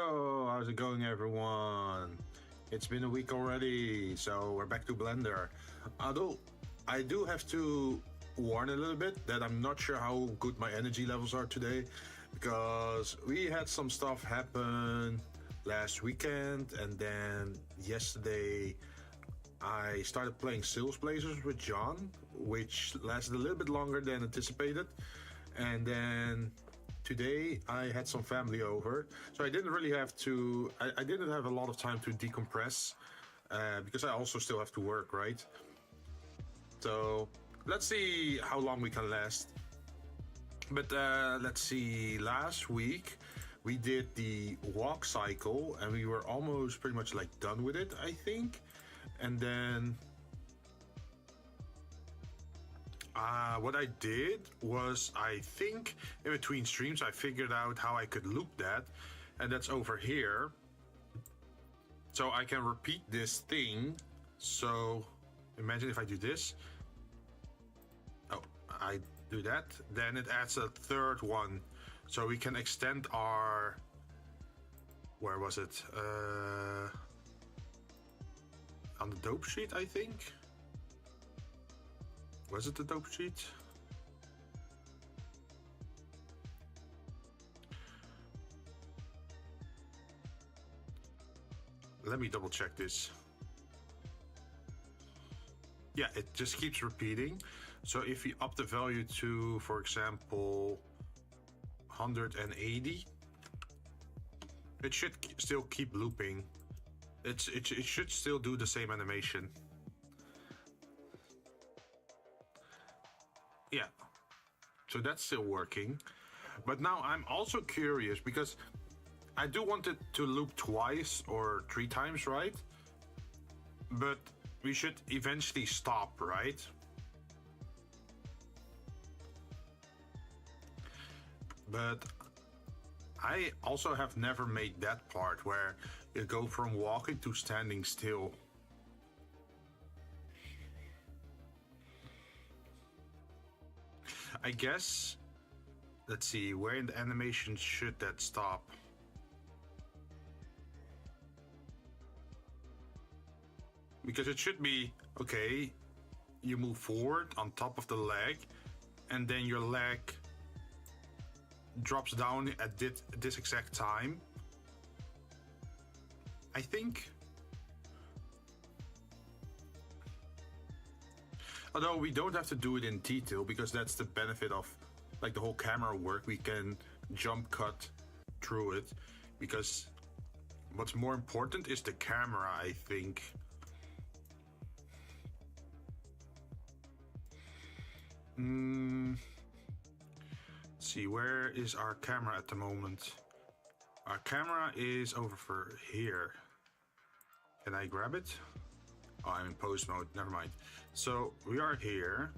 Yo, how's it going, everyone? It's been a week already, so we're back to Blender. Although I do have to warn a little bit that I'm not sure how good my energy levels are today, because we had some stuff happen last weekend, and then yesterday I started playing Sales Blazers with John, which lasted a little bit longer than anticipated. And then today I had some family over, so I didn't really have to, I didn't have a lot of time to decompress, because I also still have to work, right? So let's see how long we can last. But let's see, last week we did the walk cycle and we were almost pretty much like done with it, I think. And then what I did was, I think in between streams I figured out how I could loop that, and that's over here. So I can repeat this thing. So imagine if I do this. Oh, I do that, then it adds a third one, so we can extend our, where was it, on the dope sheet, I think. Was it the dope sheet? Let me double check this. Yeah, it just keeps repeating. So if we up the value to, for example, 180, it should still keep looping. It should still do the same animation. Yeah, so that's still working. But now I'm also curious, because I do want it to loop twice or 3 times, right? But we should eventually stop, right? But I also have never made that part where you go from walking to standing still. I guess, let's see, where in the animation should that stop? Because it should be, okay, you move forward on top of the leg, and then your leg drops down at this exact time, I think. Although we don't have to do it in detail, because that's the benefit of like the whole camera work. We can jump cut through it, because what's more important is the camera, I think. Let's see, where is our camera at the moment? Our camera is over here. Can I grab it? Oh, I'm in pose mode, never mind. So we are here.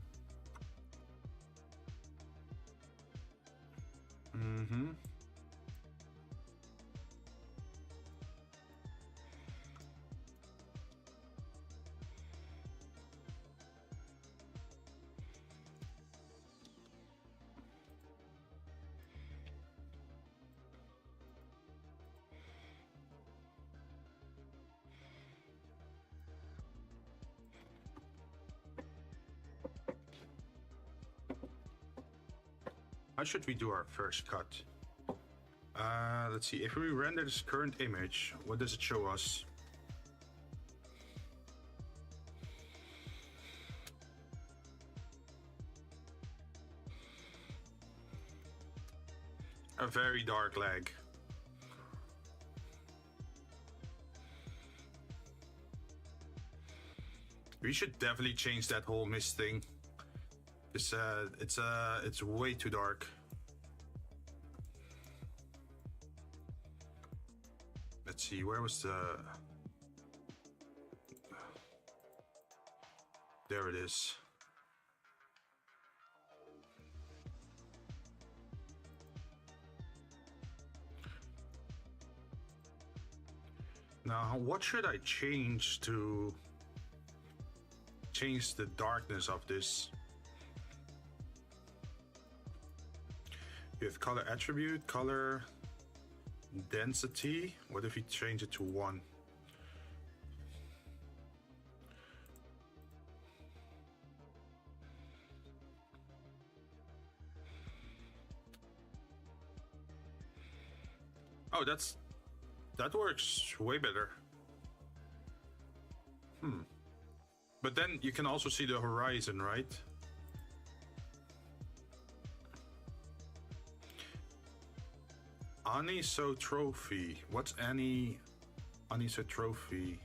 How should we do our first cut? Let's see, if we render this current image, what does it show us? A very dark leg. We should definitely change that whole mist thing. It's way too dark. Let's see, where was the... There it is. Now, what should I change to change the darkness of this? You have color attribute, color, Density, what if we change it to 1? Oh, that works way better. But then you can also see the horizon, right? Anisotrophy. What's anisotrophy?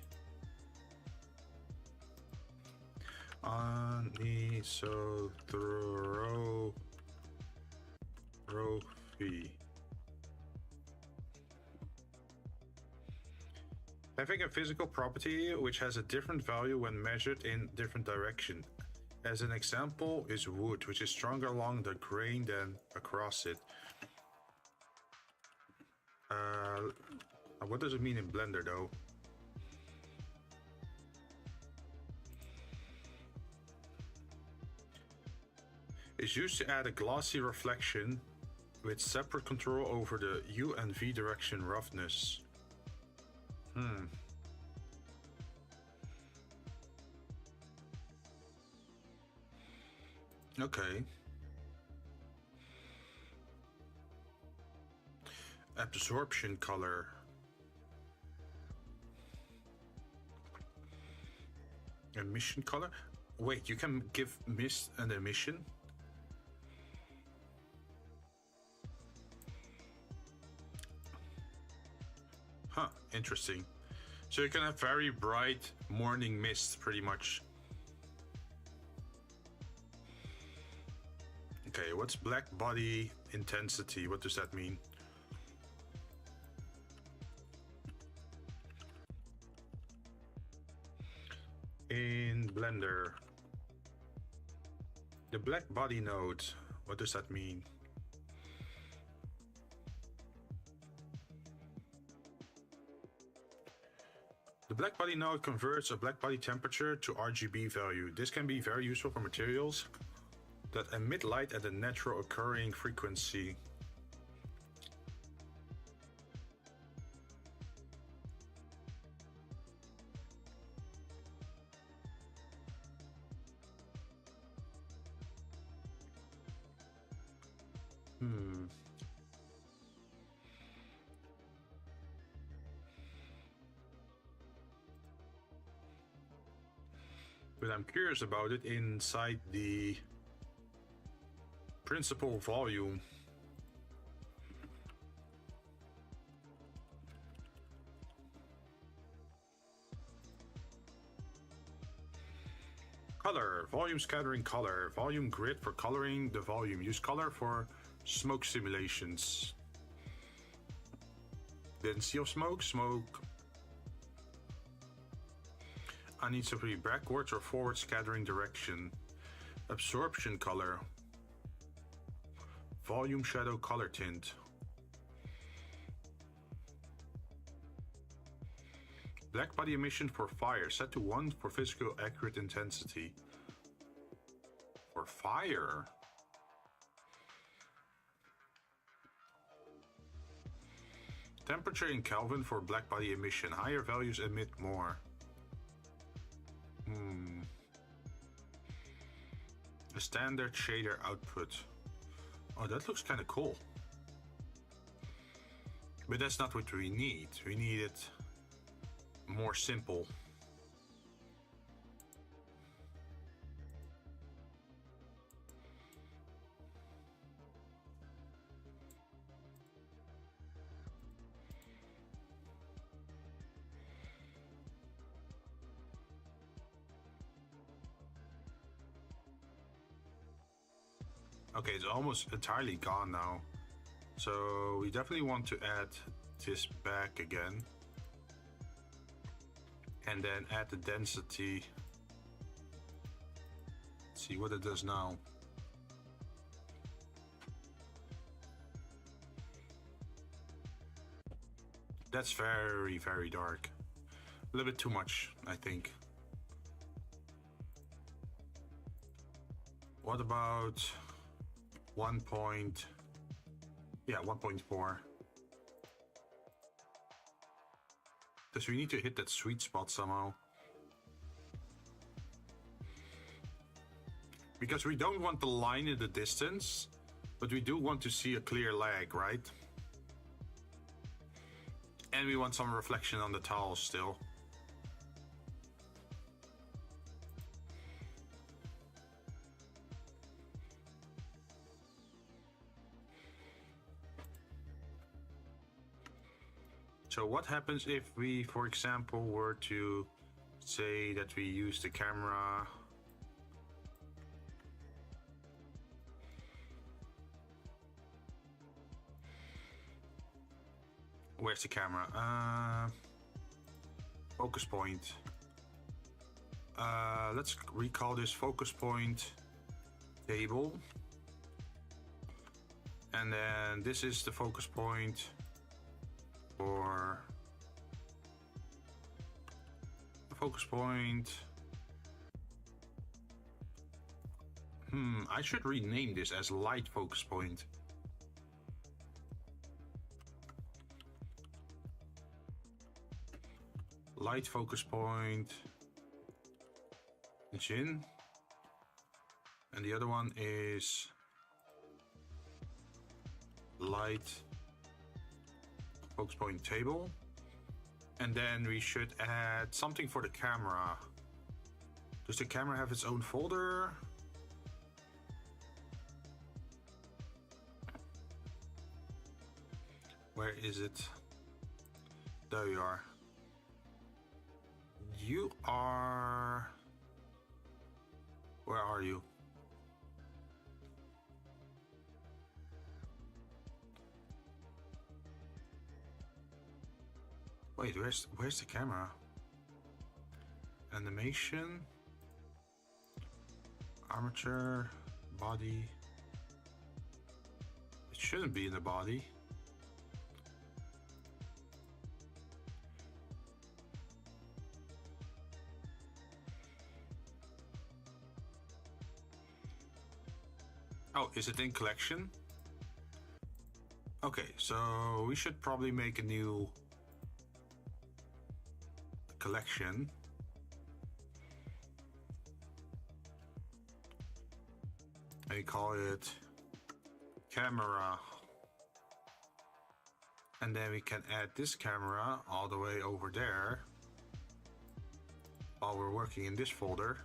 Anisotrophy. Having a physical property which has a different value when measured in different direction. As an example is wood, which is stronger along the grain than across it. What does it mean in Blender though? It's used to add a glossy reflection with separate control over the U and V direction roughness. Okay. Absorption color. Emission color? Wait, you can give mist an emission? Huh, interesting. So you can have very bright morning mist, pretty much. Okay, what's black body intensity? What does that mean? In Blender, the black body node, what does that mean? The black body node converts a black body temperature to RGB value. This can be very useful for materials that emit light at a natural occurring frequency. But I'm curious about it inside the principal volume. Color, volume scattering color, volume grid for coloring the volume. Use color for smoke simulations. Density of smoke, I need to be backwards or forward scattering direction. Absorption color. Volume shadow color tint. Black body emission for fire. Set to 1 for physical accurate intensity. For fire? Temperature in Kelvin for black body emission. Higher values emit more. A standard shader output. Oh, that looks kind of cool. But that's not what we need. We need it more simple. Okay, it's almost entirely gone now. So we definitely want to add this back again. And then add the density. Let's see what it does now. That's very, very dark. A little bit too much, I think. What about 1.4? because we need to hit that sweet spot somehow. Because we don't want the line in the distance, but we do want to see a clear leg, right? And we want some reflection on the towel still. So what happens if we, for example, were to say that we use the camera where's the camera? Focus point. Let's recall this focus point table. And then this is the focus point for the focus point. I should rename this as light focus point. Light focus point, Jinn, and the other one is light focus point table. And then we should add something for the camera. Does the camera have its own folder? Where is it? There you are. You are... Where are you? Wait, where's the camera? Animation, armature, body. It shouldn't be in the body. Oh, is it in collection? Okay, so we should probably make a new collection. And we call it camera. And then we can add this camera all the way over there while we're working in this folder.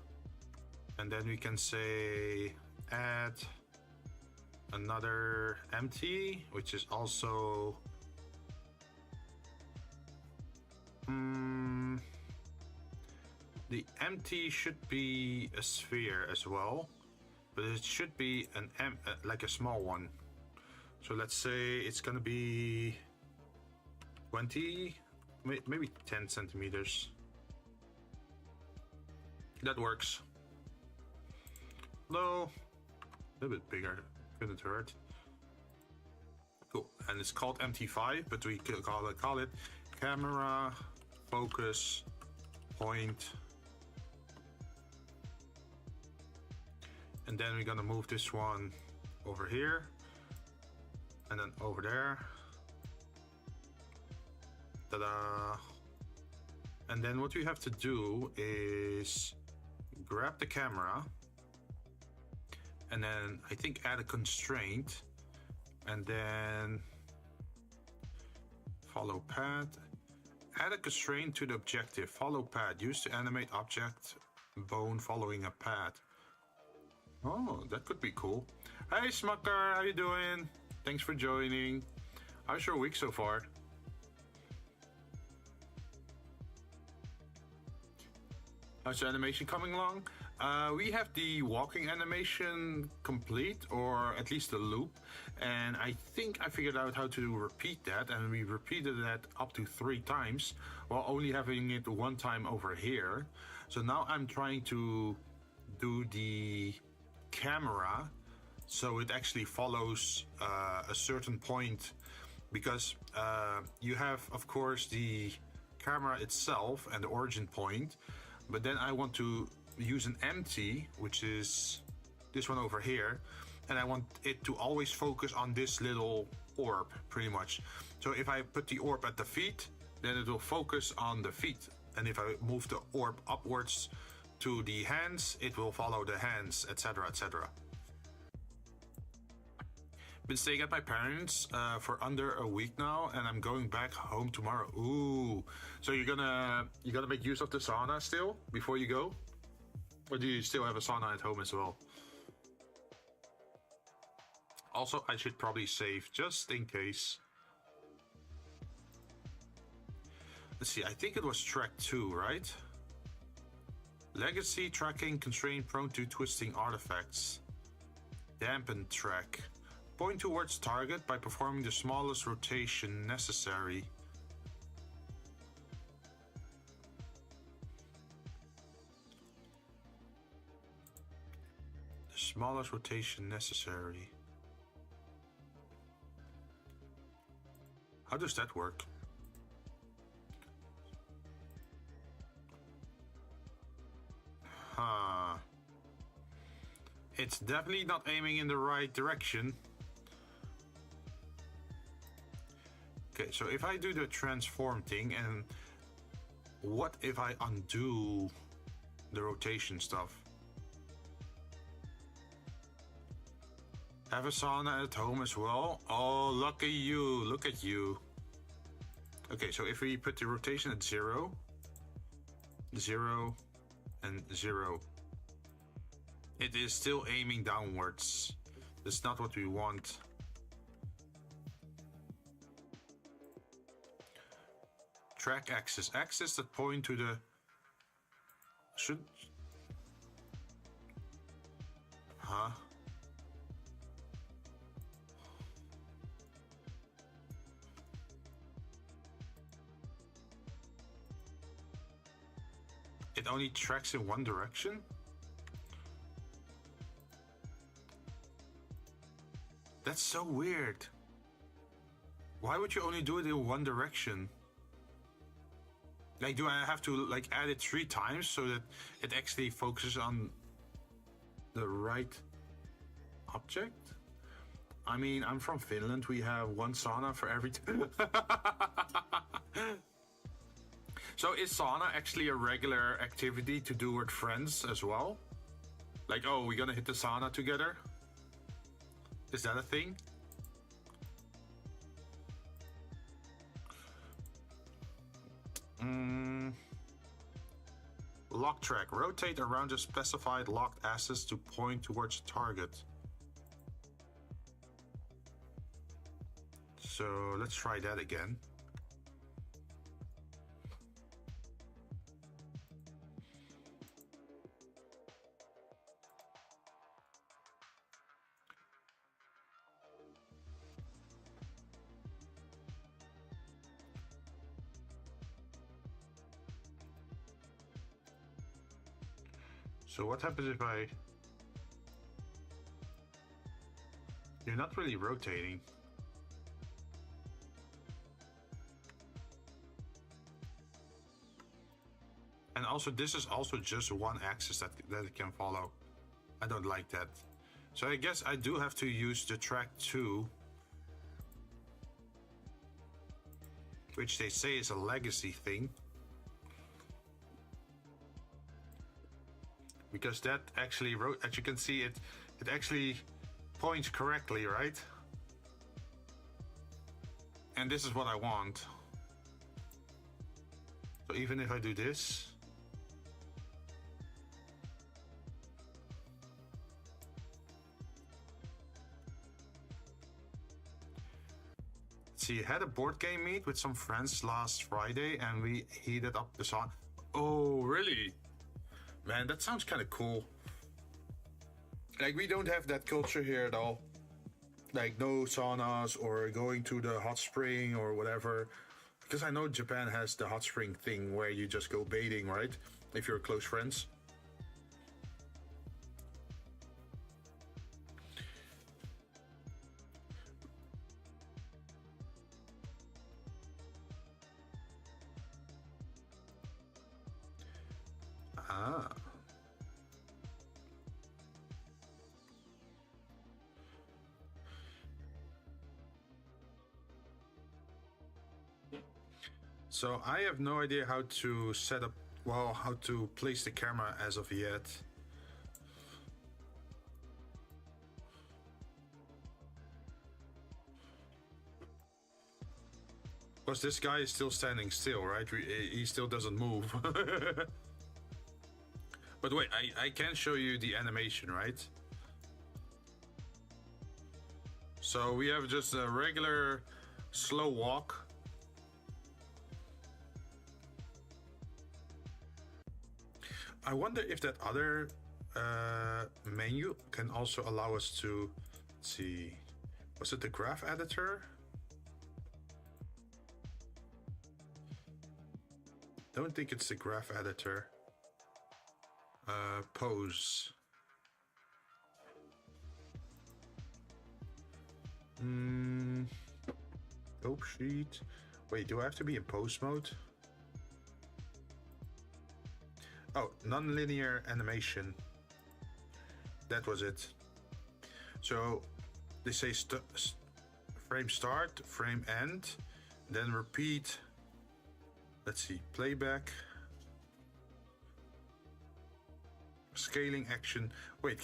And then we can say add another empty, which is also the empty should be a sphere as well, but it should be an like a small one. So let's say it's gonna be 20, maybe 10 centimeters. That works. Low, a little bit bigger. Couldn't hurt. Cool, and it's called MT5, but we could call it camera focus point. And then we're gonna move this one over here, and then over there. Ta-da! And then what we have to do is grab the camera. And then I think add a constraint, and then follow path. Add a constraint to the objective. Follow path. Used to animate object bone following a path. Oh, that could be cool. Hey Smucker, how you doing? Thanks for joining. How's your week so far? How's the animation coming along? We have the walking animation complete, or at least the loop, and I think I figured out how to repeat that, and we repeated that up to 3 times while only having it 1 time over here. So now I'm trying to do the camera so it actually follows a certain point, because you have, of course, the camera itself and the origin point, but then I want to use an empty, which is this one over here, and I want it to always focus on this little orb, pretty much. So if I put the orb at the feet, then it will focus on the feet. And if I move the orb upwards to the hands, it will follow the hands, etc, etc. Been staying at my parents for under a week now, and I'm going back home tomorrow. Ooh, so you're gonna make use of the sauna still before you go, or do you still have a sauna at home as well? Also, I should probably save just in case. Let's see, I think it was track 2, right? Legacy tracking constraint prone to twisting artifacts. Dampen track. Point towards target by performing the smallest rotation necessary. The smallest rotation necessary. How does that work? It's definitely not aiming in the right direction. Okay, so if I do the transform thing, and what if I undo the rotation stuff? Have a sauna at home as well? Oh, look at you, look at you. Okay, so if we put the rotation at 0, 0, and 0, it is still aiming downwards. That's not what we want. Track axis. Axis that point to the... Should... Huh? It only tracks in one direction? That's so weird. Why would you only do it in one direction? Like, do I have to like add it 3 times so that it actually focuses on the right object? I mean, I'm from Finland. We have one sauna for every... So is sauna actually a regular activity to do with friends as well? Like, oh, we're gonna hit the sauna together? Is that a thing? Lock track. Rotate around the specified locked axis to point towards the target. So let's try that again. So what happens if I... You're not really rotating. And also this is also just one axis that it can follow. I don't like that. So I guess I do have to use the track 2. Which they say is a legacy thing. Because that actually, as you can see, it actually points correctly, right? And this is what I want. So even if I do this, see, I had a board game meet with some friends last Friday and we heated up the sauna. Oh, really? Man, that sounds kind of cool. Like, we don't have that culture here at all. Like, no saunas or going to the hot spring or whatever. Because I know Japan has the hot spring thing where you just go bathing, right? If you're close friends. Ah. So I have no idea how to set up, well, how to place the camera as of yet. Because this guy is still standing still, right? He still doesn't move. But wait, I can show you the animation, right? So we have just a regular slow walk. I wonder if that other menu can also allow us to, let's see, was it the graph editor? Don't think it's the graph editor. Pose. Dope sheet. Wait, do I have to be in pose mode? Oh, non-linear animation. That was it. So they say frame start, frame end, then repeat. Let's see, playback. Scaling action. Wait,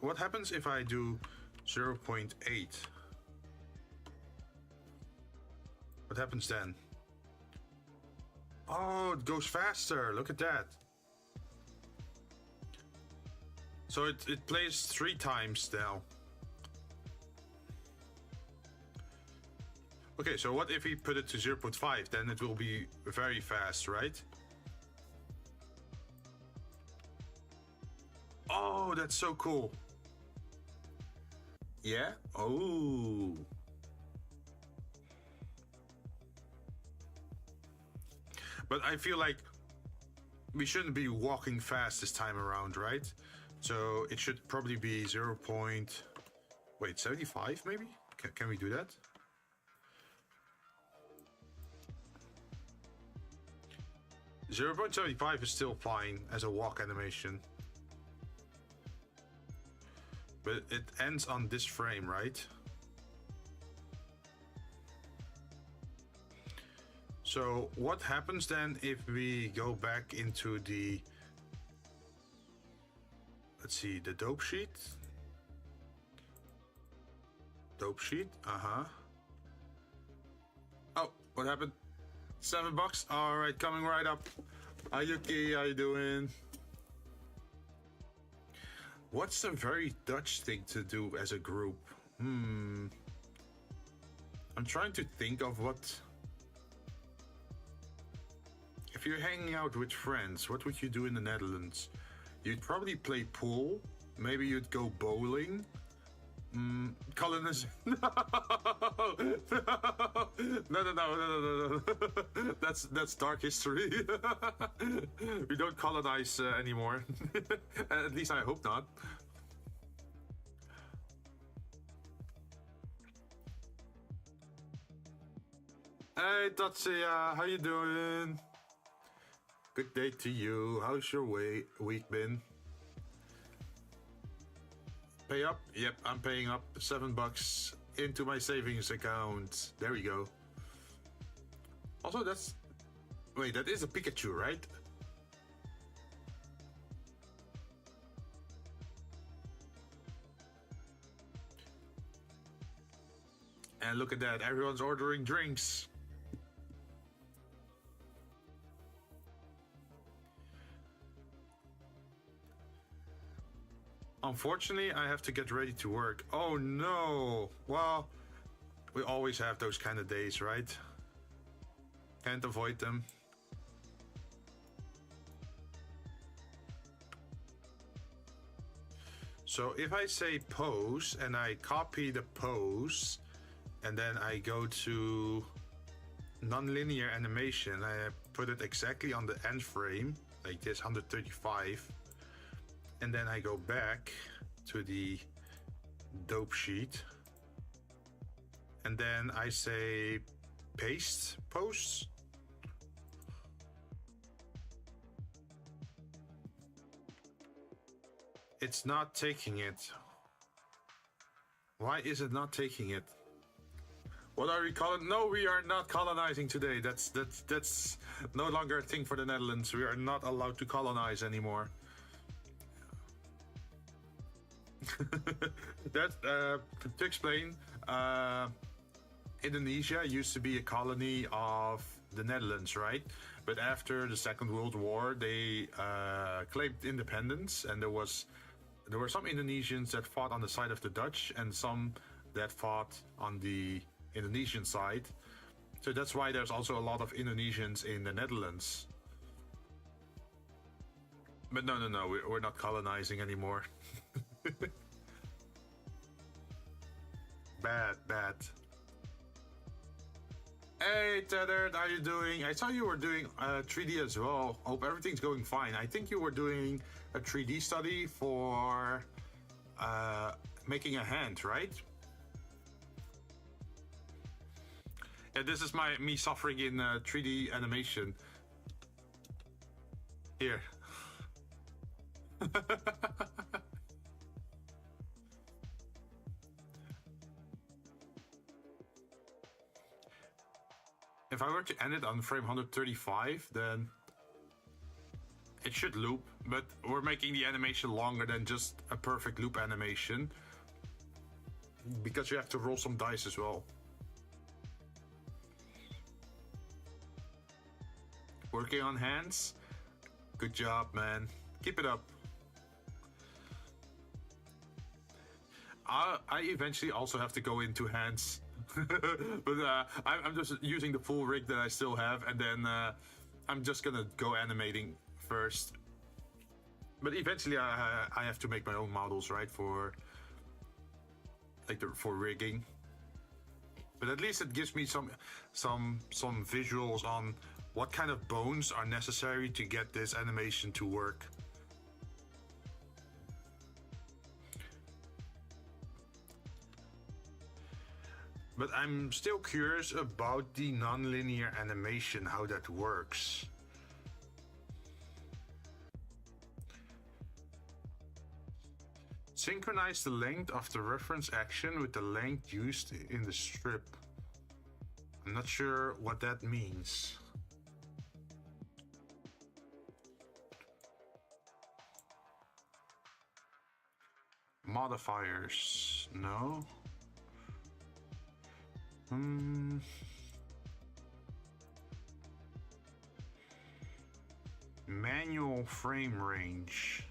what happens if I do 0.8? What happens then? Oh, it goes faster. Look at that. So it plays 3 times now. Okay, so what if we put it to 0.5? Then it will be very fast, right? Oh, that's so cool. Yeah? Oh. But I feel like we shouldn't be walking fast this time around, right? So it should probably be 0.75 maybe? Can we do that? .75 is still fine as a walk animation. But it ends on this frame, right? So what happens then if we go back into the, let's see, the dope sheet? Dope sheet, Oh, what happened? $7? All right, coming right up. Hi Yuki, how you doing? What's a very Dutch thing to do as a group? I'm trying to think of what... If you're hanging out with friends, what would you do in the Netherlands? You'd probably play pool. Maybe you'd go bowling. Colonization. No. That's dark history. We don't colonize anymore. At least I hope not. Hey Tatsuya, how you doing? Good day to you. How's your week been? Pay up? Yep, I'm paying up $7 into my savings account. There we go. Also, that's... Wait, that is a Pikachu, right? And look at that, everyone's ordering drinks. Unfortunately, I have to get ready to work. Oh no! Well, we always have those kind of days, right? Can't avoid them. So if I say pose and I copy the pose and then I go to non-linear animation, I put it exactly on the end frame, like this, 135. And then I go back to the dope sheet. And then I say paste posts. It's not taking it. Why is it not taking it? What are we calling? No, we are not colonizing today. That's no longer a thing for the Netherlands. We are not allowed to colonize anymore. That's to explain. Indonesia used to be a colony of the Netherlands, right? But after the Second World War, they claimed independence, and there were some Indonesians that fought on the side of the Dutch, and some that fought on the Indonesian side. So that's why there's also a lot of Indonesians in the Netherlands. But no, we're not colonizing anymore. Bad. Hey Tethered, how you doing? I saw you were doing 3D as well. Hope everything's going fine. I think you were doing a 3D study for making a hand, right? Yeah, this is me suffering in 3D animation. Here. If I were to end it on frame 135, then it should loop, but we're making the animation longer than just a perfect loop animation, because you have to roll some dice as well. Working on hands? Good job, man. Keep it up. I eventually also have to go into hands. But I'm just using the full rig that I still have, and then I'm just gonna go animating first. But eventually I have to make my own models, right, for rigging. But at least it gives me some visuals on what kind of bones are necessary to get this animation to work. But I'm still curious about the non-linear animation, how that works. Synchronize the length of the reference action with the length used in the strip. I'm not sure what that means. Modifiers, no. Manual frame range.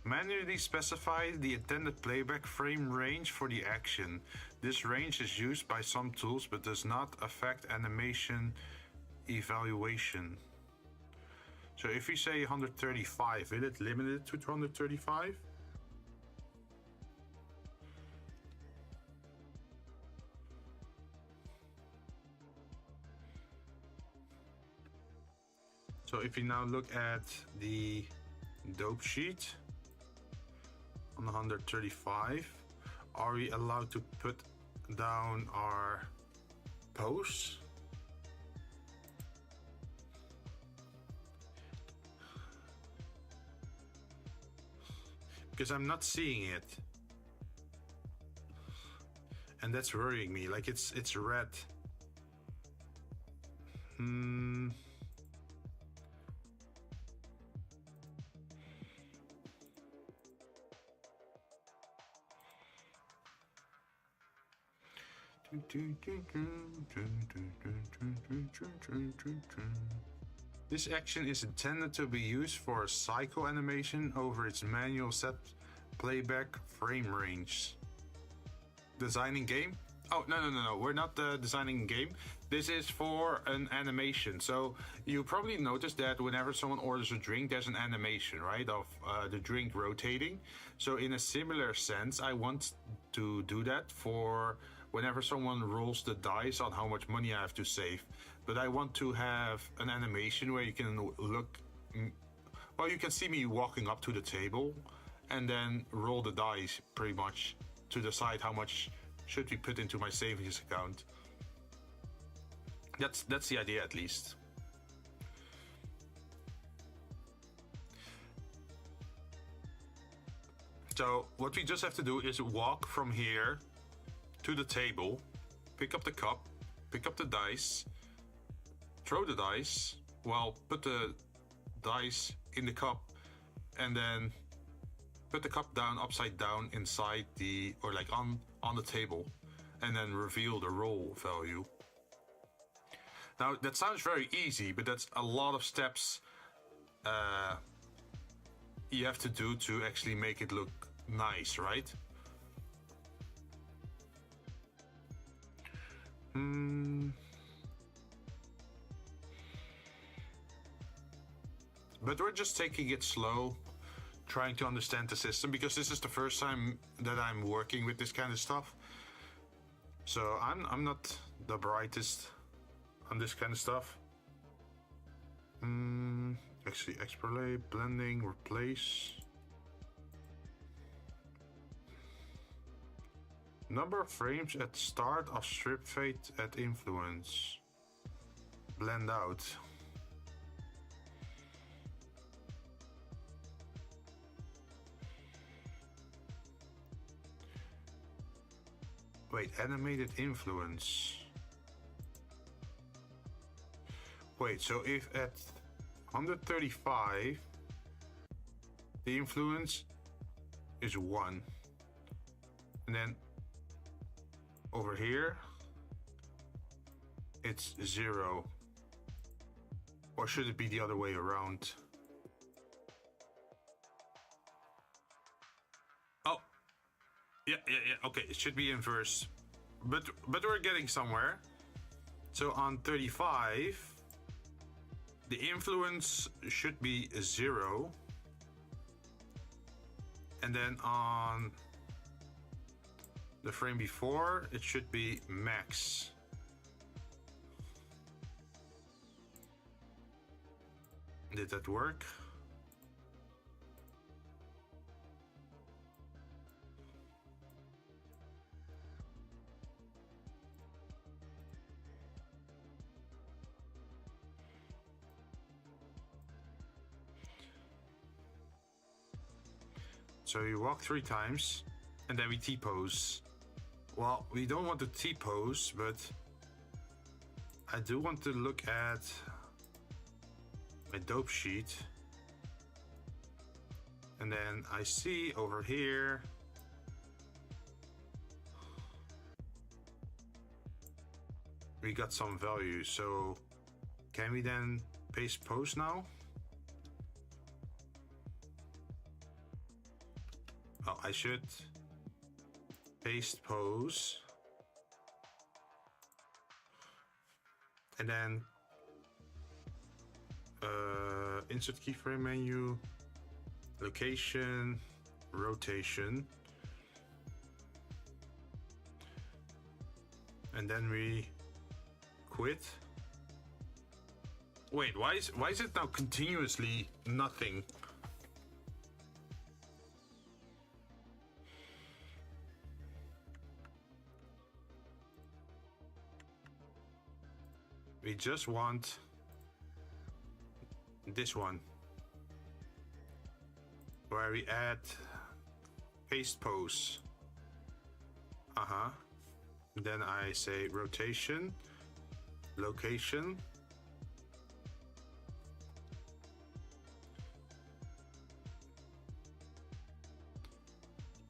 Manually specify the intended playback frame range for the action. This range is used by some tools but does not affect animation evaluation. So if we say 135, will it limit it to 135? So if you now look at the dope sheet on 135, are we allowed to put down our pose? Because I'm not seeing it. And that's worrying me, like it's red. This action is intended to be used for a cycle animation over its manual set playback frame range. Designing game? Oh, no. We're not designing a game. This is for an animation. So you probably noticed that whenever someone orders a drink, there's an animation, right, of the drink rotating. So in a similar sense, I want to do that for whenever someone rolls the dice on how much money I have to save. But I want to have an animation where you can look, well, you can see me walking up to the table and then roll the dice pretty much to decide how much should we put into my savings account. That's the idea, at least. So what we just have to do is walk from here to the table, pick up the cup, pick up the dice, throw the dice, well, put the dice in the cup, and then put the cup down upside down inside the, or like on the table, and then reveal the roll value. Now that sounds very easy, but that's a lot of steps you have to do to actually make it look nice, right? But we're just taking it slow, trying to understand the system, because this is the first time that I'm working with this kind of stuff. So I'm not the brightest on this kind of stuff. Actually, explode, blending, replace. Number of frames at start of strip fade at influence. Blend out. Wait, animated influence. Wait, so if at 135 the influence is 1, and then over here it's 0, or should it be the other way around? Oh, yeah, okay, it should be inverse, but we're getting somewhere. So on 35 the influence should be 0, and then on the frame before it should be max. Did that work? So you walk 3 times and then we T-pose. Well, we don't want to T-pose, but I do want to look at my dope sheet. And then I see over here we got some value. So can we then paste pose now? Oh, I should paste pose. And then insert keyframe menu, location, rotation. And then we quit. Wait, why is it now continuously nothing? We just want this one, where we add paste pose. Then I say rotation, location.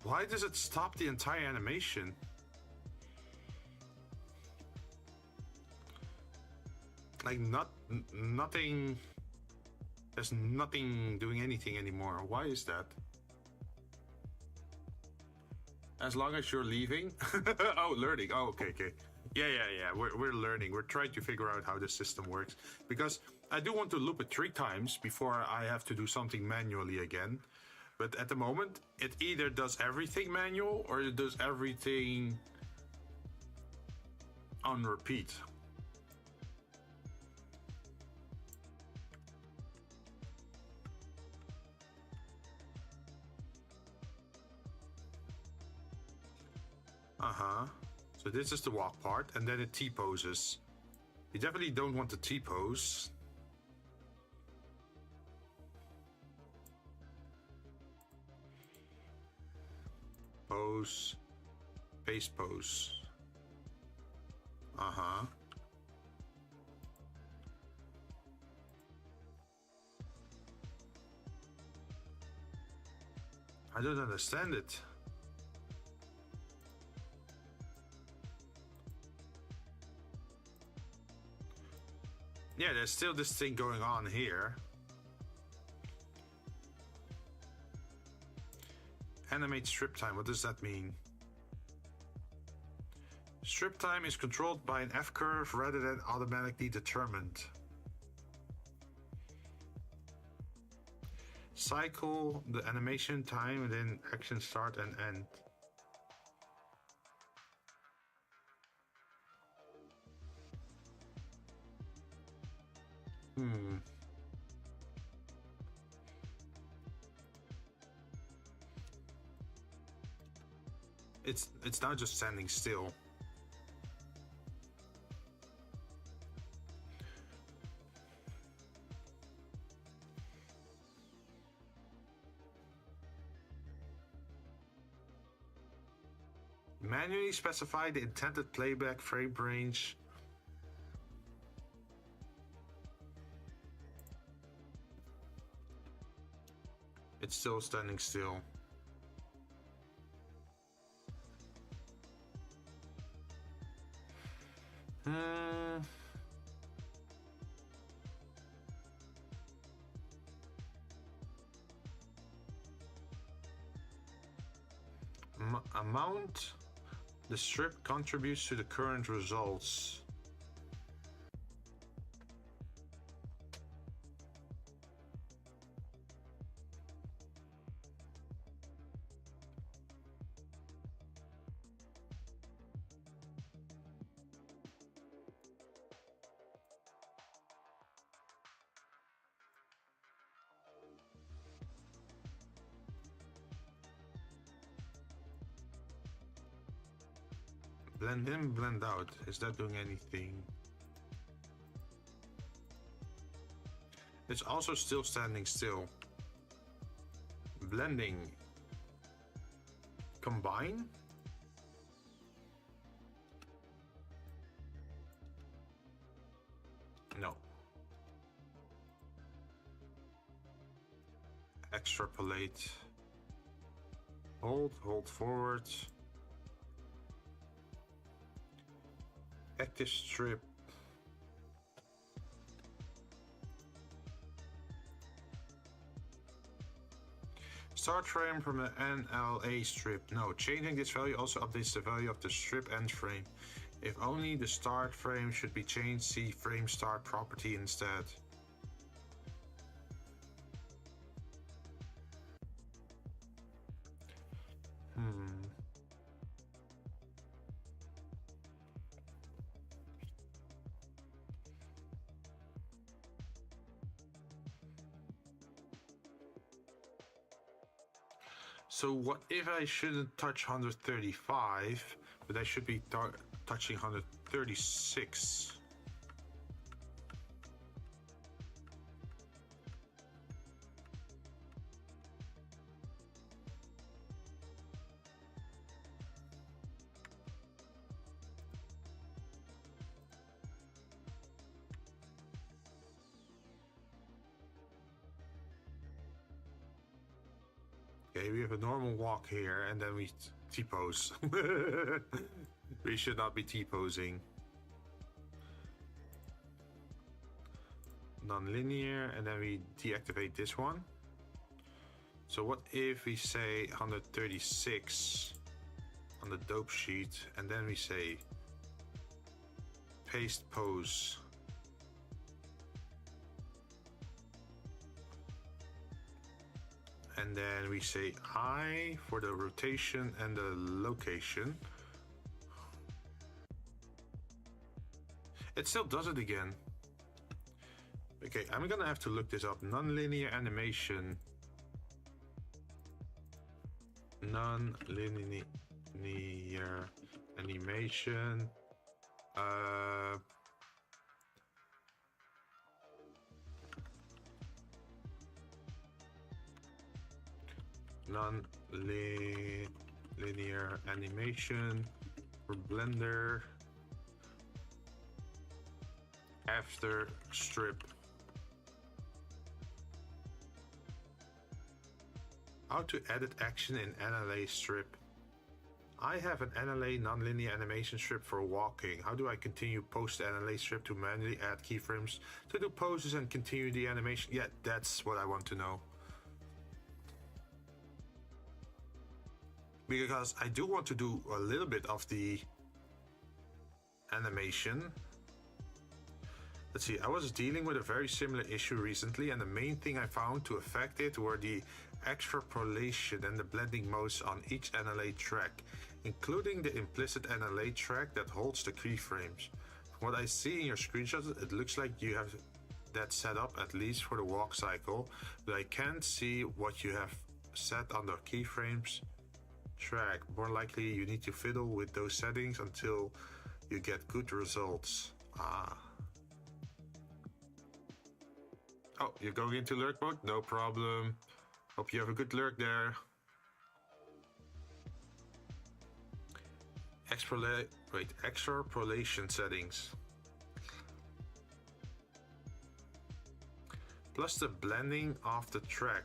Why does it stop the entire animation? Like nothing, there's nothing doing anything anymore. Why is that? As long as you're leaving. Oh, learning. Oh, okay. Yeah. We're learning. We're trying to figure out how the system works, because I do want to loop it 3 times before I have to do something manually again. But at the moment, it either does everything manual or it does everything on repeat. So this is the walk part, and then it T-poses. You definitely don't want to T-pose. pose, paste pose. Uh-huh. I don't understand it. Yeah, there's still this thing going on here. Animate strip time, what does that mean? Strip time is controlled by an F curve rather than automatically determined. Cycle the animation time and then action start and end. It's now just standing still. Manually specify the intended playback frame range. It's still standing still. Amount the strip contributes to the current results. Blend in, blend out. Is that doing anything? It's also still standing still. Blending. Combine? No. Extrapolate. Hold forward. Active strip. Start frame from the NLA strip. No, changing this value also updates the value of the strip end frame. If only the start frame should be changed, see frame start property instead. So what if I shouldn't touch 135, but I should be touching 136? Okay, we have a normal walk here, and then we T-pose. We should not be T-posing. Non-linear, and then we deactivate this one. So what if we say 136 on the dope sheet, and then we say paste pose. And then we say I for the rotation and the location. It still does it again. Okay, I'm gonna have to look this up. Non-linear animation. Non-linear animation. Non-linear linear animation for Blender after strip. How to edit action in NLA strip. I have an NLA nonlinear animation strip for walking. How do I continue post NLA strip to manually add keyframes to do poses and continue the animation? Yeah, that's what I want to know. Because I do want to do a little bit of the animation. Let's see, I was dealing with a very similar issue recently, and the main thing I found to affect it were the extrapolation and the blending modes on each NLA track, including the implicit NLA track that holds the keyframes. From what I see in your screenshots, it looks like you have that set up at least for the walk cycle, but I can't see what you have set on the keyframes track. More likely you need to fiddle with those settings until you get good results. Oh, you're going into lurk mode? No problem. Hope you have a good lurk there. Extrapolation settings. Plus the blending of the track.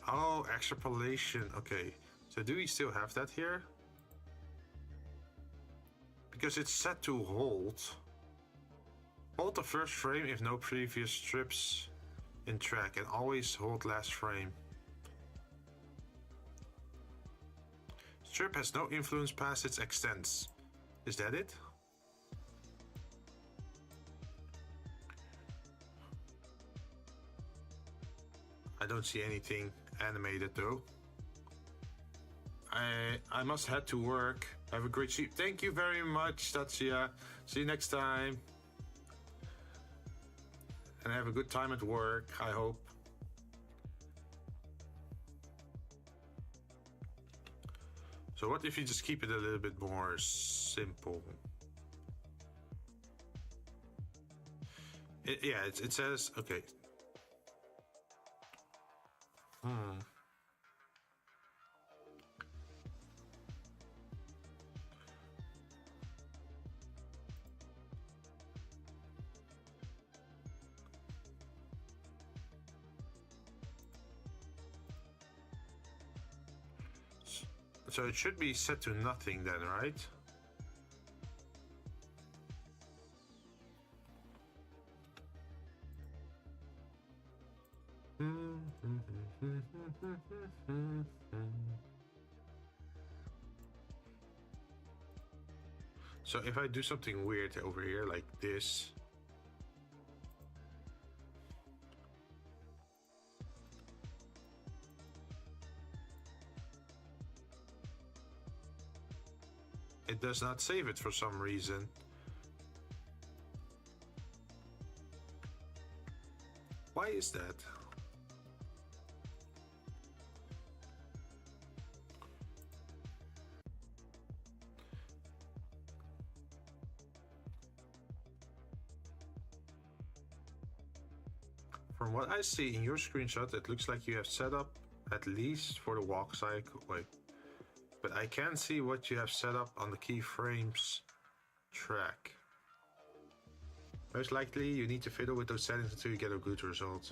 Oh, extrapolation. Okay. So do we still have that here? Because it's set to hold. Hold the first frame if no previous strips in track, and always hold last frame. Strip has no influence past its extents. Is that it? I don't see anything animated though. I must head to work. Have a great sleep. Thank you very much, Tatsuya. See you next time. And have a good time at work, I hope. So what if you just keep it a little bit more simple? It says, okay. So it should be set to nothing then, right? So if I do something weird over here like this, it does not save it for some reason. Why is that? From what I see in your screenshot, it looks like you have set up at least for the walk cycle. Wait. But I can't see what you have set up on the keyframes track. Most likely you need to fiddle with those settings until you get a good result.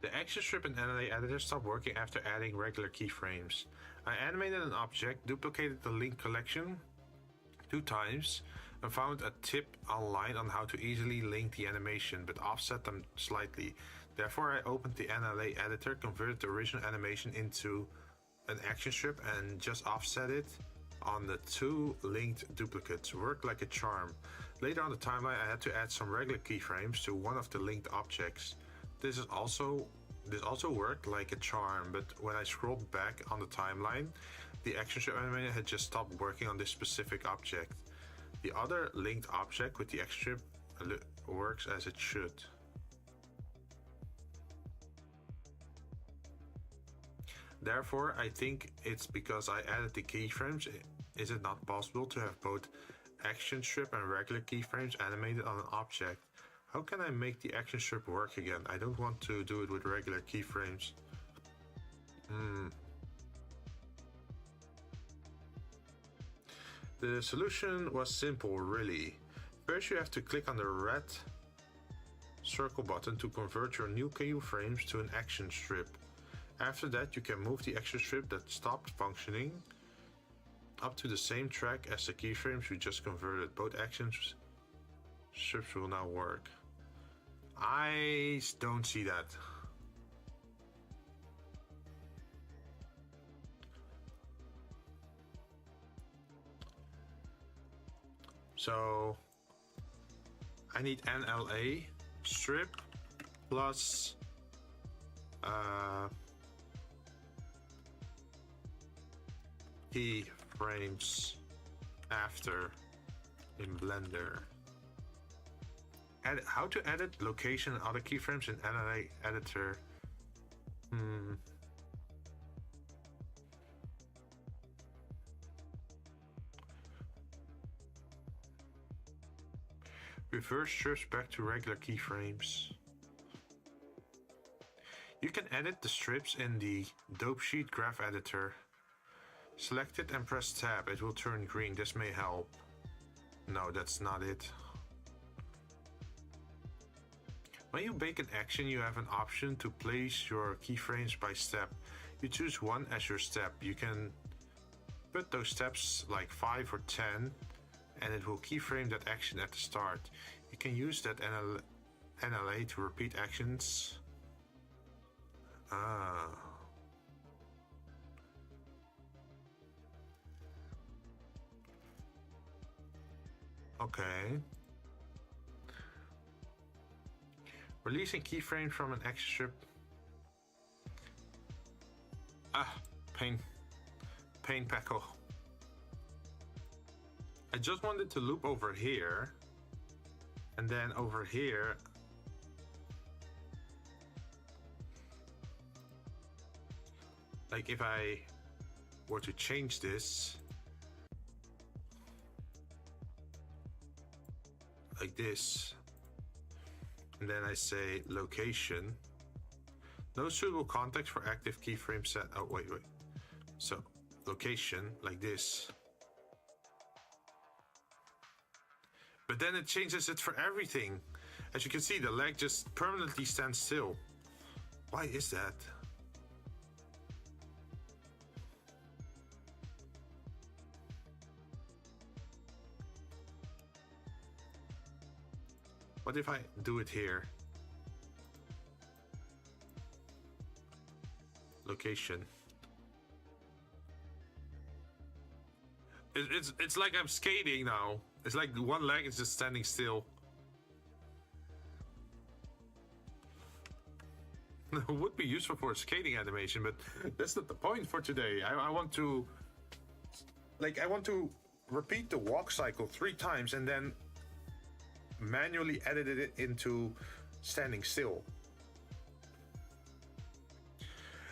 The action strip and NLA editor stopped working after adding regular keyframes. I animated an object, duplicated the link collection 2 times, and found a tip online on how to easily link the animation, but offset them slightly. Therefore, I opened the NLA editor, converted the original animation into an action strip, and just offset it on the 2 linked duplicates. Worked like a charm. Later on the timeline, I had to add some regular keyframes to one of the linked objects. This also worked like a charm, but when I scrolled back on the timeline, the action strip animator had just stopped working on this specific object. The other linked object with the action strip works as it should. Therefore, I think it's because I added the keyframes. Is it not possible to have both action strip and regular keyframes animated on an object? How can I make the action strip work again? I don't want to do it with regular keyframes. The solution was simple, really. First you have to click on the red circle button to convert your new keyframes to an action strip. After that you can move the action strip that stopped functioning up to the same track as the keyframes we just converted. Both action strips will now work. I don't see that. So I need NLA strip plus keyframes after in Blender. How to edit location and other keyframes in NLA editor. Reverse strips back to regular keyframes. You can edit the strips in the dope sheet graph editor. Select it and press tab. It will turn green. This may help. No, that's not it. When you bake an action, you have an option to place your keyframes by step. You choose one as your step. You can put those steps like 5 or 10 and it will keyframe that action at the start. You can use that NLA to repeat actions. Okay. Releasing keyframes from an action strip. Pain Packle. I just wanted to loop over here and then over here. Like if I were to change this like this, and then I say location, no suitable context for active keyframe set. Oh, wait. So location like this. But then it changes it for everything. As you can see, the leg just permanently stands still. Why is that? What if I do it here? Location. It's like I'm skating now. It's like one leg is just standing still. It would be useful for a skating animation, but that's not the point for today. I want to repeat the walk cycle 3 times and then manually edit it into standing still.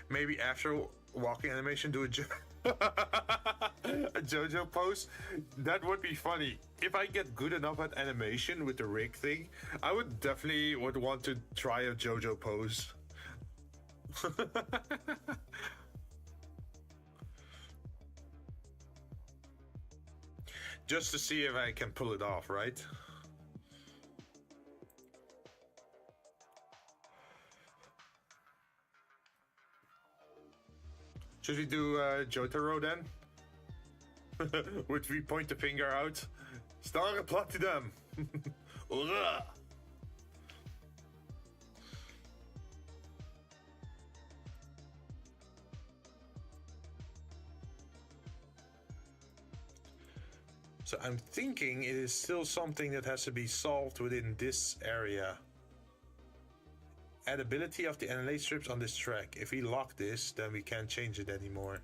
Maybe after walking animation do a JoJo pose. That would be funny. If I get good enough at animation with the rig thing, I would definitely want to try a JoJo pose. Just to see if I can pull it off, right? Should we do Jotaro then? Would we point the finger out? Star Platinum! Hoorah! So I'm thinking it is still something that has to be solved within this area. Addability of the NLA strips on this track. If we lock this, then we can't change it anymore.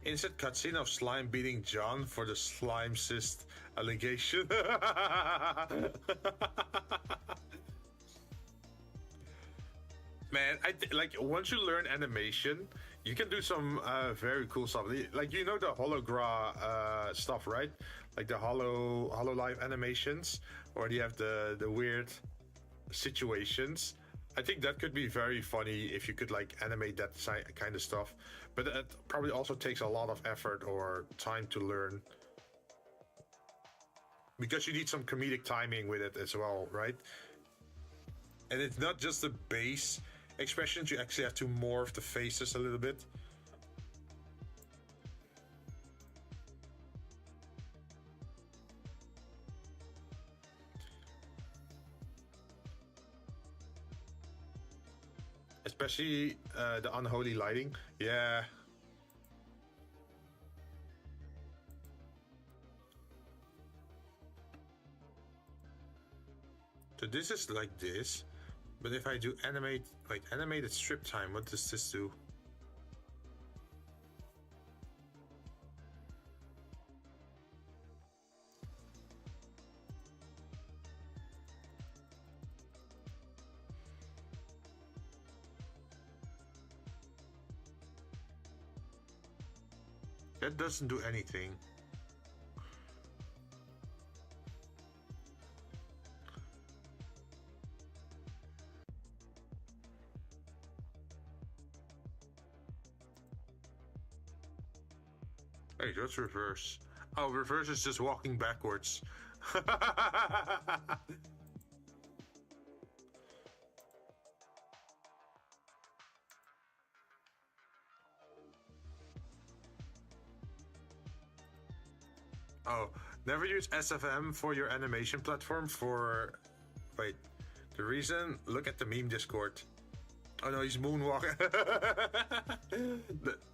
Insert cutscene of slime beating John for the slime cyst allegation. Man, like once you learn animation, you can do some very cool stuff. Like you know the hologra stuff, right? Like the hololive animations, or you have the weird situations. I think that could be very funny if you could like animate that kind of stuff. But it probably also takes a lot of effort or time to learn, because you need some comedic timing with it as well, right? And it's not just the base expressions, you actually have to morph the faces a little bit. Especially the unholy lighting. Yeah. So this is like this. But if I do animate, like animated strip time, what does this do? That doesn't do anything. Hey, that's reverse. Oh, reverse is just walking backwards. Oh, never use SFM for your animation platform for... Wait, the reason? Look at the meme Discord. Oh no, he's moonwalking.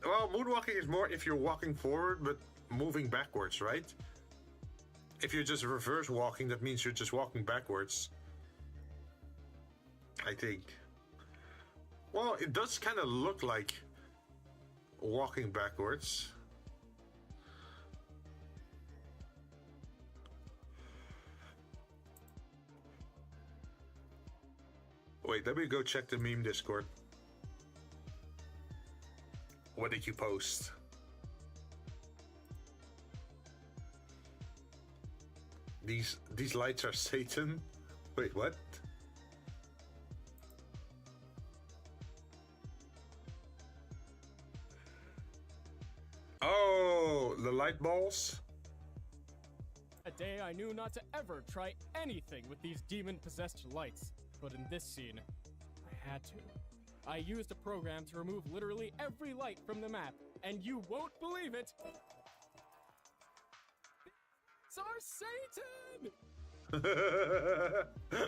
Well, moonwalking is more if you're walking forward but moving backwards, right? If you're just reverse walking, that means you're just walking backwards, I think. Well, it does kind of look like walking backwards. Wait, let me go check the meme Discord. What did you post? These lights are Satan? Wait, what? Oh, the light balls? A day I knew not to ever try anything with these demon-possessed lights. But in this scene, I had to. I used a program to remove literally every light from the map, and you won't believe it! These are Satan!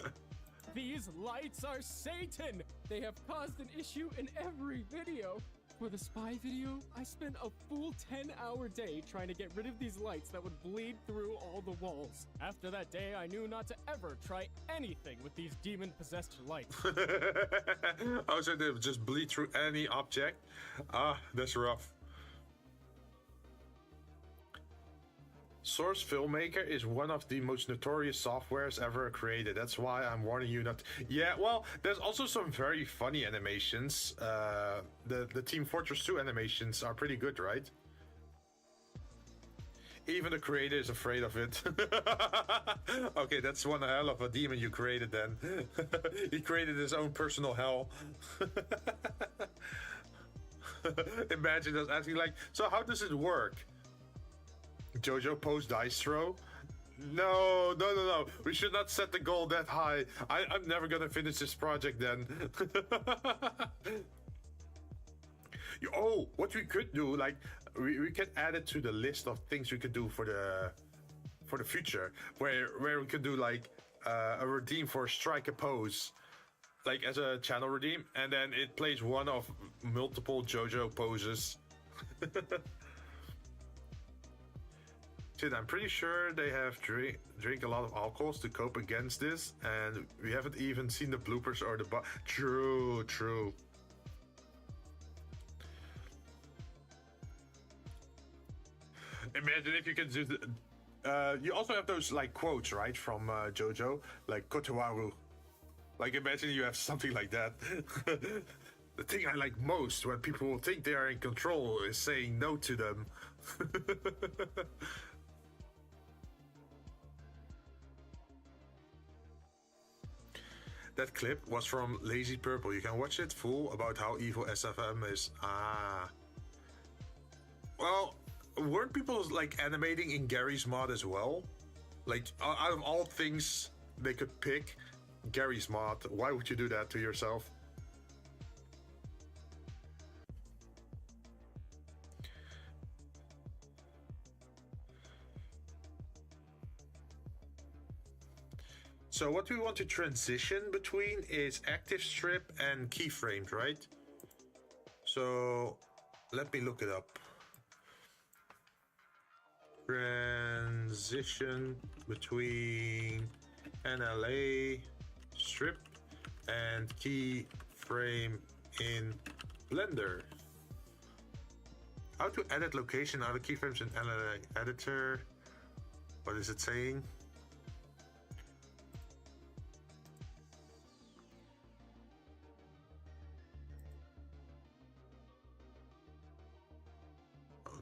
These lights are Satan! They have caused an issue in every video. For the spy video, I spent a full 10-hour day trying to get rid of these lights that would bleed through all the walls. After that day, I knew not to ever try anything with these demon-possessed lights. Oh, so they just bleed through any object? Ah, that's rough. Source Filmmaker is one of the most notorious softwares ever created. That's why I'm warning you not. Yeah, well, there's also some very funny animations. The Team Fortress 2 animations are pretty good, right? Even the creator is afraid of it. Okay, that's one hell of a demon you created then. He created his own personal hell. Imagine us asking like, so how does it work? Jojo post dice throw? No. We should not set the goal that high. I'm never gonna finish this project then. Oh, what we could do, like, we can add it to the list of things we could do for the future, where we could do like a redeem for strike a pose, like as a channel redeem, and then it plays one of multiple JoJo poses. Dude, I'm pretty sure they have drink a lot of alcohols to cope against this, and we haven't even seen the bloopers or the True. Imagine if you could do. You also have those like quotes, right, from JoJo, like Kotowaru. Like imagine you have something like that. The thing I like most when people think they are in control is saying no to them. That clip was from Lazy Purple. You can watch it full about how evil SFM is. Ah. Well, weren't people like animating in Gary's mod as well? Like, out of all things they could pick, Gary's mod. Why would you do that to yourself? So what we want to transition between is active strip and keyframes, right? So let me look it up. Transition between NLA strip and keyframe in Blender. How to edit location out of keyframes in NLA editor. What is it saying?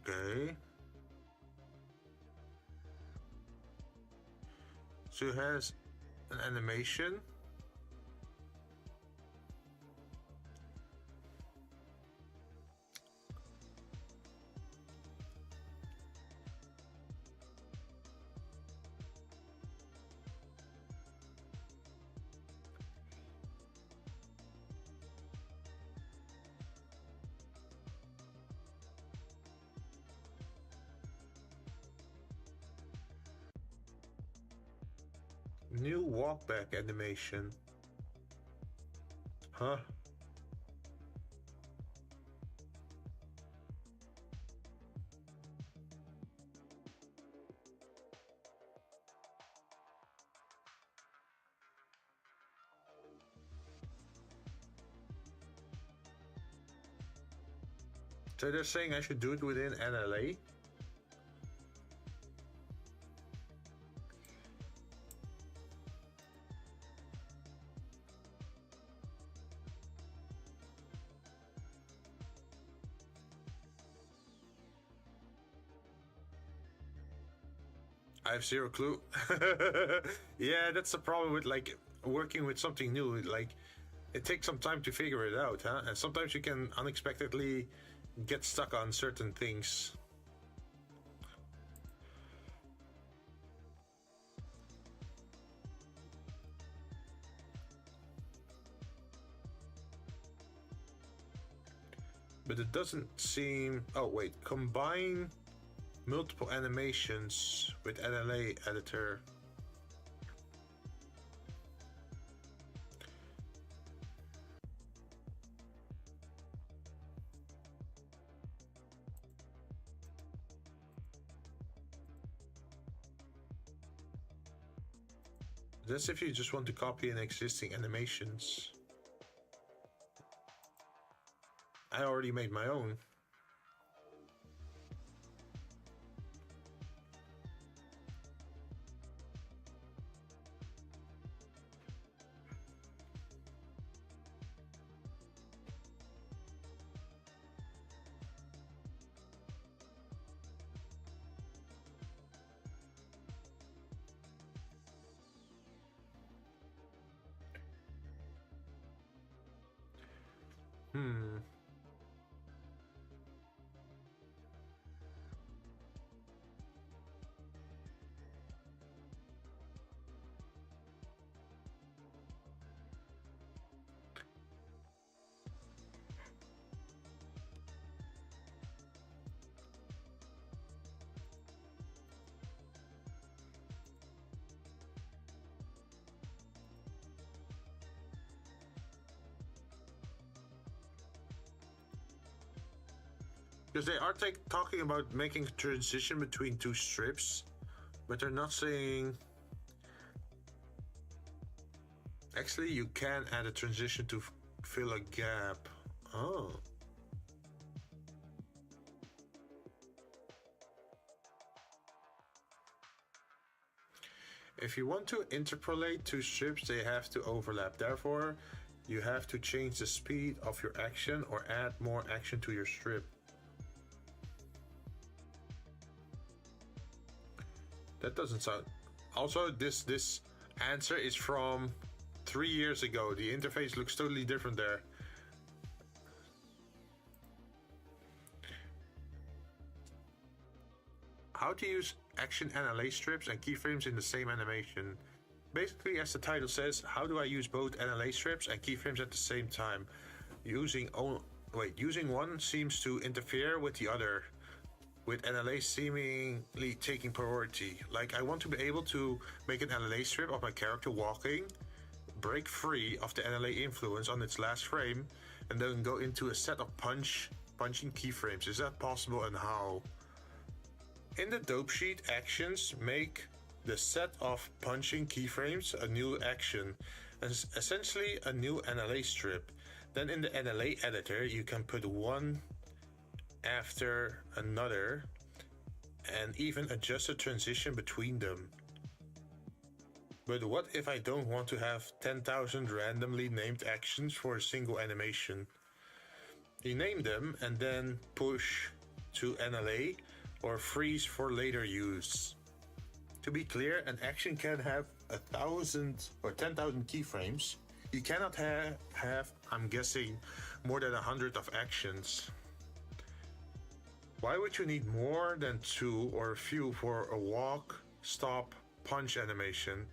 Okay. So it has an animation. New walkback animation. Huh? So they're saying I should do it within NLA? I have zero clue. Yeah, that's the problem with like working with something new. Like it takes some time to figure it out, huh? And sometimes you can unexpectedly get stuck on certain things. But it doesn't seem... Oh wait, combine multiple animations with NLA editor. That's if you just want to copy an existing animations. I already made my own. Hmm. Because they are talking about making a transition between two strips, but they're not saying... Actually, you can add a transition to fill a gap. Oh. if you want to interpolate two strips, they have to overlap. Therefore, you have to change the speed of your action or add more action to your strip. That doesn't sound... Also, this answer is from 3 years ago. The interface looks totally different there. How to use action NLA strips and keyframes in the same animation. Basically, as the title says, how do I use both NLA strips and keyframes at the same time? Using one seems to interfere with the other, with NLA seemingly taking priority. Like, I want to be able to make an NLA strip of my character walking, break free of the NLA influence on its last frame, and then go into a set of punching keyframes. Is that possible, and how? In the dope sheet, actions make the set of punching keyframes a new action, essentially a new NLA strip. Then in the NLA editor, you can put one after another and even adjust the transition between them. But what if I don't want to have 10,000 randomly named actions for a single animation? You name them and then push to NLA or freeze for later use. To be clear, an action can have 1,000 or 10,000 keyframes. You cannot have, I'm guessing, more than 100 of actions. Why would you need more than 2 or a few for a walk, stop, punch animation?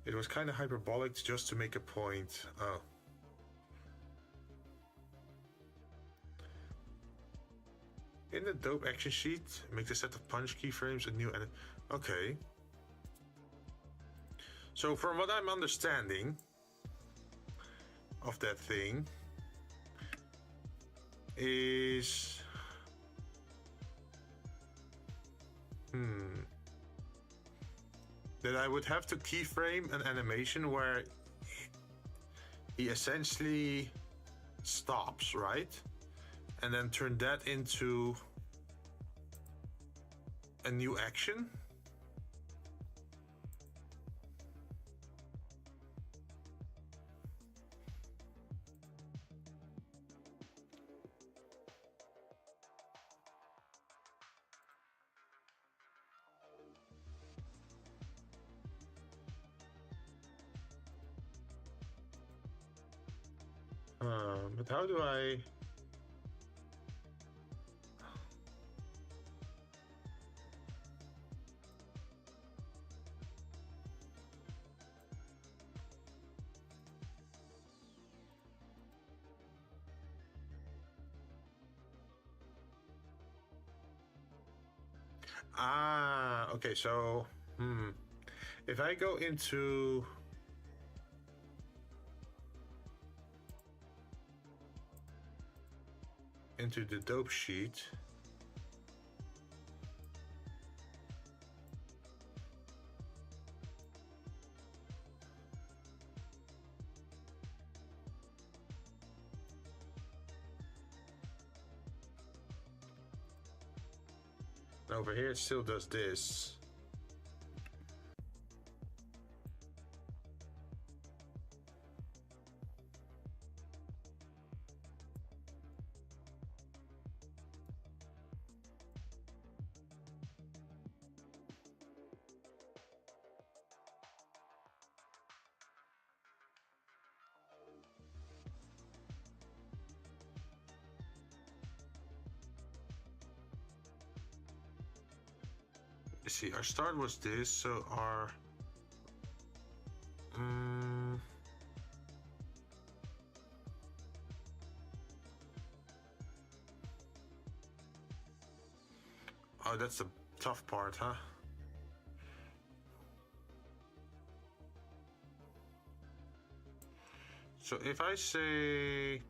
It was kind of hyperbolic just to make a point. Oh. In the dope action sheet, make the set of punch keyframes a new okay. So from what I'm understanding of that thing is that I would have to keyframe an animation where he essentially stops, right? And then turn that into a new action. But how do I... Okay, so if I go into the dope sheet, and over here it still does this. See, our start was this, so our oh, that's the tough part, huh? So if I say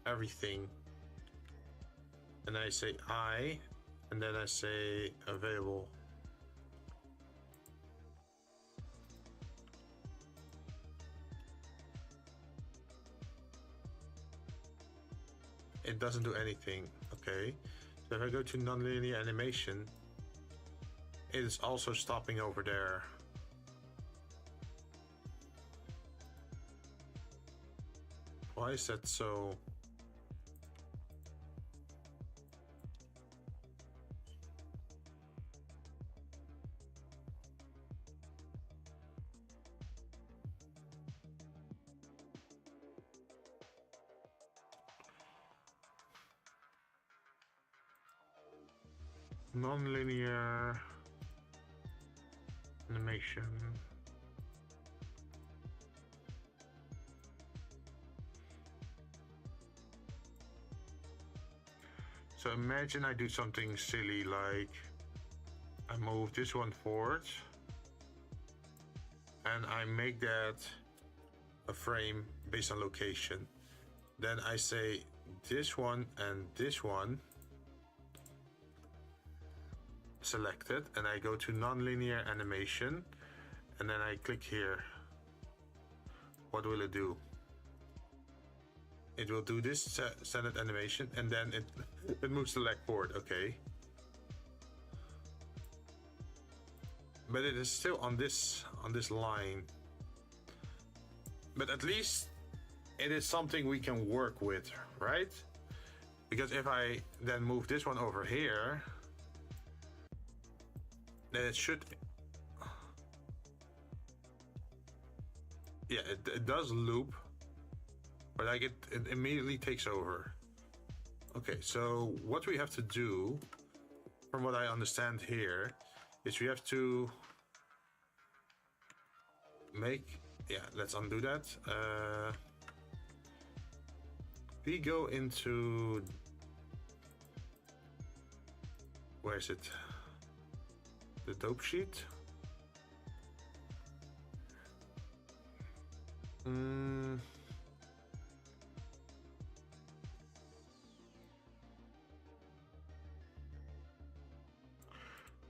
everything and I say I, and then I say available, it doesn't do anything. Okay, so if I go to nonlinear animation, it is also stopping over there. Why is that so? Non-linear animation. So imagine I do something silly like I move this one forward and I make that a frame based on location. Then I say this one and this one selected, and I go to non-linear animation, and then I click here. What will it do? It will do this standard animation, and then it moves the leg forward. Okay, but it is still on this line. But at least it is something we can work with, right? Because if I then move this one over here, then it should, yeah, it does loop, but like it immediately takes over. Okay, so what we have to do, from what I understand here, is we have to make, yeah, let's undo that. We go into, where is it? The dope sheet.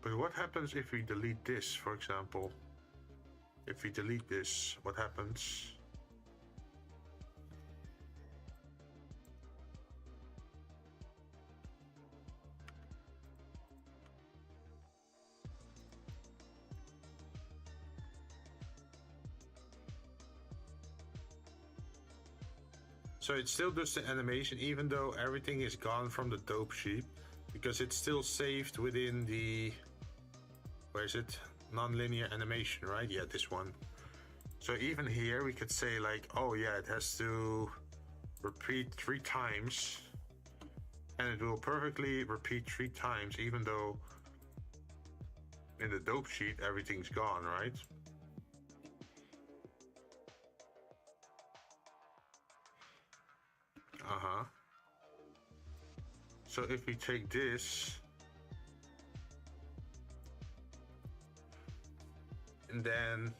But what happens if we delete this, for example? If we delete this, what happens? So it still does the animation even though everything is gone from the dope sheet, because it's still saved within the, where is it? Non-linear animation, right? Yeah, this one. So even here we could say like, oh yeah, it has to repeat 3 times, and it will perfectly repeat 3 times even though in the dope sheet everything's gone, right? So if we take this and then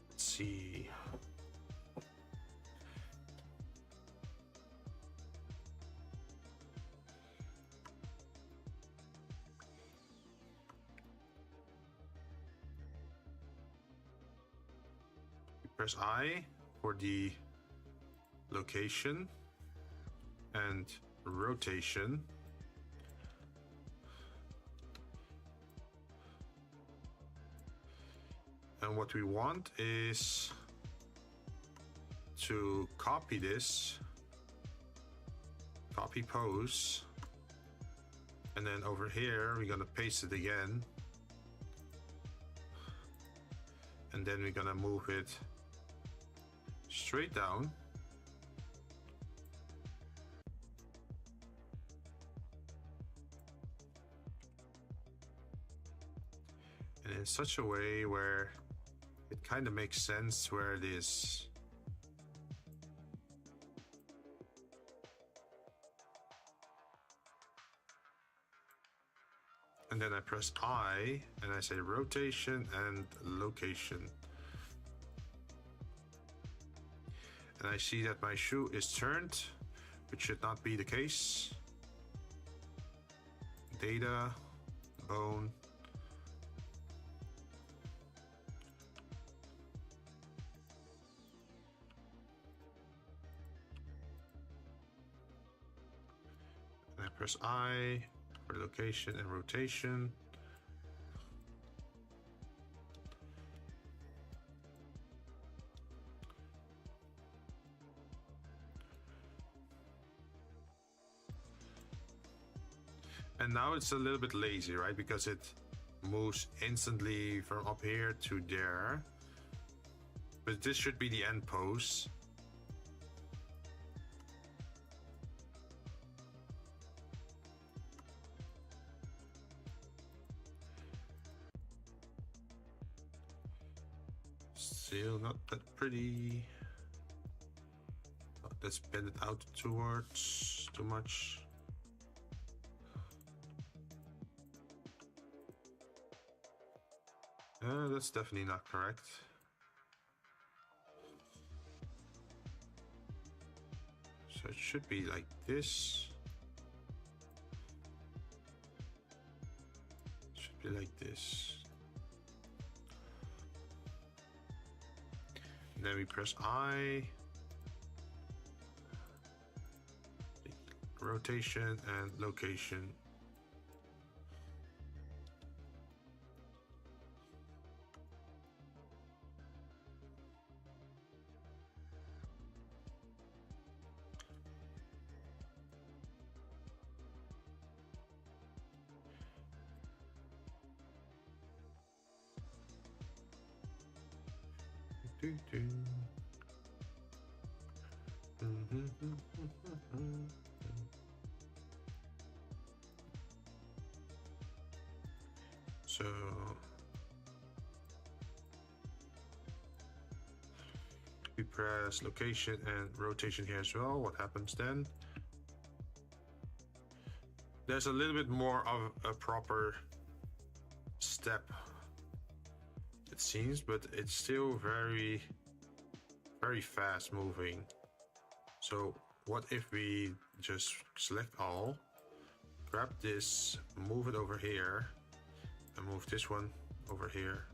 let's see, press I for the location and rotation, and what we want is to copy this, copy pose, and then over here we're gonna paste it again, and then we're gonna move it straight down. And in such a way where it kind of makes sense where it is. And then I press I and I say rotation and location. And I see that my shoe is turned, which should not be the case. Data, bone. And I press I for location and rotation. And now it's a little bit lazy, right? Because it moves instantly from up here to there. But this should be the end pose. Still not that pretty. Oh, let's bend it out towards too much. That's definitely not correct. So it should be like this. It should be like this. And then we press I. Rotation and location. So we press location and rotation here as well. What happens then? There's a little bit more of a proper step, it seems, but it's still very fast moving. So what if we just select all, grab this, move it over here, and move this one over here.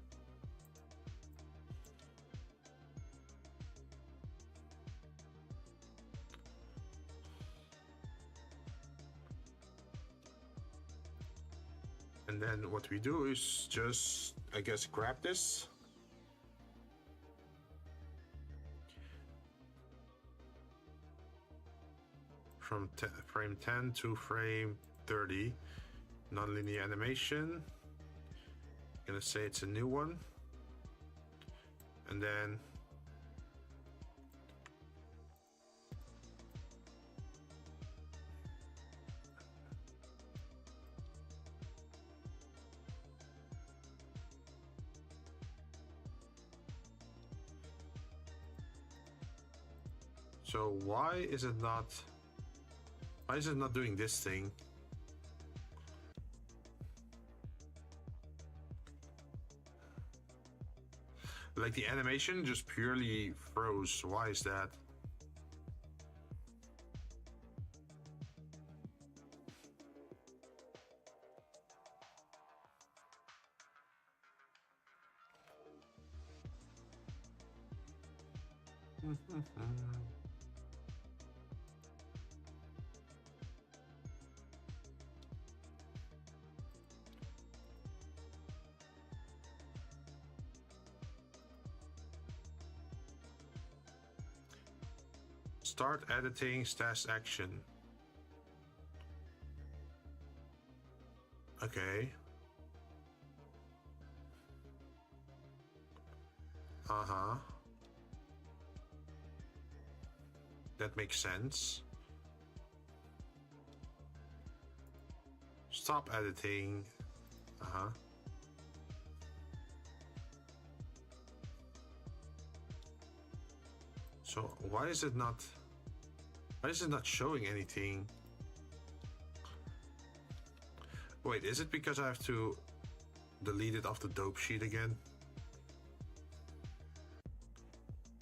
And then what we do is just, I guess, grab this. From frame 10 to frame 30, nonlinear animation. I'm gonna say it's a new one. And then so why is it not doing this thing? Like the animation just purely froze. Why is that? Start editing stash action. Okay. That makes sense. Stop editing. So why is it not showing anything? Wait, is it because I have to delete it off the dope sheet again?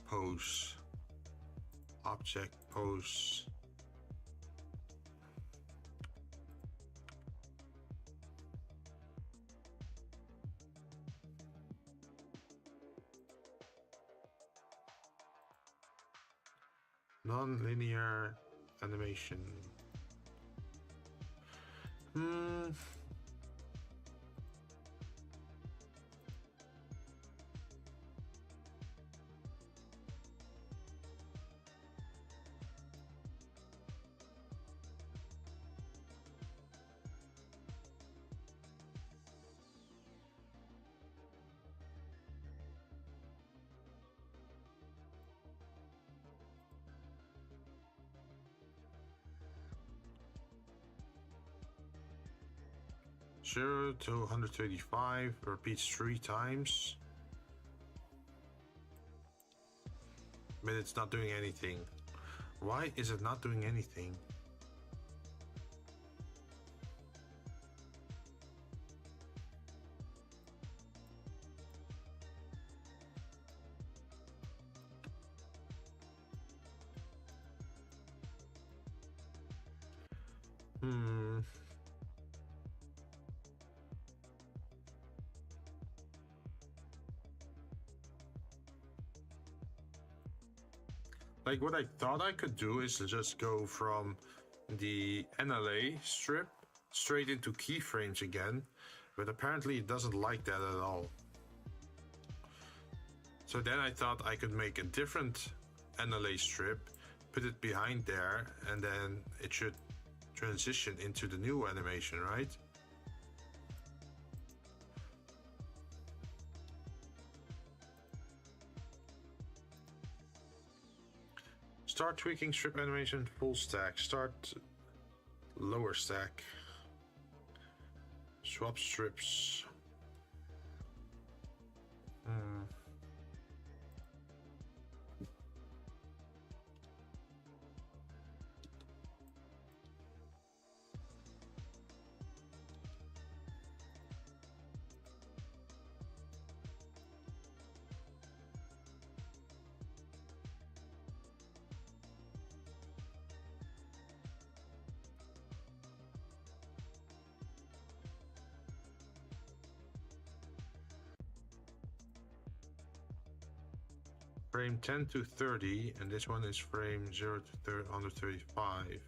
Pose. Object pose. Non-linear animation. 0 to 135 repeats 3 times. But it's not doing anything. Why is it not doing anything? Like what I thought I could do is just go from the NLA strip straight into keyframes again, but apparently it doesn't like that at all. So then I thought I could make a different NLA strip, put it behind there, and then it should transition into the new animation, right? Start tweaking strip animation full stack. Start lower stack. Swap strips. Frame 10 to 30, and this one is frame 0 to 135.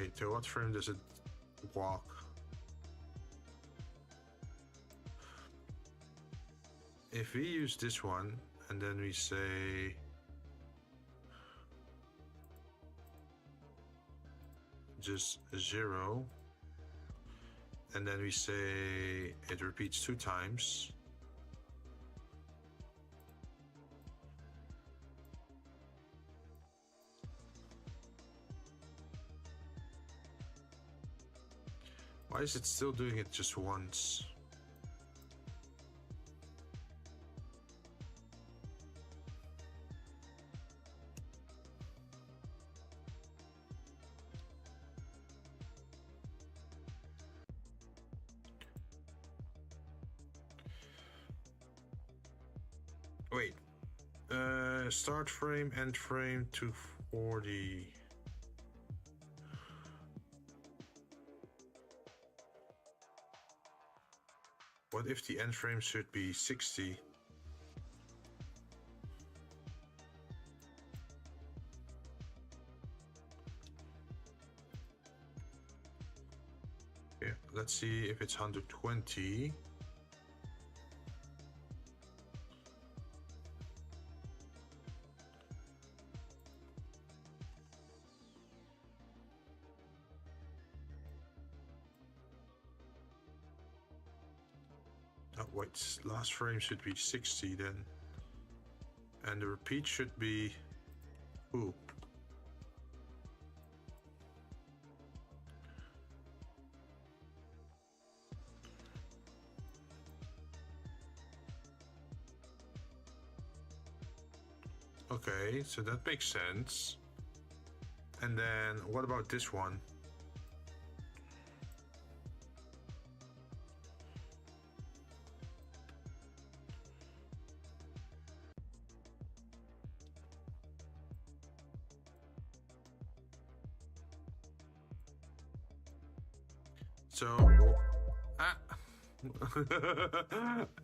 Okay, to what frame does it walk? If we use this one and then we say just 0, and then we say it repeats 2 times. Why is it still doing it just once? Wait. Start frame, end frame 240. What if the end frame should be 60? Yeah, let's see if it's 120. Oh, wait, last frame should be 60 then. And the repeat should be... Ooh. Okay, so that makes sense. And then what about this one? So,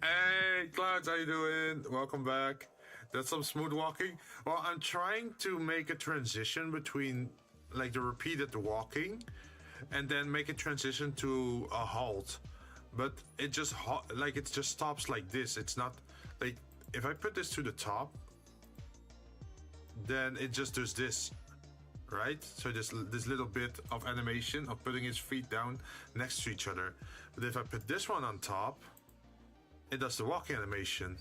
hey Clouds, how you doing? Welcome back. That's some smooth walking. Well, I'm trying to make a transition between like the repeated walking and then make a transition to a halt. But it just it just stops like this. It's not like if I put this to the top, then it just does this, right? So this little bit of animation of putting his feet down next to each other. But if I put this one on top, it does the walking animation.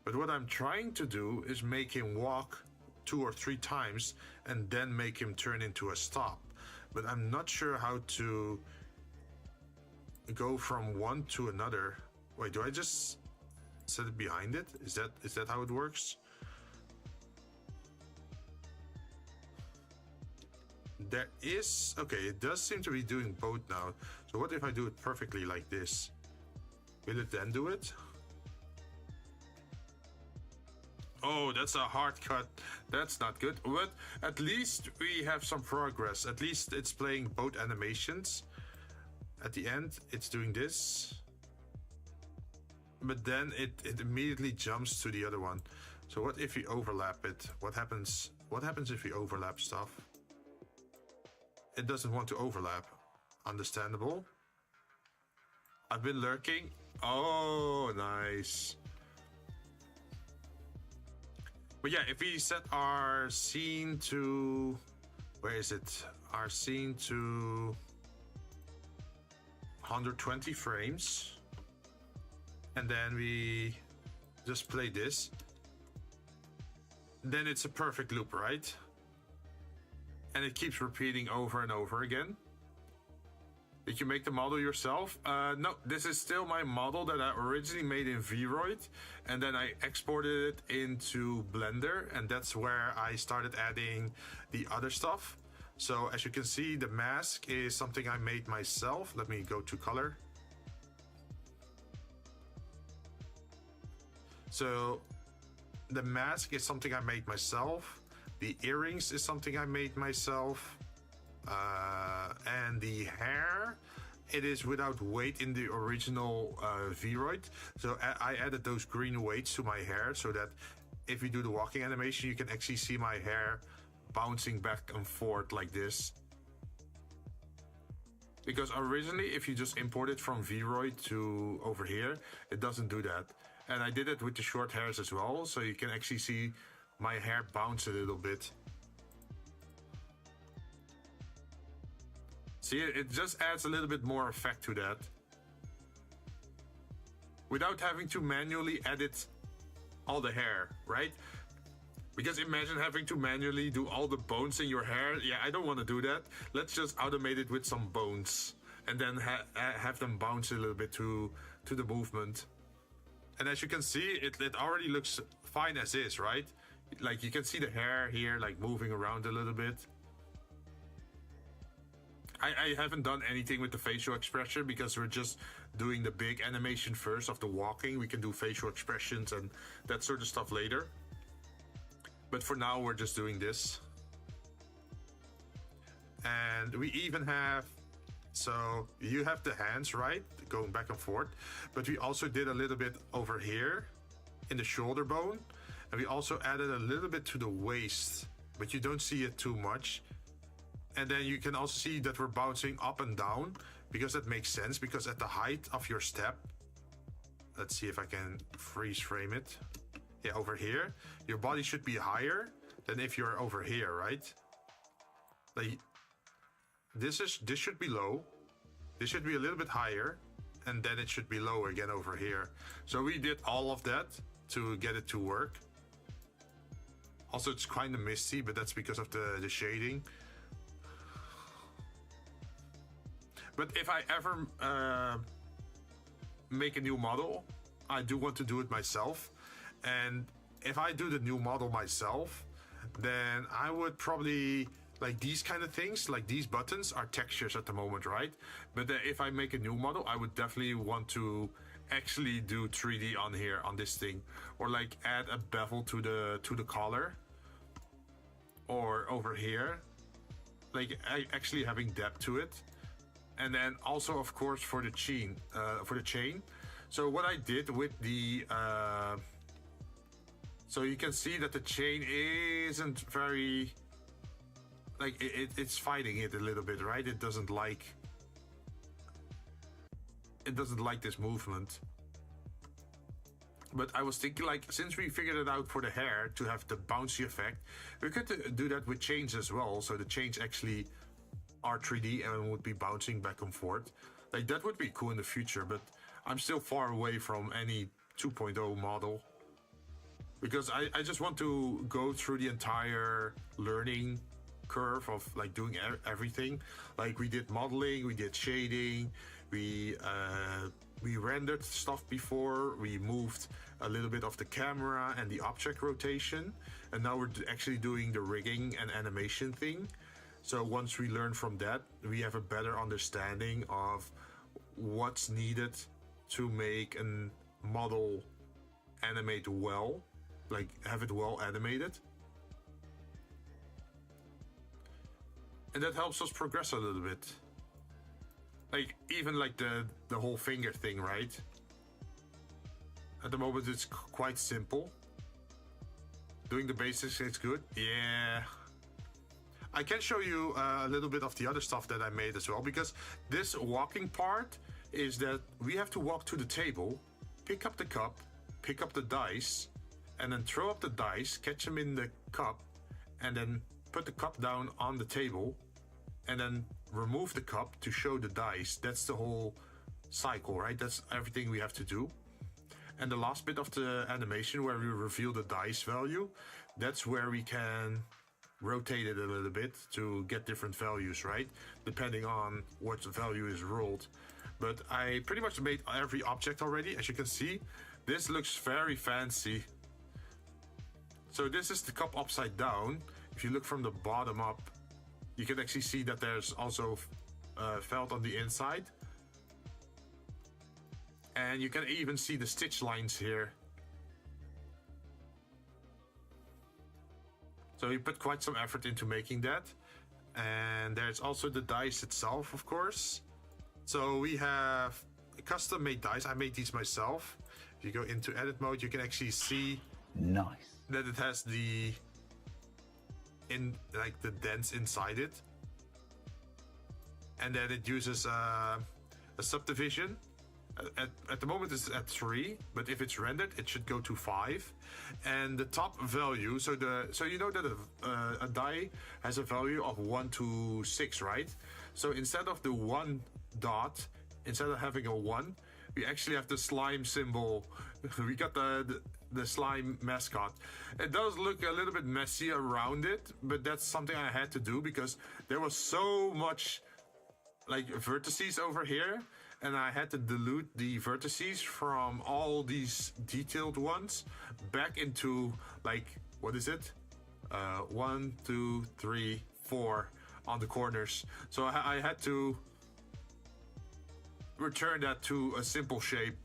But what I'm trying to do is make him walk 2 or 3 times and then make him turn into a stop. But I'm not sure how to go from one to another. Wait, do I just set it behind it? Is that how it works? There is, okay, it does seem to be doing both now. So what if I do it perfectly like this? Will it then do it? Oh, that's a hard cut. That's not good. But at least we have some progress. At least it's playing both animations. At the end, it's doing this. But then it immediately jumps to the other one. So what if we overlap it? What happens if we overlap stuff? It doesn't want to overlap. Understandable. I've been lurking. Oh, nice. But yeah, if we set our scene to... Where is it? Our scene to 120 frames. And then we just play this. Then it's a perfect loop, right? And it keeps repeating over and over again. Did you make the model yourself? No, this is still my model that I originally made in Vroid, and then I exported it into Blender, and that's where I started adding the other stuff. So as you can see, the mask is something I made myself. Let me go to color. So the mask is something I made myself. The earrings is something I made myself. And the hair, it is without weight in the original Vroid. So I added those green weights to my hair so that if we do the walking animation, you can actually see my hair bouncing back and forth like this. Because originally, if you just import it from Vroid to over here, it doesn't do that. And I did it with the short hairs as well, so you can actually see my hair bounce a little bit. See, it just adds a little bit more effect to that. Without having to manually edit all the hair, right? Because imagine having to manually do all the bones in your hair. Yeah, I don't want to do that. Let's just automate it with some bones. And then have them bounce a little bit to the movement. And as you can see, it already looks fine as is, right? Like you can see the hair here like moving around a little bit. I haven't done anything with the facial expression because we're just doing the big animation first of the walking. We can do facial expressions and that sort of stuff later. But for now, we're just doing this. And we even have, so you have the hands, right? Going back and forth. But we also did a little bit over here in the shoulder bone. And we also added a little bit to the waist, but you don't see it too much. And then you can also see that we're bouncing up and down because that makes sense, because at the height of your step, let's see if I can freeze frame it. Yeah, over here, your body should be higher than if you're over here, right? Like this should be low. This should be a little bit higher, and then it should be low again over here. So we did all of that to get it to work. Also, it's kind of misty, but that's because of the shading. But if I ever make a new model, I do want to do it myself. And if I do the new model myself, then I would probably, like these kind of things, like these buttons are textures at the moment, right? But if I make a new model, I would definitely want to actually do 3D on here, on this thing. Or like add a bevel to the collar. Or over here. Like actually having depth to it. And then also, of course, for the chain. So what I did with the... so you can see that the chain isn't very... Like, it's fighting it a little bit, right? It doesn't like this movement. But I was thinking, like, since we figured it out for the hair to have the bouncy effect, we could do that with chains as well. So the chains actually are 3D and would be bouncing back and forth. Like, that would be cool in the future, but I'm still far away from any 2.0 model. Because I just want to go through the entire learning curve of like doing everything. Like we did modeling, we did shading, we rendered stuff before, we moved a little bit of the camera and the object rotation, and now we're actually doing the rigging and animation thing. So once we learn from that, we have a better understanding of what's needed to make a model animate well, like have it well animated. And that helps us progress a little bit. Like, even like the whole finger thing, right? At the moment it's quite simple. Doing the basics is good. Yeah. I can show you a little bit of the other stuff that I made as well, because this walking part is that we have to walk to the table, pick up the cup, pick up the dice, and then throw up the dice, catch them in the cup, and then put the cup down on the table, and then remove the cup to show the dice. That's the whole cycle, right? That's everything we have to do. And the last bit of the animation where we reveal the dice value, that's where we can rotate it a little bit to get different values, right? Depending on what value is rolled. But I pretty much made every object already. As you can see, this looks very fancy. So this is the cup upside down. If you look from the bottom up, you can actually see that there's also felt on the inside. And you can even see the stitch lines here. So we put quite some effort into making that. And there's also the dice itself, of course. So we have custom made dice. I made these myself. If you go into edit mode, you can actually see that it has the dents inside it, and then it uses a subdivision. At the moment it's at 3, but if it's rendered it should go to 5. And the top value, so you know that a die has a value of 1 to 6, right? So instead of the 1 dot, instead of having a 1, we actually have the slime symbol. We got the slime mascot. It does look a little bit messy around it, but that's something I had to do because there was so much like vertices over here, and I had to dilute the vertices from all these detailed ones back into like, what is it? 1, 2, 3, 4 on the corners. So I had to return that to a simple shape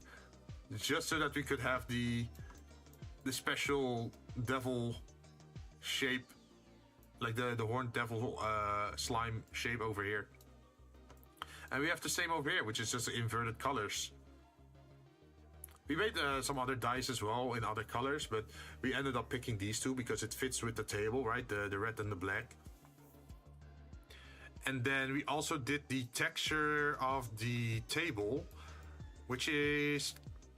just so that we could have the special devil shape, like the horned devil slime shape over here. And we have the same over here, which is just inverted colors. We made some other dice as well in other colors, but we ended up picking these two because it fits with the table, right? The red and the black. And then we also did the texture of the table, which is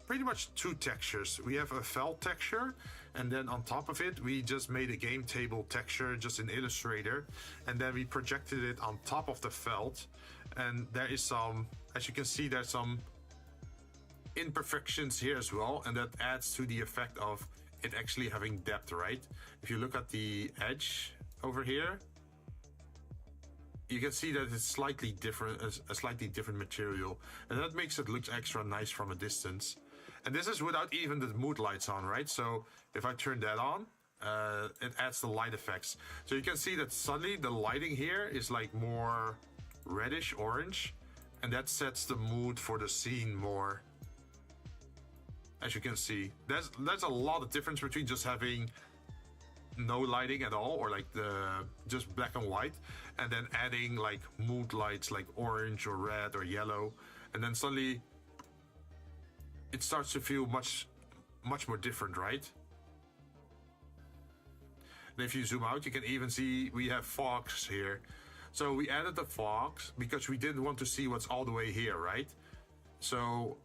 pretty much 2 textures. We have a felt texture, and then on top of it, we just made a game table texture just in Illustrator, and then we projected it on top of the felt. And there is some, as you can see, there's some imperfections here as well, and that adds to the effect of it actually having depth, right? If you look at the edge over here, you can see that it's slightly different, a slightly different material, and that makes it look extra nice from a distance. And this is without even the mood lights on, right? So if I turn that on, it adds the light effects. So you can see that suddenly the lighting here is like more reddish orange, and that sets the mood for the scene more. As you can see, there's a lot of difference between just having no lighting at all, or like just black and white, and then adding like mood lights like orange or red or yellow, and then suddenly it starts to feel much more different, right? And if you zoom out, you can even see we have fogs here. So we added the fogs because we didn't want to see what's all the way here, right? So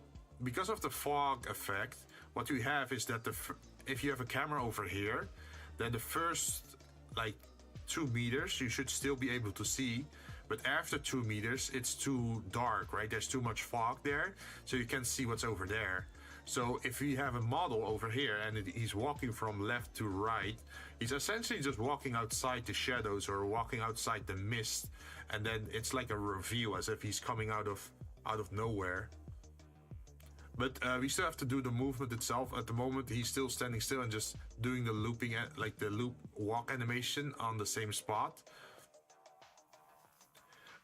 because of the fog effect, what we have is that if you have a camera over here, then the first like 2 meters you should still be able to see, but after 2 meters it's too dark, right? There's too much fog there, so you can't see what's over there. So if we have a model over here and he's walking from left to right, he's essentially just walking outside the shadows or walking outside the mist, and then it's like a reveal as if he's coming out of nowhere. But we still have to do the movement itself. At the moment he's still standing still and just doing the looping, like the loop walk animation on the same spot.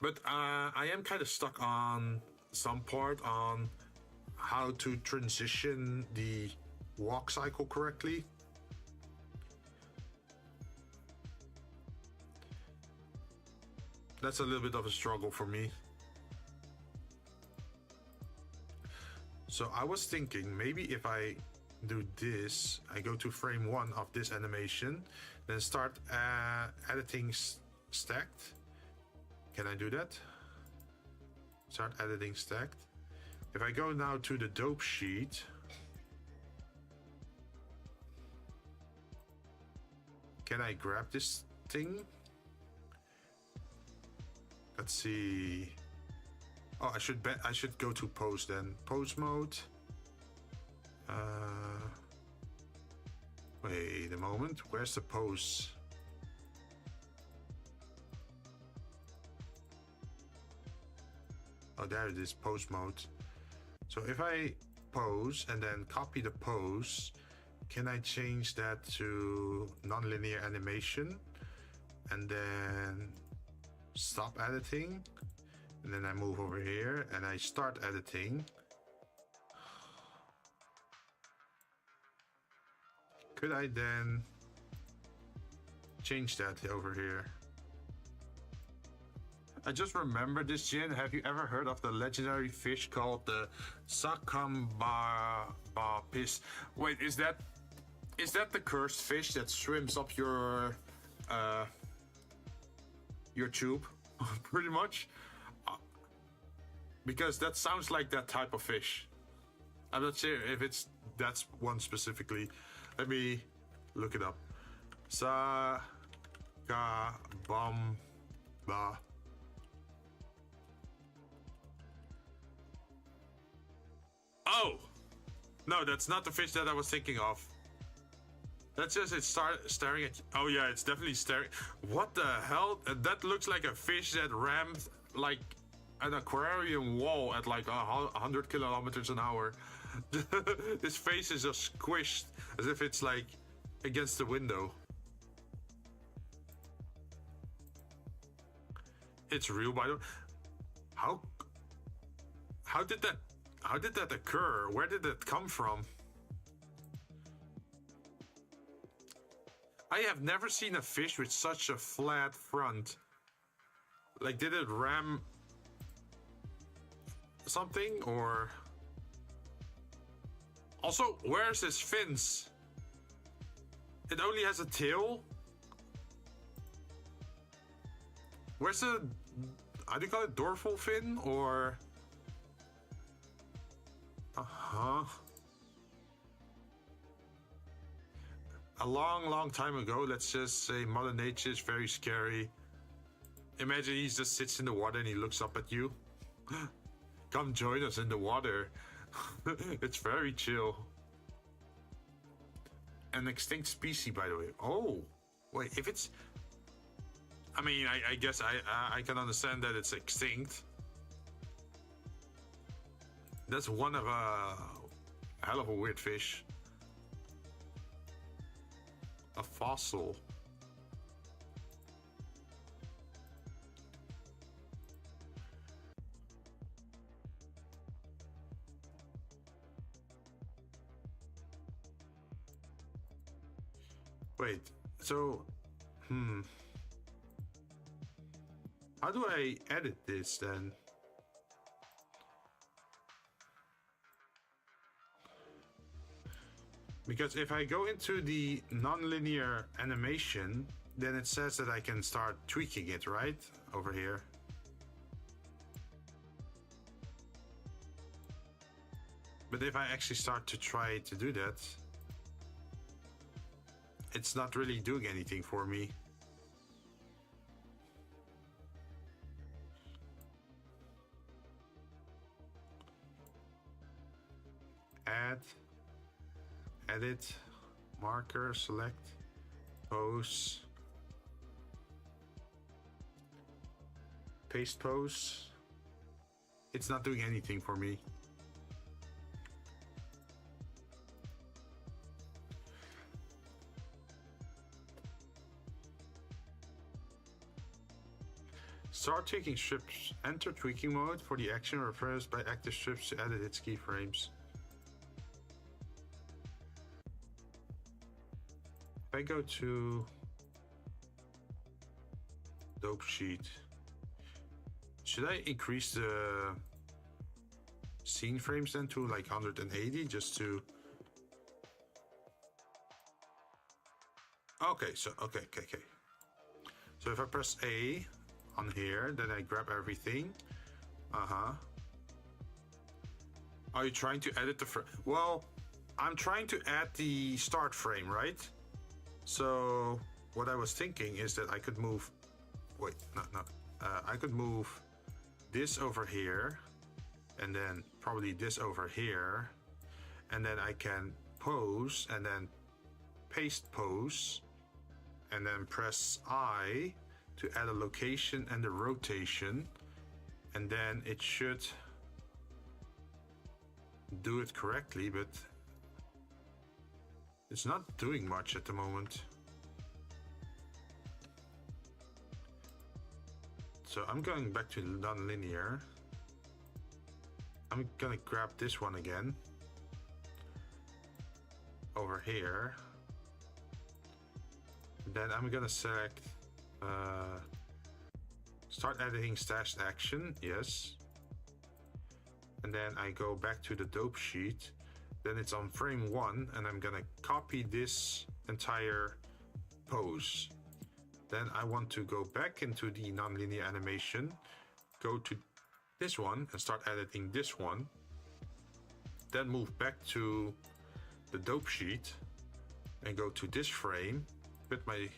But I am kind of stuck on some part on how to transition the walk cycle correctly. That's a little bit of a struggle for me. So I was thinking maybe if I do this, I go to frame 1 of this animation, then start editing stacked. Can I do that? Start editing stacked. If I go now to the dope sheet, can I grab this thing? Let's see. Oh, I should go to pose then. Pose mode. Wait a moment. Where's the pose? Oh, there it is. Pose mode. So if I pose and then copy the pose, can I change that to nonlinear animation and then stop editing? And then I move over here and I start editing. Could I then change that over here? I just remember this, Jinn. Have you ever heard of the legendary fish called the Sakambapis? Wait, is that the cursed fish that swims up your tube? Pretty much. Because that sounds like that type of fish. I'm not sure if that's one specifically. Let me look it up. Sakabamba. Oh! No, that's not the fish that I was thinking of. That's just it staring at you. Oh yeah, it's definitely staring. What the hell? That looks like a fish that rammed like an aquarium wall at like 100 kilometers an hour. His face is just squished as if it's like against the window. It's real, by the way. How did that occur? Where did that come from? I have never seen a fish with such a flat front. Like, did it ram something or? Also, where's his fins? It only has a tail. Where's the, how do you call it, dorsal fin or? A long time ago, let's just say Mother Nature is very scary. Imagine he just sits in the water and he looks up at you. Come join us in the water. It's very chill. An extinct species, by the way. Oh, wait, if it's, I mean, I guess I can understand that it's extinct. That's one of a hell of a weird fish. A fossil. Wait, so, how do I edit this then? Because if I go into the nonlinear animation, then it says that I can start tweaking it, right? Over here. But if I actually start to try to do that, it's not really doing anything for me. Add, edit, marker, select, pose, paste pose. It's not doing anything for me. Start tweaking strips. Enter tweaking mode for the action reversed by active strips to edit its keyframes. If I go to dope sheet, should I increase the scene frames then to like 180 just to... Okay, so okay. So if I press A on here, then I grab everything. Are you trying to edit the frame? Well, I'm trying to add the start frame, right? So what I was thinking is that I could move, wait, no. I could move this over here and then probably this over here. And then I can pose and then paste pose and then press I to add a location and a rotation. And then it should do it correctly, but it's not doing much at the moment. So I'm going back to non-linear. I'm gonna grab this one again over here. Then I'm gonna select start editing stashed action, yes. And then I go back to the dope sheet. Then it's on frame 1 and I'm gonna copy this entire pose. Then I want to go back into the nonlinear animation, go to this one and start editing this one. Then move back to the dope sheet and go to this frame, put my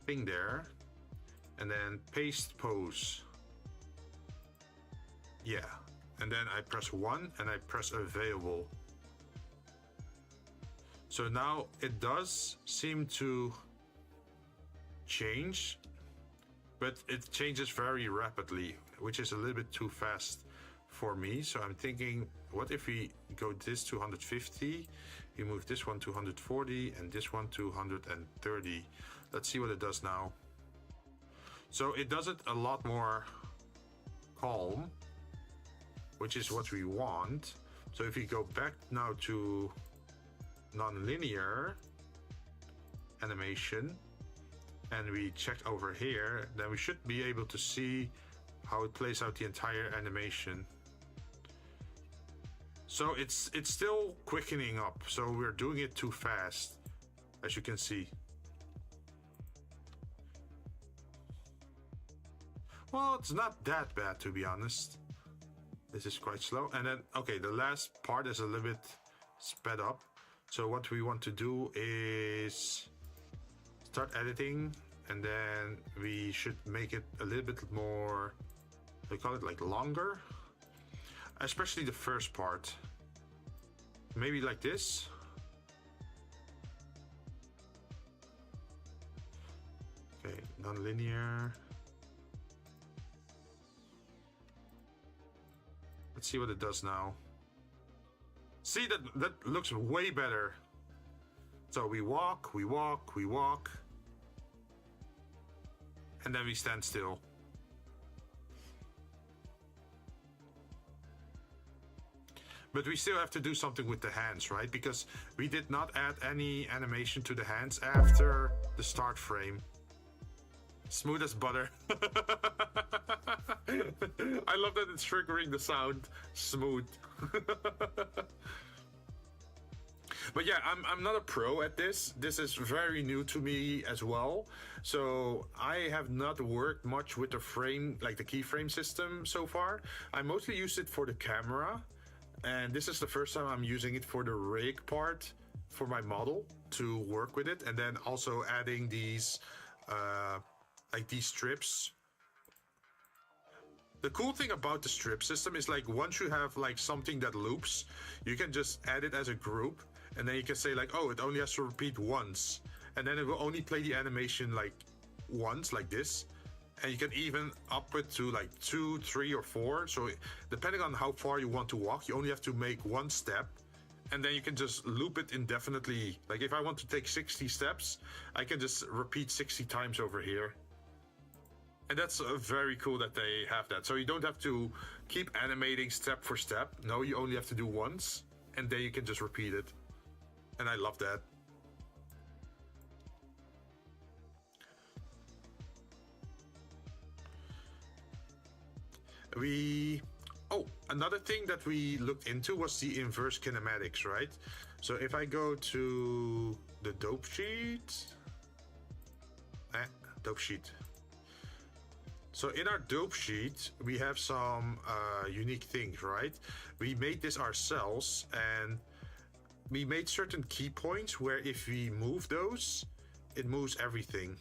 thing there, and then paste pose. Yeah, and then I press 1 and I press available. So now it does seem to change, but it changes very rapidly, which is a little bit too fast for me. So I'm thinking, what if we go this to 150, we move this one to 140 and this one to 130. Let's see what it does now. So it does it a lot more calm, which is what we want. So if we go back now to non-linear animation and we check over here, then we should be able to see how it plays out the entire animation. So it's still quickening up, so we're doing it too fast, as you can see. Well, it's not that bad, to be honest. This is quite slow. And then, okay, the last part is a little bit sped up. So what we want to do is start editing, and then we should make it a little bit more, they call it like longer, especially the first part. Maybe like this. Okay, non-linear. Let's see what it does now. See, that looks way better. So we walk, and then we stand still. But we still have to do something with the hands, right? Because we did not add any animation to the hands after the start frame. Smooth as butter. I love that it's triggering the sound smooth. But yeah, I'm not a pro at this. This is very new to me as well. So I have not worked much with the frame, like the keyframe system so far. I mostly used it for the camera. And this is the first time I'm using it for the rig part for my model to work with it, and then also adding these like these strips. The cool thing about the strip system is like once you have like something that loops, you can just add it as a group, and then you can say like, oh, it only has to repeat once, and then it will only play the animation like once, like this. And you can even up it to like 2, 3, or 4. So depending on how far you want to walk, you only have to make one step, and then you can just loop it indefinitely. Like if I want to take 60 steps, I can just repeat 60 times over here. And that's very cool that they have that. So you don't have to keep animating step for step. No, you only have to do once, and then you can just repeat it. And I love that. Another thing that we looked into was the inverse kinematics, right? So if I go to the dope sheet, dope sheet. So in our dope sheet, we have some unique things, right? We made this ourselves, and we made certain key points where if we move those, it moves everything.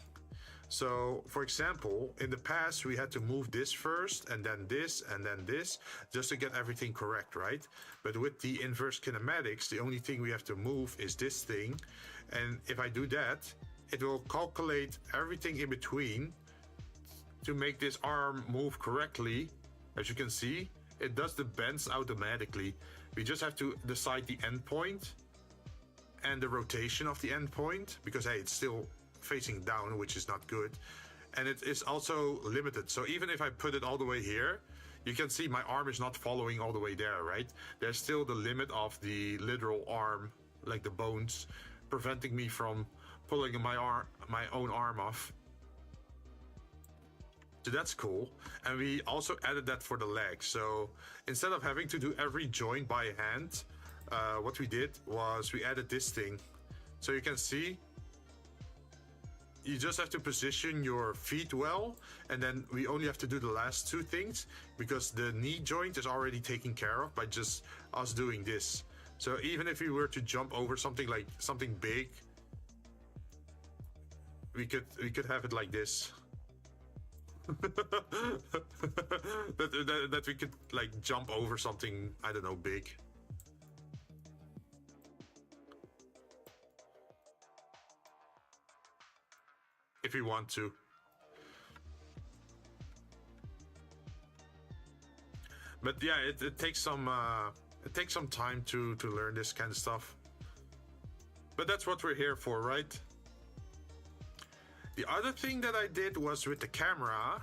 So, for example, in the past, we had to move this first, and then this, and then this, just to get everything correct, right? But with the inverse kinematics, the only thing we have to move is this thing. And if I do that, it will calculate everything in between to make this arm move correctly. As you can see, it does the bends automatically. We just have to decide the endpoint and the rotation of the endpoint, because hey, it's still facing down, which is not good, and it is also limited. So even if I put it all the way here, you can see my arm is not following all the way there, right? There's still the limit of the literal arm, like the bones, preventing me from pulling my own arm off. So that's cool. And we also added that for the legs. So instead of having to do every joint by hand, what we did was we added this thing. So you can see you just have to position your feet well, and then we only have to do the last two things because the knee joint is already taken care of by just us doing this. So even if we were to jump over something like something big, we could have it like this. that we could like jump over something, I don't know, big. If we want to. But yeah, it takes some time to learn this kind of stuff. But that's what we're here for, right? The other thing that I did was with the camera.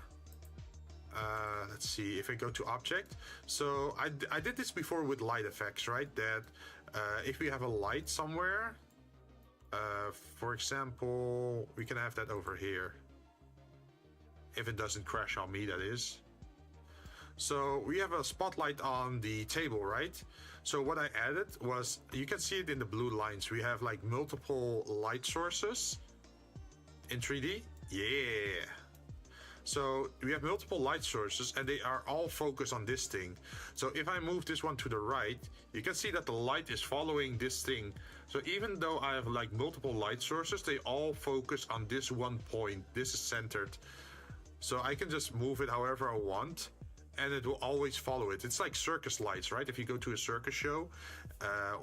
Let's see if I go to object. So I did this before with light effects, right? That if we have a light somewhere, for example, we can have that over here. If it doesn't crash on me, that is. So we have a spotlight on the table, right? So what I added was, you can see it in the blue lines. We have like multiple light sources in 3D. Yeah. So we have multiple light sources and they are all focused on this thing. So if I move this one to the right, you can see that the light is following this thing. So even though I have like multiple light sources, they all focus on this one point. This is centered. So I can just move it however I want and it will always follow it. It's like circus lights, right? If you go to a circus show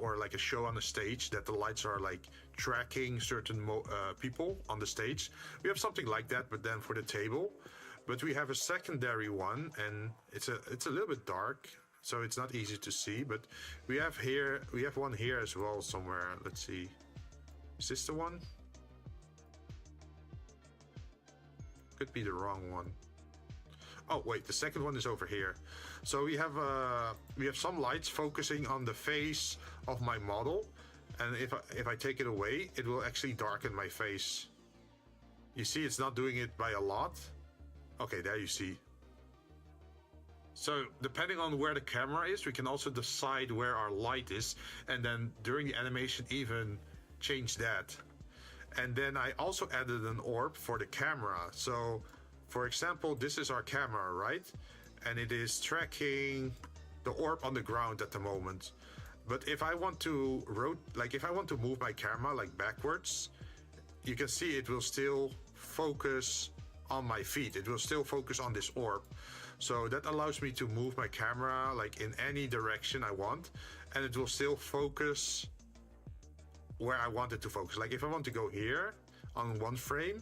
or like a show on the stage, that the lights are like tracking certain people on the stage. We have something like that, but then for the table. But we have a secondary one, and it's a little bit dark, so it's not easy to see. But we have one here as well somewhere. Let's see, is this the one? Could be the wrong one. Oh wait, the second one is over here. So we have some lights focusing on the face of my model, and if I take it away, it will actually darken my face. You see, it's not doing it by a lot. Okay, there you see. So depending on where the camera is, we can also decide where our light is, and then during the animation even change that. And then I also added an orb for the camera. So for example, this is our camera, right? And it is tracking the orb on the ground at the moment. But if I want to if I want to move my camera like backwards, you can see it will still focus on my feet. It will still focus on this orb. So that allows me to move my camera like in any direction I want, and it will still focus where I want it to focus. Like if I want to go here on one frame,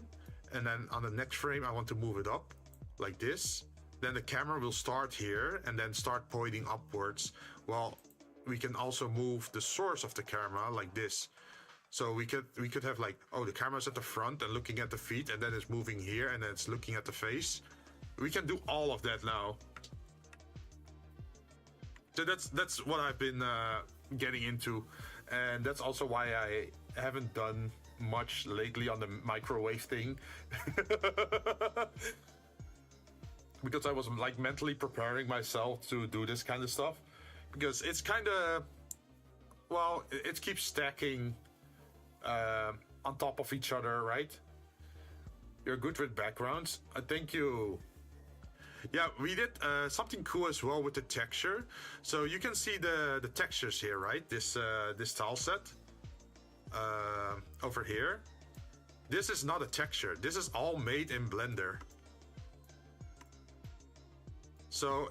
and then on the next frame I want to move it up like this, then the camera will start here and then start pointing upwards. Well, we can also move the source of the camera like this. So we could have like, oh, the camera's at the front and looking at the feet, and then it's moving here and then it's looking at the face. We can do all of that now. So that's what I've been getting into, and that's also why I haven't done much lately on the microwave thing. Because I was like mentally preparing myself to do this kind of stuff, because it's kind of, well, it keeps stacking on top of each other, right? You're good with backgrounds. Thank you. Yeah, we did something cool as well with the texture. So you can see the textures here, right? This tile set over here. This is not a texture. This is all made in Blender. So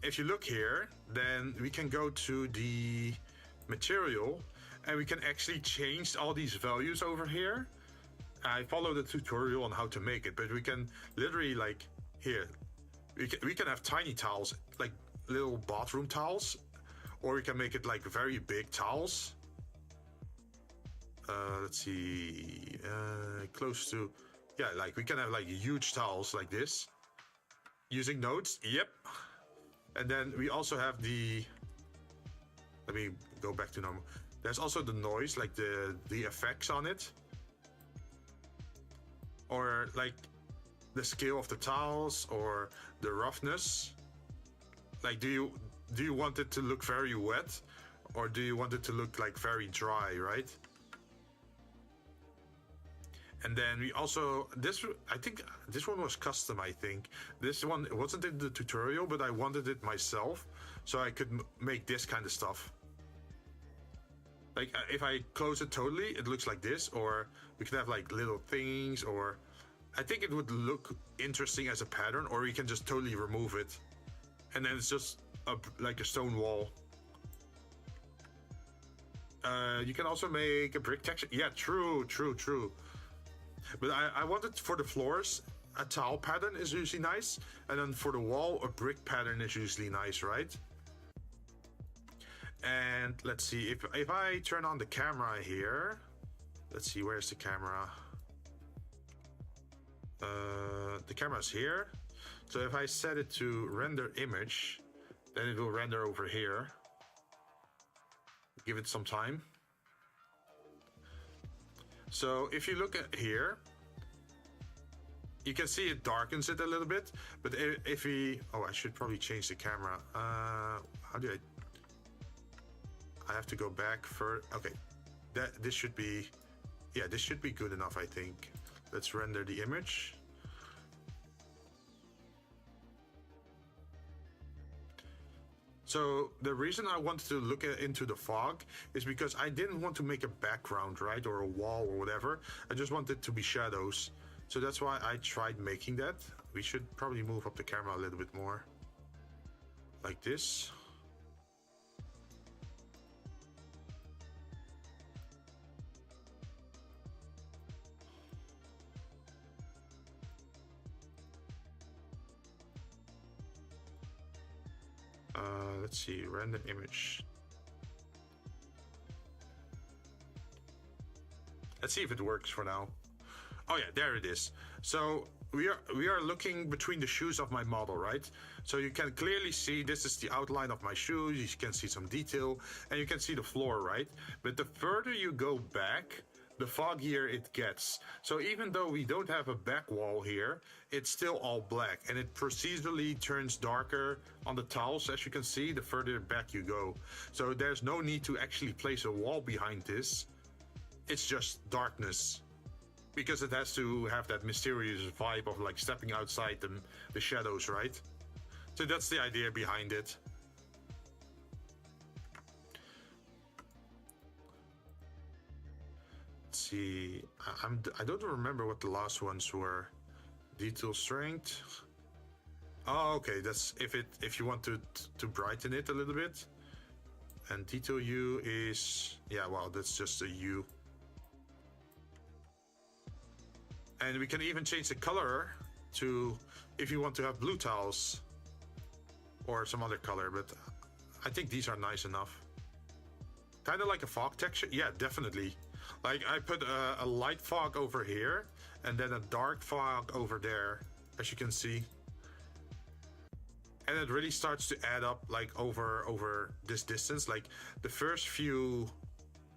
if you look here, then we can go to the material and we can actually change all these values over here. I followed the tutorial on how to make it, but we can literally like here, we can have tiny tiles, like little bathroom tiles, or we can make it like very big tiles. Let's see, close to, yeah, like we can have like huge tiles like this using nodes. Yep. And then we also have the, let me go back to normal. There's also the noise, like the effects on it, or like the scale of the tiles or the roughness. Like, do you want it to look very wet, or do you want it to look like very dry, right? And then we also, I think this one was custom, I think. This one, it wasn't in the tutorial, but I wanted it myself, so I could make this kind of stuff. Like, if I close it totally, it looks like this, or we can have like little things, or I think it would look interesting as a pattern, or you can just totally remove it. And then it's just like a stone wall. You can also make a brick texture. Yeah, true. But I wanted for the floors, a tile pattern is usually nice. And then for the wall, a brick pattern is usually nice, right? And let's see, if I turn on the camera here, let's see, where's the camera? The camera's here. So if I set it to render image, then it will render over here. Give it some time. So if you look at here, you can see it darkens it a little bit. But if we, oh, I should probably change the camera. How do I have to go back for, okay. This should be, yeah, this should be good enough, I think. Let's render the image. So the reason I wanted to look into the fog is because I didn't want to make a background, right? Or a wall or whatever. I just wanted to be shadows. So that's why I tried making that. We should probably move up the camera a little bit more. Like this. Let's see, render image. Let's see if it works for now. Oh yeah, there it is. So we are looking between the shoes of my model, right? So you can clearly see this is the outline of my shoes. You can see some detail, and you can see the floor, right? But the further you go back, the foggier it gets. So even though we don't have a back wall here, it's still all black, and it procedurally turns darker on the tiles, as you can see, the further back you go. So there's no need to actually place a wall behind this. It's just darkness, because it has to have that mysterious vibe of like stepping outside the shadows, right? So that's the idea behind it. see. I don't remember what the last ones were. Detail strength. Oh, okay. That's if you want to brighten it a little bit. And detail hue is, yeah, well, that's just a hue. And we can even change the color to if you want to have blue tiles or some other color, but I think these are nice enough. Kind of like a fog texture. Yeah, definitely. Like I put a light fog over here and then a dark fog over there, as you can see. And it really starts to add up like over this distance. Like the first few,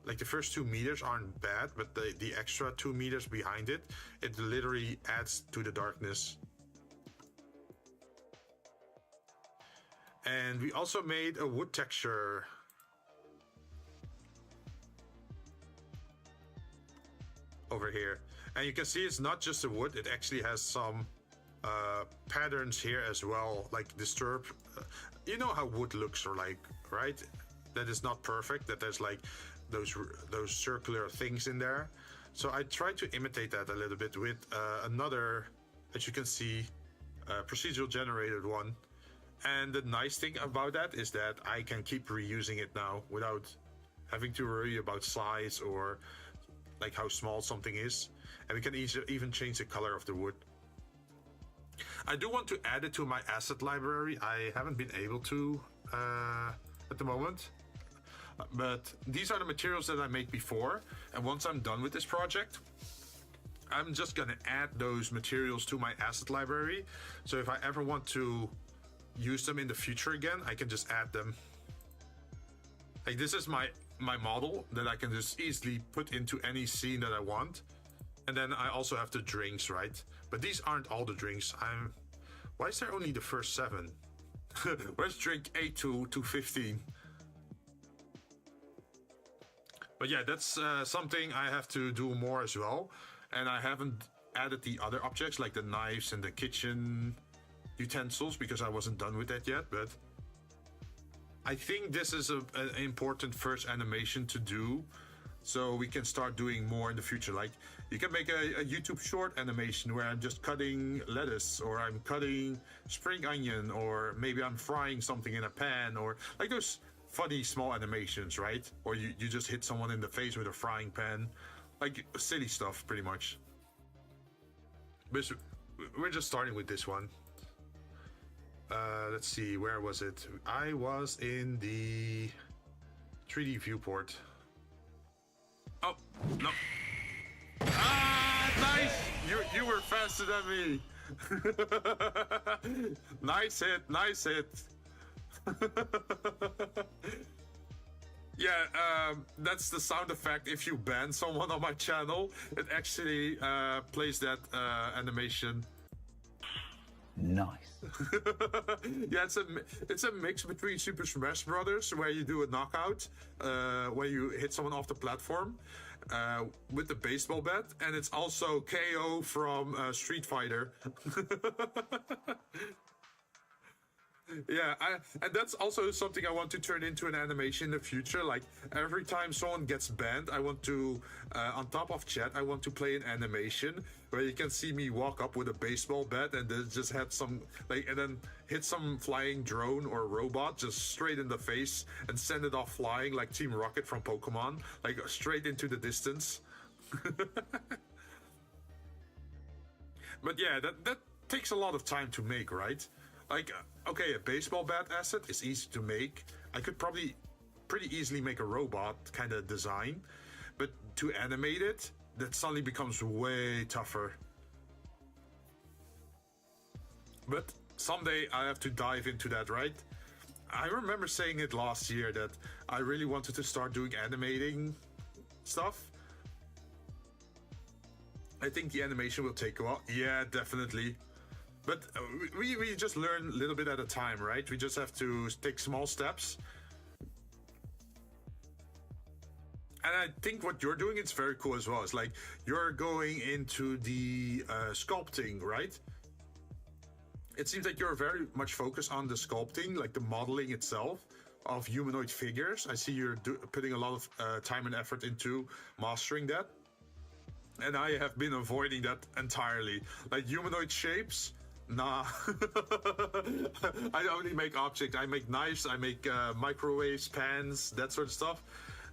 like the first 2 meters aren't bad, but the extra 2 meters behind it, it literally adds to the darkness. And we also made a wood texture. Over here. And you can see it's not just the wood, it actually has some patterns here as well, like disturb. You know how wood looks, or like, right? That is not perfect, that there's like those circular things in there. So I tried to imitate that a little bit with another, as you can see, procedural generated one. And the nice thing about that is that I can keep reusing it now without having to worry about size or like how small something is. And we can even change the color of the wood. I do want to add it to my asset library. I haven't been able to at the moment. But these are the materials that I made before. And once I'm done with this project, I'm just going to add those materials to my asset library. So if I ever want to use them in the future again, I can just add them. Like this is my model that I can just easily put into any scene that I want. And then I also have the drinks, right? But these aren't all the drinks. Why is there only the first 7? Where's drink 8 to 15? But yeah, that's something I have to do more as well. And I haven't added the other objects like the knives and the kitchen utensils because I wasn't done with that yet. But I think this is an important first animation to do, so we can start doing more in the future. Like you can make a YouTube short animation where I'm just cutting lettuce, or I'm cutting spring onion, or maybe I'm frying something in a pan, or like those funny small animations, right? Or you just hit someone in the face with a frying pan, like silly stuff pretty much. But we're just starting with this one. Let's see, where was it? I was in the 3D viewport. Oh, no. Ah, nice! You were faster than me. Nice hit, nice hit. Yeah, that's the sound effect. If you ban someone on my channel, it actually plays that animation. Nice. Yeah, it's a mix between Super Smash Brothers, where you do a knockout, where you hit someone off the platform with the baseball bat, and it's also KO from Street Fighter. Yeah, and that's also something I want to turn into an animation in the future. Like every time someone gets banned, I want to, on top of chat, I want to play an animation where you can see me walk up with a baseball bat and then just have some, like, and then hit some flying drone or robot just straight in the face and send it off flying like Team Rocket from Pokemon, like straight into the distance. But yeah, that takes a lot of time to make, right? Like, okay, a baseball bat asset is easy to make. I could probably pretty easily make a robot kind of design, but to animate it, that suddenly becomes way tougher. But someday I have to dive into that, right? I remember saying it last year that I really wanted to start doing animating stuff. I think the animation will take a while. Yeah, definitely. But we just learn a little bit at a time, right? We just have to take small steps. And I think what you're doing is very cool as well. It's like you're going into the sculpting, right? It seems like you're very much focused on the sculpting, like the modeling itself of humanoid figures. I see you're putting a lot of time and effort into mastering that. And I have been avoiding that entirely. Like humanoid shapes, nah. I only make objects. I make knives, I make microwaves, pans, that sort of stuff.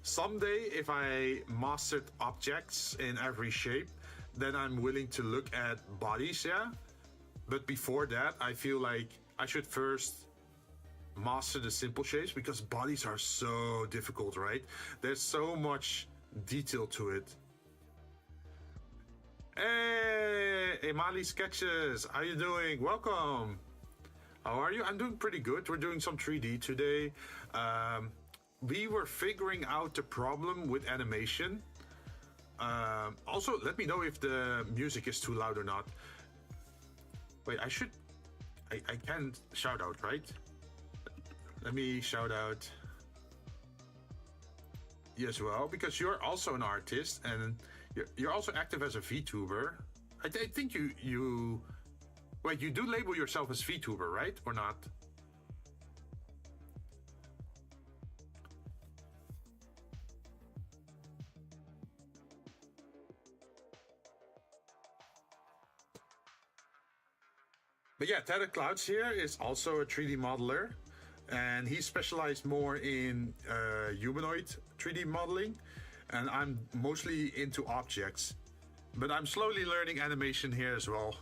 Someday, if I mastered objects in every shape, then I'm willing to look at bodies, yeah? But before that, I feel like I should first master the simple shapes, because bodies are so difficult, right? There's so much detail to it. Hey, Emali Sketches, how you doing? Welcome. How are you? I'm doing pretty good. We're doing some 3D today. We were figuring out the problem with animation. Also, let me know if the music is too loud or not. Wait, I can shout out, right? Let me shout out you as well, because you're also an artist and you're also active as a VTuber. I think you wait, you do label yourself as VTuber, right? Or not? But yeah, Ted Clouds here is also a 3D modeler, and he specialized more in humanoid 3D modeling, and I'm mostly into objects. But I'm slowly learning animation here as well.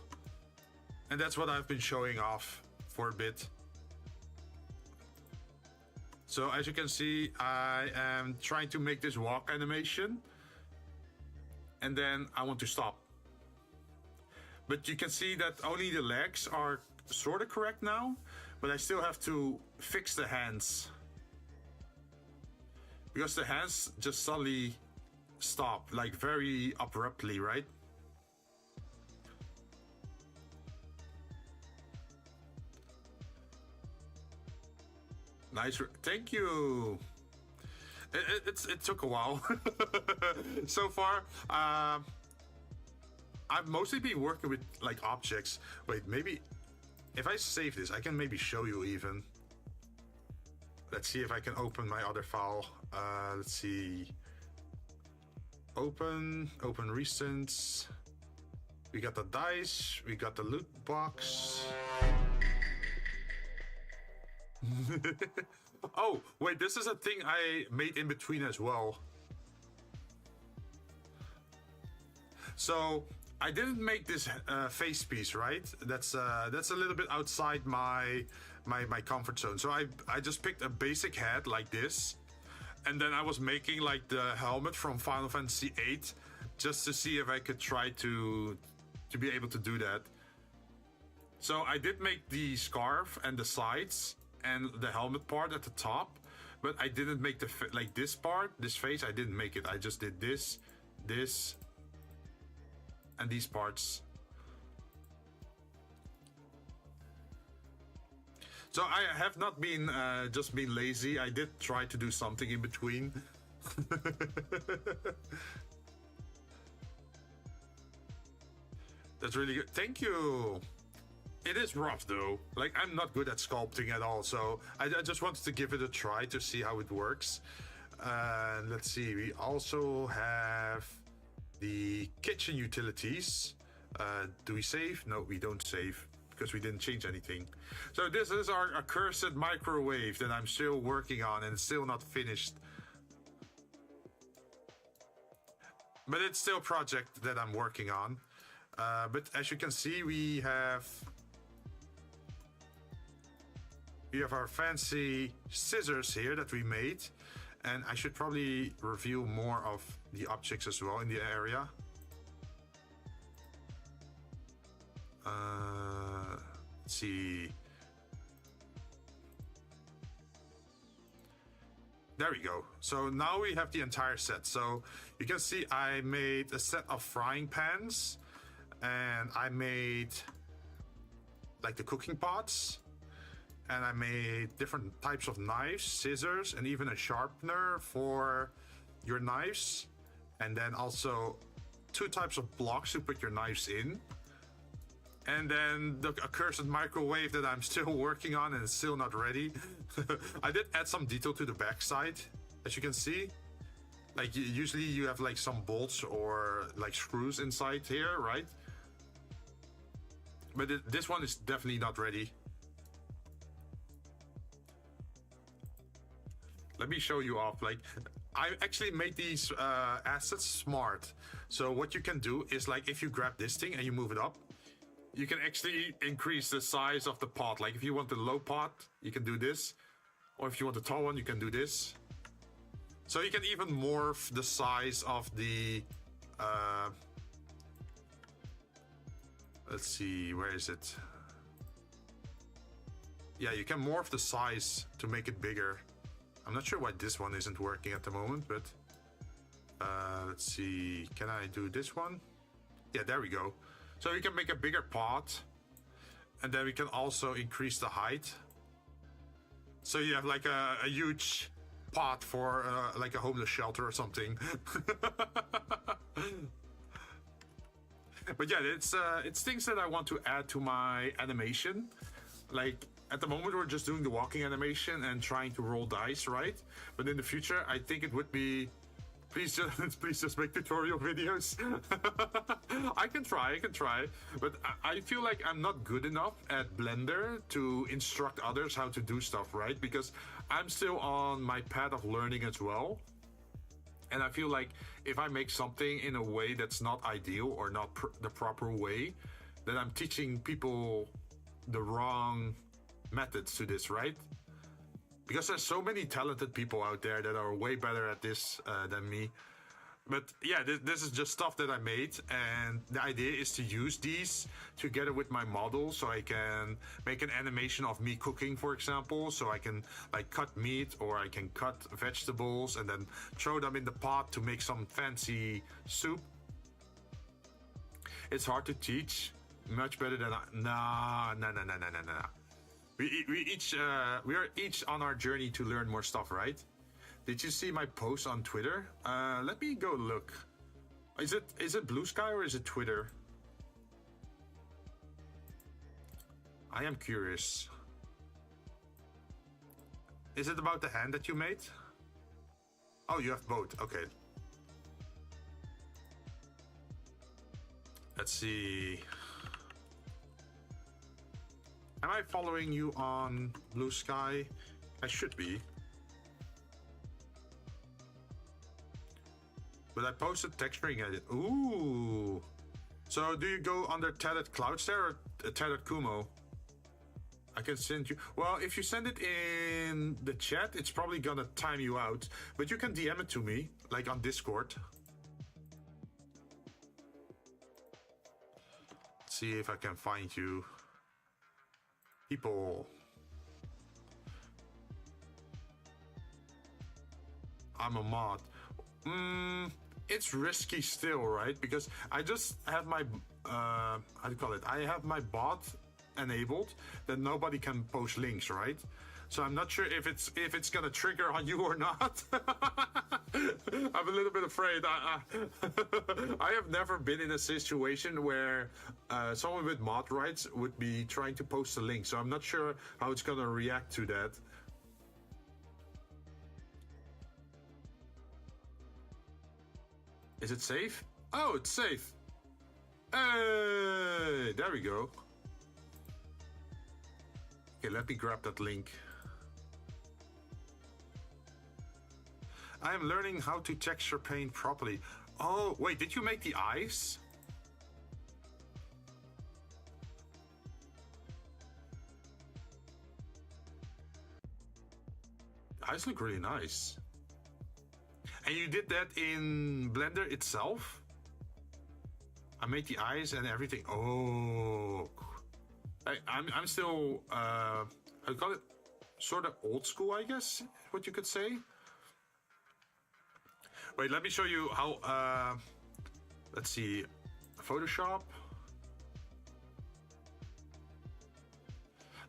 And that's what I've been showing off for a bit. So as you can see, I am trying to make this walk animation, and then I want to stop. But you can see that only the legs are sort of correct now, but I still have to fix the hands, because the hands just suddenly stop, like very abruptly, right? Nice, thank you. It took a while. So far, I've mostly been working with like objects. Wait, maybe if I save this, I can maybe show you even. Let's see if I can open my other file. Let's see. Open recents. We got the dice, we got the loot box. Oh, wait, this is a thing I made in between as well. So I didn't make this face piece, right? That's a little bit outside my comfort zone. So I just picked a basic head like this, and then I was making like the helmet from Final Fantasy VIII, just to see if I could try to be able to do that. So I did make the scarf and the sides and the helmet part at the top, but I didn't make the like this part, this face. I didn't make it. I just did this, and these parts. So I have not been just been lazy. I did try to do something in between. That's really good. Thank you. It is rough though. Like, I'm not good at sculpting at all, so I just wanted to give it a try to see how it works. Let's see, we also have the kitchen utilities. Do we save? No, we don't save, because we didn't change anything. So this is our accursed microwave that I'm still working on and still not finished. But it's still a project that I'm working on. But as you can see, we have our fancy scissors here that we made. And I should probably reveal more of the objects as well in the area. Let's see. There we go. So now we have the entire set. So you can see I made a set of frying pans, and I made like the cooking pots, and I made different types of knives, scissors, and even a sharpener for your knives. And then also 2 types of blocks to put your knives in. And then the accursed microwave that I'm still working on and it's still not ready. I did add some detail to the backside, as you can see. Like usually you have like some bolts or like screws inside here, right? But this one is definitely not ready. Let me show you off. Like, I actually made these assets smart. So what you can do is, like, if you grab this thing and you move it up, you can actually increase the size of the pot. Like, if you want the low pot, you can do this. Or if you want the tall one, you can do this. So you can even morph the size of the... let's see, where is it? Yeah, you can morph the size to make it bigger. I'm not sure why this one isn't working at the moment, but... let's see, can I do this one? Yeah, there we go. So you can make a bigger pot. And then we can also increase the height. So you have like a huge pot for like a homeless shelter or something. But yeah, it's things that I want to add to my animation. Like at the moment we're just doing the walking animation and trying to roll dice, right? But in the future I think it would be, please just make tutorial videos. I can try, but I feel like I'm not good enough at Blender to instruct others how to do stuff, right? Because I'm still on my path of learning as well. And I feel like if I make something in a way that's not ideal or not the proper way, then I'm teaching people the wrong methods to this, right? Because there's so many talented people out there that are way better at this than me. But yeah, this is just stuff that I made, and the idea is to use these together with my model so I can make an animation of me cooking, for example. So I can like cut meat or I can cut vegetables and then throw them in the pot to make some fancy soup. It's hard to teach, much better than nah. We are each on our journey to learn more stuff, right? Did you see my post on Twitter? Let me go look. Is it Blue Sky or is it Twitter? I am curious. Is it about the hand that you made? Oh, you have both. Okay. Let's see. Am I following you on Blue Sky? I should be. But I posted texturing edit. Ooh. So do you go under Tatted Clouds there or Tatted Kumo? I can send you. Well, if you send it in the chat, it's probably gonna time you out. But you can DM it to me, like on Discord. Let's see if I can find you. People. I'm a mod. It's risky still, right? Because I just have my how do you call it? I have my bot enabled that nobody can post links, right? So I'm not sure if it's gonna trigger on you or not. I'm a little bit afraid. I have never been in a situation where someone with mod rights would be trying to post a link, so I'm not sure how it's gonna react to that. Is it safe? Oh, it's safe. Hey, there we go. Okay, let me grab that link. I am learning how to texture paint properly. Oh, wait, did you make the eyes? The eyes look really nice. And you did that in Blender itself? I made the eyes and everything. Oh, I'm still how do you call it? Sort of old school, I guess, what you could say. Wait, let me show you how. Let's see, Photoshop.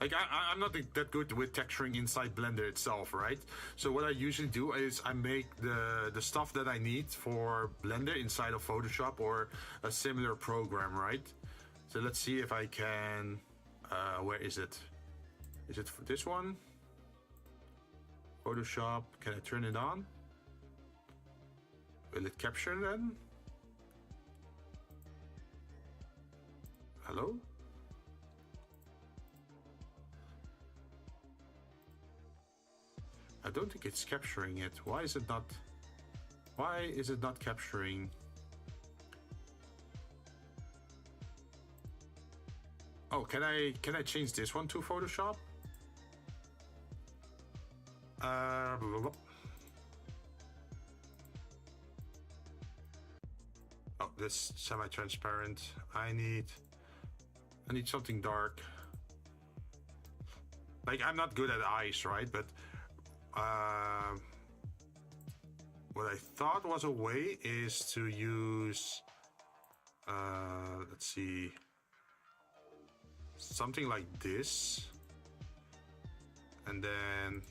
Like I'm not that good with texturing inside Blender itself, right? So what I usually do is I make the stuff that I need for Blender inside of Photoshop or a similar program, right? So let's see if I can. Where is it? Is it for this one? Photoshop. Can I turn it on? Will it capture then? Hello? I don't think it's capturing it. Why is it not capturing? Oh, can I change this one to Photoshop? Blah, blah, blah. Oh, this semi-transparent. I need something dark. Like, I'm not good at eyes, right? But what I thought was a way is to use, let's see, something like this, and then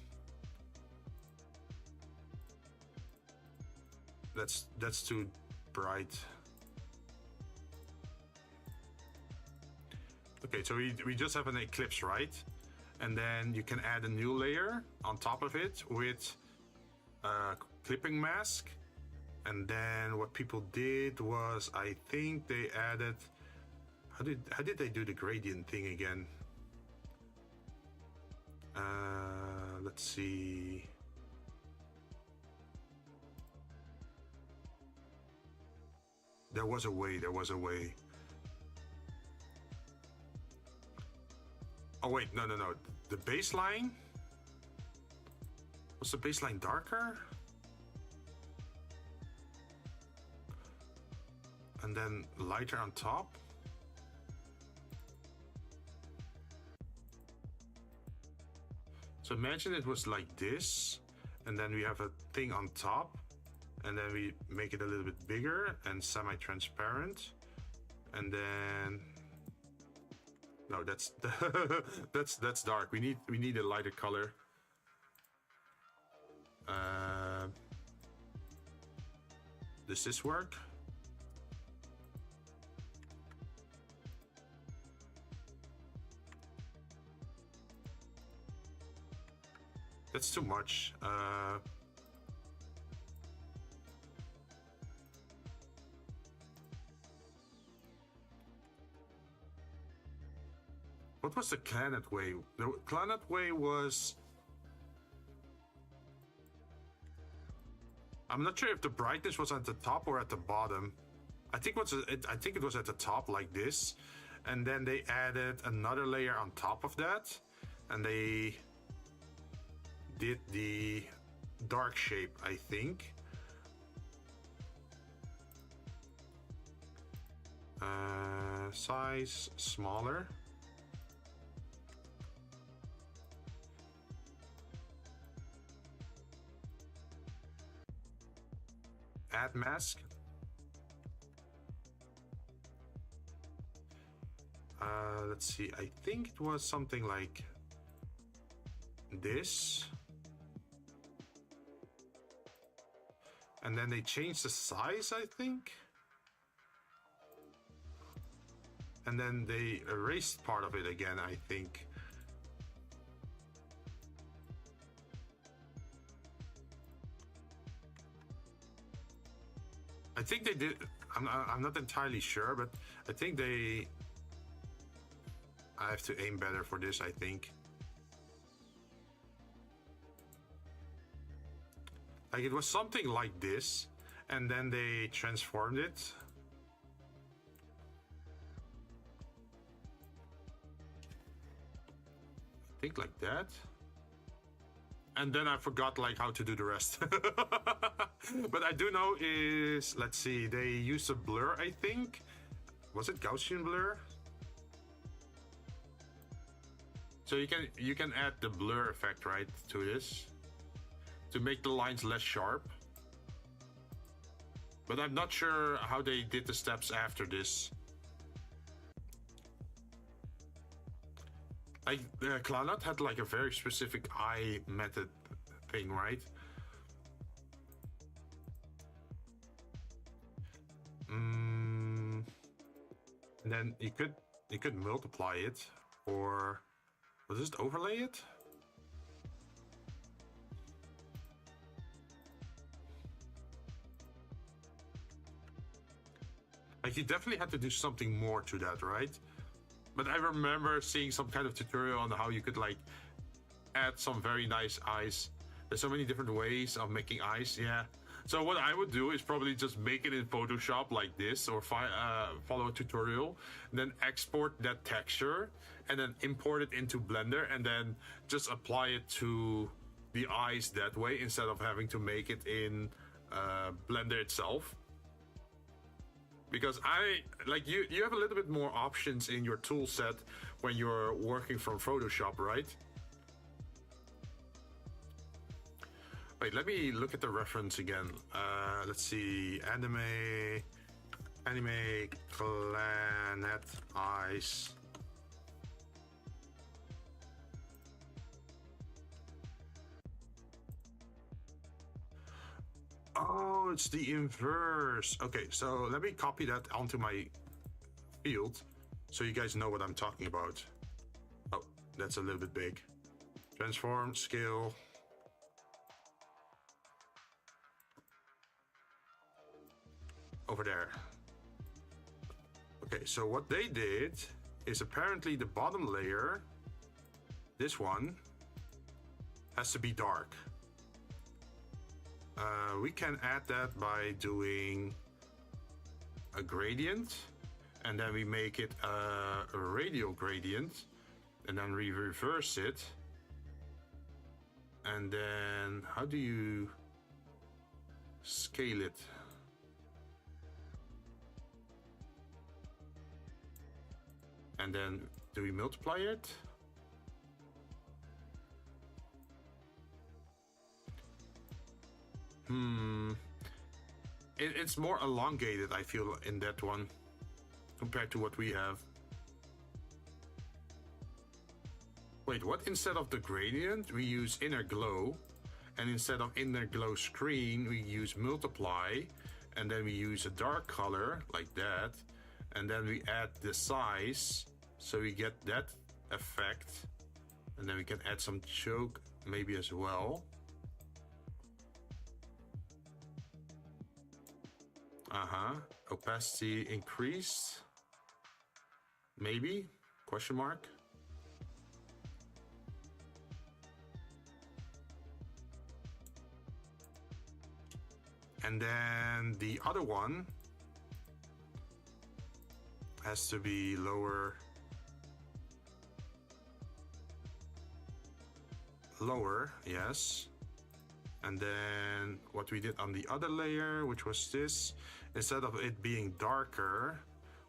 that's too bright. Okay, so we just have an eclipse, right? And then you can add a new layer on top of it with a clipping mask. And then what people did was, I think they added, how did they do the gradient thing again? Let's see. There was a way. Oh wait, no. The baseline? Was the baseline darker? And then lighter on top? So imagine it was like this, and then we have a thing on top, and then we make it a little bit bigger and semi-transparent, and then no, that's that's dark. We need a lighter color. Does this work? That's too much. What was the planet way? The planet way was... I'm not sure if the brightness was at the top or at the bottom. I think it was at the top like this. And then they added another layer on top of that. And they did the dark shape, I think. Size smaller. Add mask. Let's see, I think it was something like this. And then they changed the size, I think. And then they erased part of it again, I think. I think they did. I'm not entirely sure, but I think they... I have to aim better for this, I think. Like, it was something like this, and then they transformed it. I think like that. And then I forgot like how to do the rest. But I do know is, let's see, they used a blur, I think. Was it Gaussian blur? So you can add the blur effect, right, to this to make the lines less sharp. But I'm not sure how they did the steps after this. Like, Cloudnut had like a very specific eye method thing, right? And then you could multiply it, or was just overlay it? Like you definitely had to do something more to that, right? But I remember seeing some kind of tutorial on how you could like add some very nice eyes. There's so many different ways of making eyes. Yeah. So what I would do is probably just make it in Photoshop like this, or follow a tutorial, and then export that texture, and then import it into Blender, and then just apply it to the eyes that way instead of having to make it in Blender itself. Because you have a little bit more options in your tool set when you're working from Photoshop, right? Wait, let me look at the reference again. Let's see, anime planet eyes. Oh, it's the inverse. Okay, so let me copy that onto my field so you guys know what I'm talking about. Oh, that's a little bit big. Transform, scale. Over there. Okay, so what they did is apparently the bottom layer, this one, has to be dark. We can add that by doing a gradient, and then we make it a radial gradient, and then we reverse it. And then how do you scale it? And then do we multiply it? It's more elongated, I feel, in that one compared to what we have. Wait, what? Instead of the gradient, we use inner glow, and instead of inner glow screen, we use multiply, and then we use a dark color like that, and then we add the size, so we get that effect, and then we can add some choke maybe as well. Opacity increased, maybe, question mark. And then the other one has to be lower, yes. And then what we did on the other layer, which was this, instead of it being darker,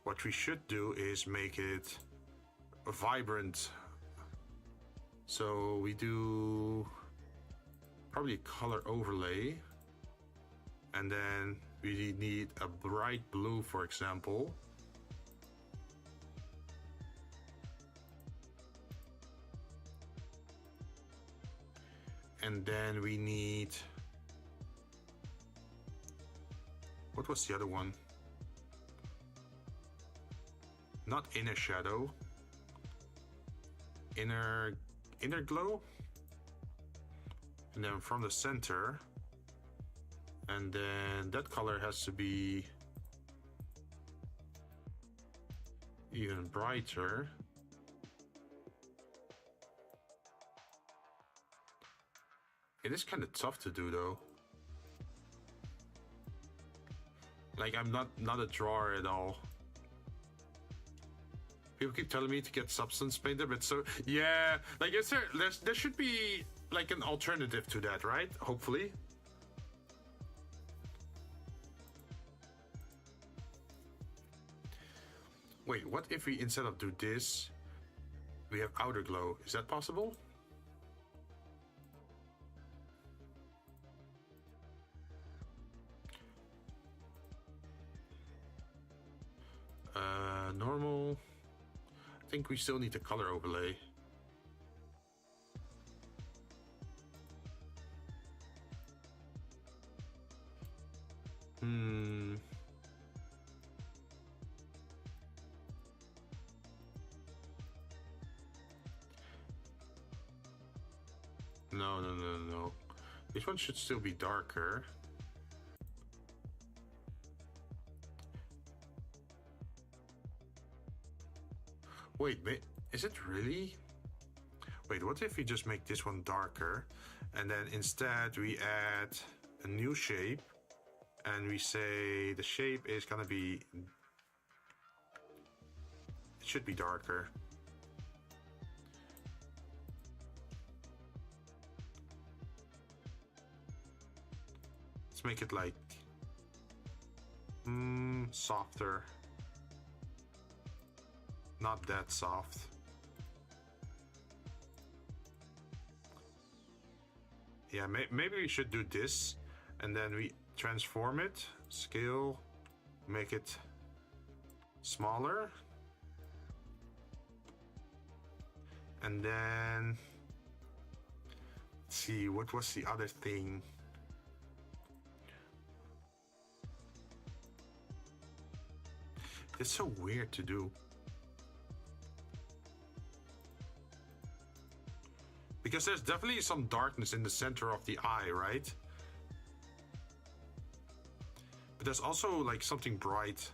what we should do is make it vibrant. So we do probably color overlay, and then we need a bright blue, for example. And then we need, what was the other one? Not inner shadow, inner glow. And then from the center, and then that color has to be even brighter. It is kind of tough to do though. Like, I'm not a drawer at all. People keep telling me to get Substance Painter, but so yeah, like there should be like an alternative to that, right? Hopefully. Wait, what if we, instead of do this, we have outer glow? Is that possible? Normal. I think we still need a color overlay. No. This one should still be darker. Wait, is it really? Wait, what if we just make this one darker, and then instead we add a new shape, and we say the shape is gonna be, it should be darker. Let's make it like softer. Not that soft. Yeah, maybe we should do this, and then we transform it, scale, make it smaller, and then let's see, what was the other thing? It's so weird to do. Because there's definitely some darkness in the center of the eye, right? But there's also like something bright.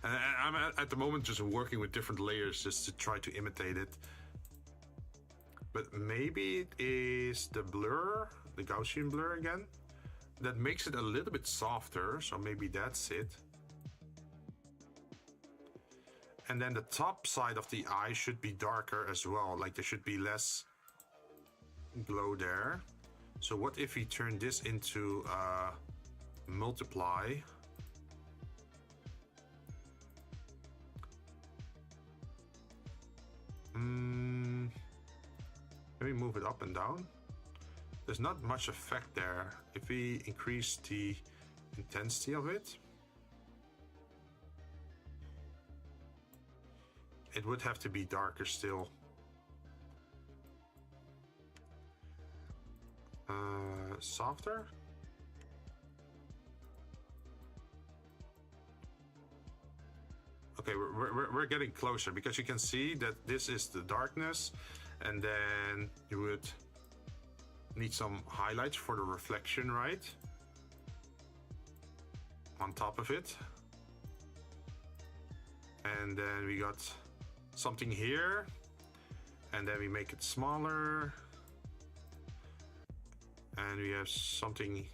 And I'm at the moment just working with different layers just to try to imitate it. But maybe it is the blur, the Gaussian blur again, that makes it a little bit softer. So maybe that's it. And then the top side of the eye should be darker as well. Like there should be less glow there. So what if we turn this into multiply? Maybe move it up and down. There's not much effect there. If we increase the intensity of it, it would have to be darker still. Softer? Okay, we're getting closer, because you can see that this is the darkness, and then you would need some highlights for the reflection, right? On top of it. And then we got something here, and then we make it smaller, and we have something,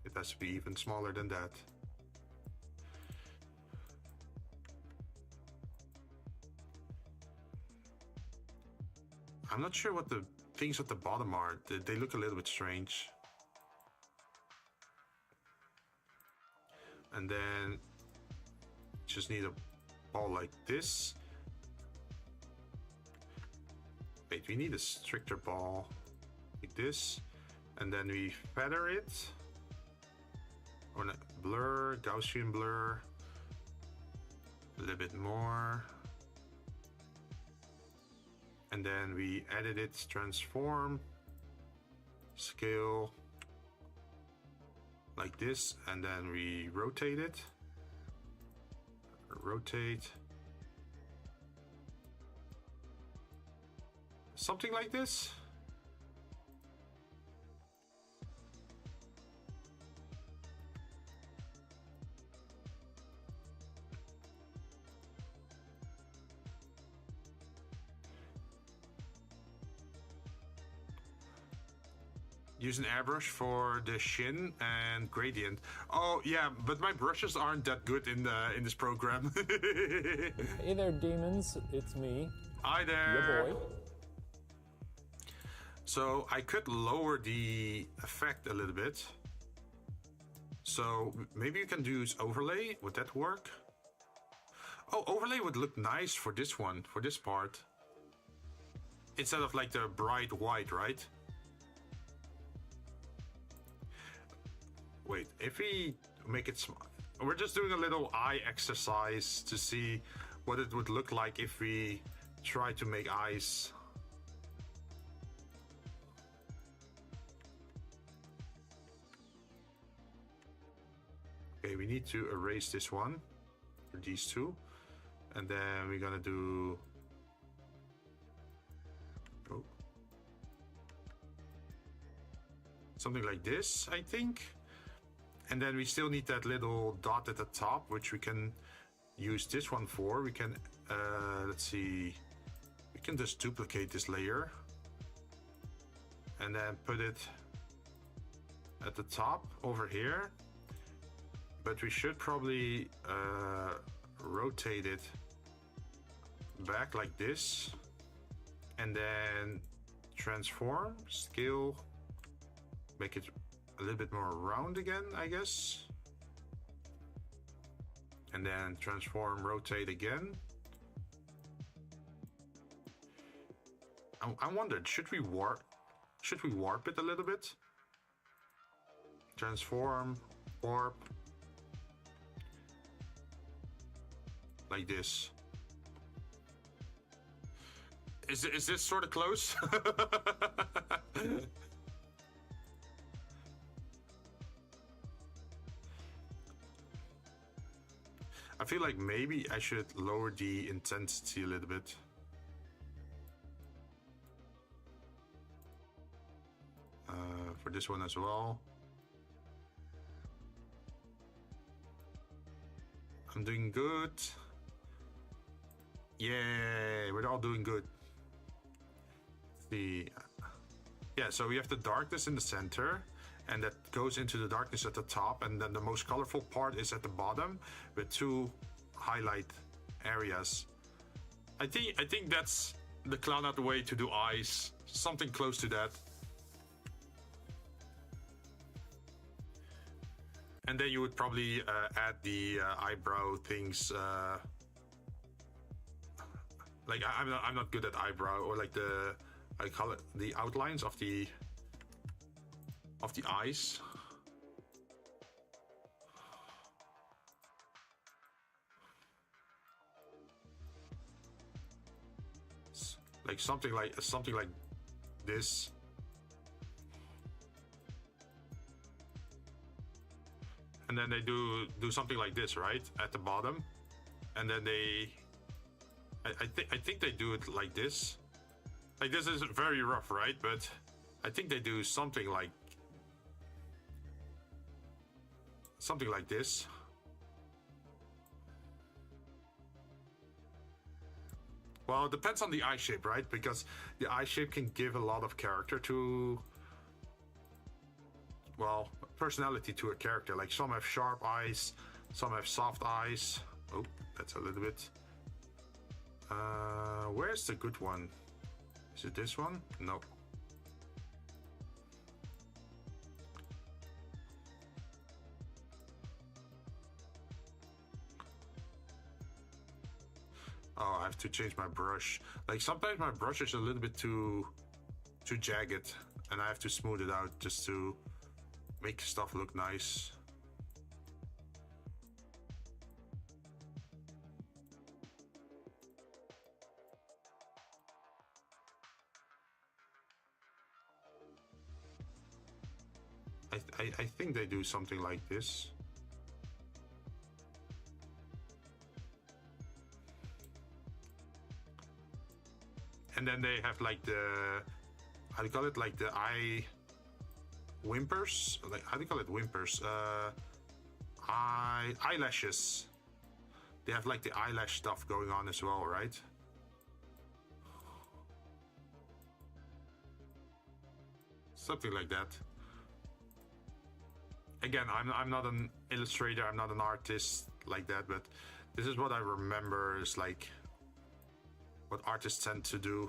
it has to be even smaller than that. I'm not sure what the things at the bottom are. They look a little bit strange. And then just need a ball like this. Wait, we need a stricter ball like this, and then we feather it, or no, blur, Gaussian blur, a little bit more, and then we edit it, transform, scale like this, and then we rotate it, rotate. Something like this. Use an airbrush for the shin and gradient. Oh yeah, but my brushes aren't that good in this program. Hey there, demons. It's me. Hi there. Your boy. So I could lower the effect a little bit. So maybe you can use overlay. Would that work? Oh, overlay would look nice for this one, for this part. Instead of like the bright white, right? Wait, if we make it small, we're just doing a little eye exercise to see what it would look like if we try to make eyes. Okay, we need to erase this one, or these two, and then we're gonna do, oh, something like this, I think. And then we still need that little dot at the top, which we can use this one for. We can let's see. We can just duplicate this layer and then put it at the top over here. But we should probably rotate it back like this, and then transform, scale, make it a little bit more round again, I guess. And then transform, rotate again. I wondered, should we warp it a little bit? Transform, warp, like this. Is this sort of close? I feel like maybe I should lower the intensity a little bit. For this one as well. I'm doing good. Yeah, we're all doing good. Yeah, so we have the darkness in the center, and that goes into the darkness at the top, and then the most colorful part is at the bottom with two highlight areas. I think that's the clown out the way to do eyes, something close to that. And then you would probably add the eyebrow things. Like I'm not good at eyebrow, or like I call it the outlines of the eyes. Like something like this. And then they do something like this, right, at the bottom, and then I think they do it like this. Like, this is very rough, right? But I think they do something like this. Well, it depends on the eye shape, right? Because the eye shape can give a lot of character to, well, personality to a character. Like, some have sharp eyes, some have soft eyes. Oh, that's a little bit. Where's the good one? Is it this one? No. Oh, I have to change my brush. Like, sometimes my brush is a little bit too jagged, and I have to smooth it out just to make stuff look nice. I think they do something like this. And then they have like the, how do you call it? Like the eye whimpers? Like, how do you call it? Whimpers? Eyelashes. They have like the eyelash stuff going on as well, right? Something like that. Again, I'm not an illustrator, I'm not an artist like that, but this is what I remember is like what artists tend to do.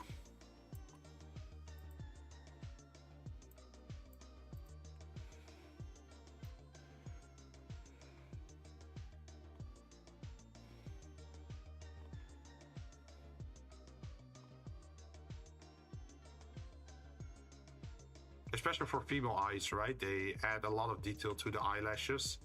Especially for female eyes, right? They add a lot of detail to the eyelashes.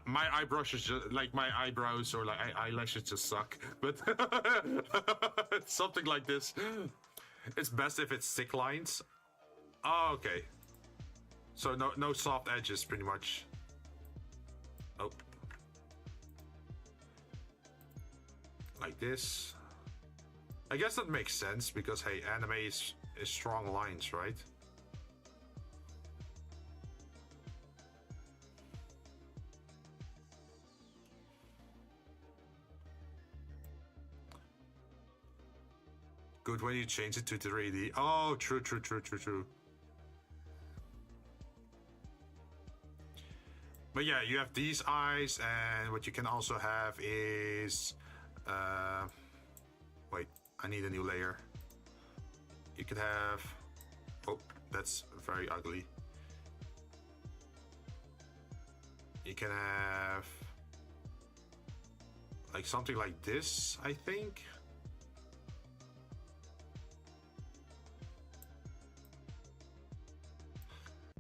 My eye brushes just like my eyebrows or like eyelashes just suck, but something like this. It's best if it's thick lines. Oh, okay. So no soft edges, pretty much. Oh. Like this. I guess that makes sense because, hey, anime is strong lines, right? good when you change it to 3D. Oh, true. But yeah, you have these eyes, and what you can also have is... wait, I need a new layer. You could have... Oh, that's very ugly. You can have... like something like this, I think.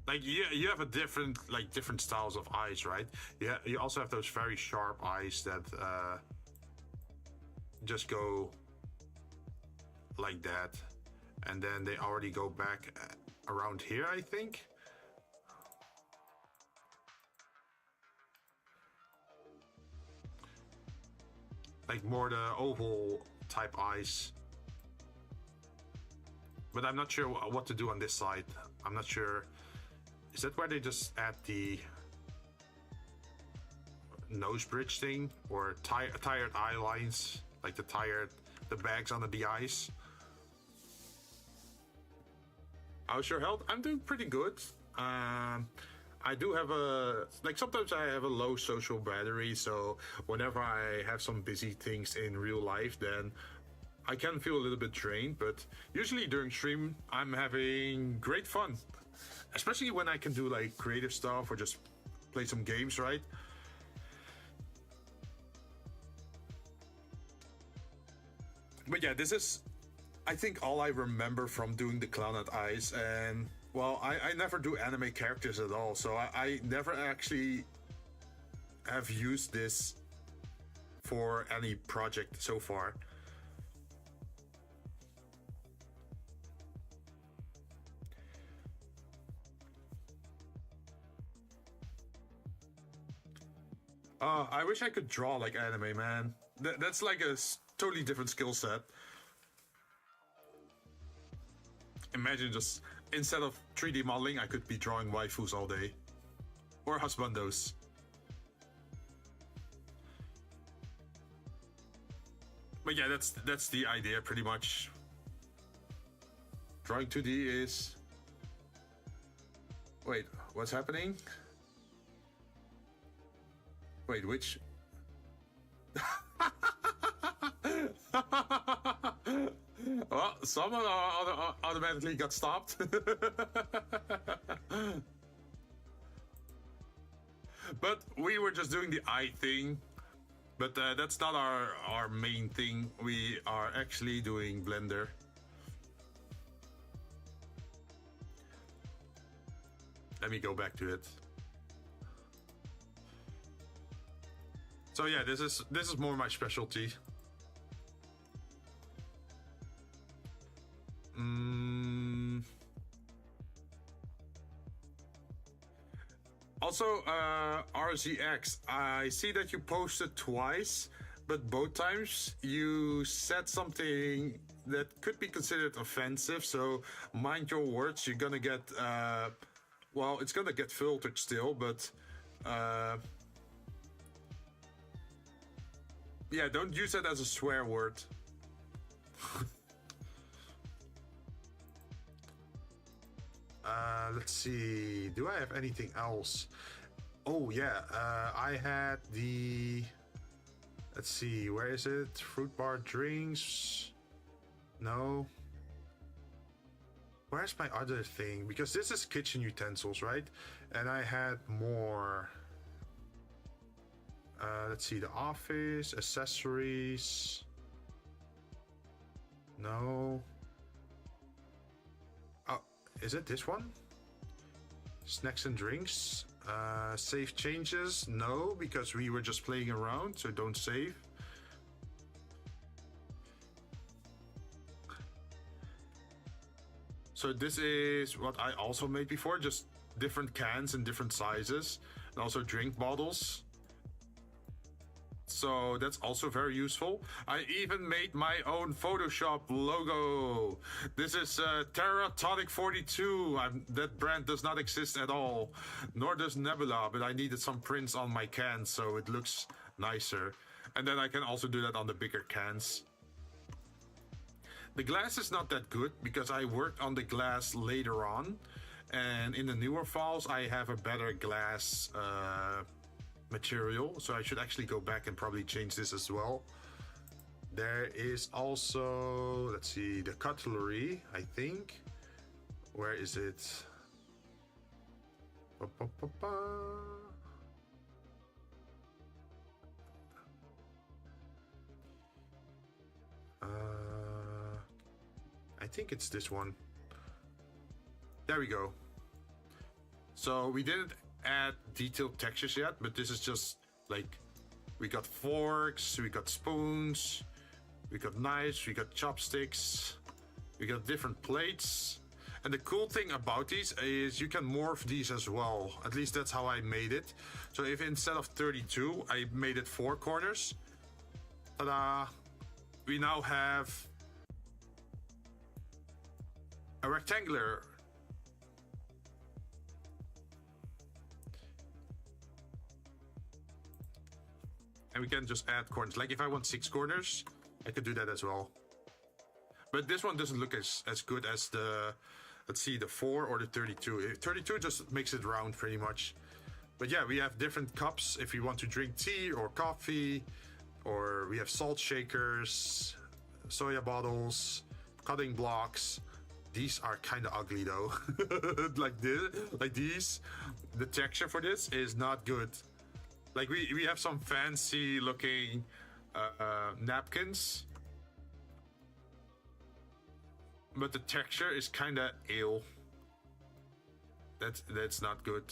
Like you have a different styles of eyes, right? Yeah, you also have those very sharp eyes that just go like that, and then they already go back around here, I think. Like more the oval type eyes. But I'm not sure what to do on this side. I'm not sure. Is that where they just add the nose bridge thing? Or tired eye lines? Like the bags under the eyes? How's your health? I'm doing pretty good. I do have sometimes I have a low social battery, so whenever I have some busy things in real life, then I can feel a little bit drained, but usually during stream, I'm having great fun. Especially when I can do like creative stuff or just play some games, right? But yeah, this is, I think, all I remember from doing the Clown at Eyes, and well, I never do anime characters at all, so I never actually have used this for any project so far. I wish I could draw like anime, man. That's like a totally different skill set. Imagine just, instead of 3D modeling, I could be drawing waifus all day. Or husbandos. But yeah, that's the idea pretty much. Drawing 2D is... Wait, what's happening? Wait, which... Well, someone automatically got stopped. But we were just doing the eye thing. But that's not our main thing. We are actually doing Blender. Let me go back to it. So yeah, this is more my specialty. Also, RZX, I see that you posted twice, but both times you said something that could be considered offensive, so mind your words. You're gonna get, well, it's gonna get filtered still, but yeah, don't use it as a swear word. Let's see, do I have anything else? Oh yeah, I had the, let's see, where is it? Fruit bar drinks? No. Where's my other thing? Because this is kitchen utensils, right? And I had more. Let's see, the office, accessories. No. Oh, is it this one? Snacks and drinks. Save changes. No, because we were just playing around, so don't save. So this is what I also made before, just different cans in different sizes, and also drink bottles. So that's also very useful. I even made my own Photoshop logo. This is Terratonic 42. That brand does not exist at all, nor does Nebula, but I needed some prints on my cans so it looks nicer. And then I can also do that on the bigger cans. The glass is not that good because I worked on the glass later on, and in the newer files I have a better glass material, so I should actually go back and probably change this as well. There is also, let's see, the cutlery, I think. Where is it? Ba, ba, ba, ba. I think it's this one. There we go. So we didn't add detailed textures yet, but this is just like, we got forks, we got spoons, we got knives, we got chopsticks, we got different plates. And the cool thing about these is you can morph these as well. At least that's how I made it. So if instead of 32, I made it 4 corners. Ta-da! We now have a rectangular. And we can just add corners. Like if I want 6 corners, I could do that as well. But this one doesn't look as good as the, let's see, the 4 or the 32. 32 just makes it round pretty much. But yeah, we have different cups if you want to drink tea or coffee, or we have salt shakers, soya bottles, cutting blocks. These are kind of ugly though. like these. The texture for this is not good. Like we have some fancy looking napkins, but the texture is kind of ill. That's not good.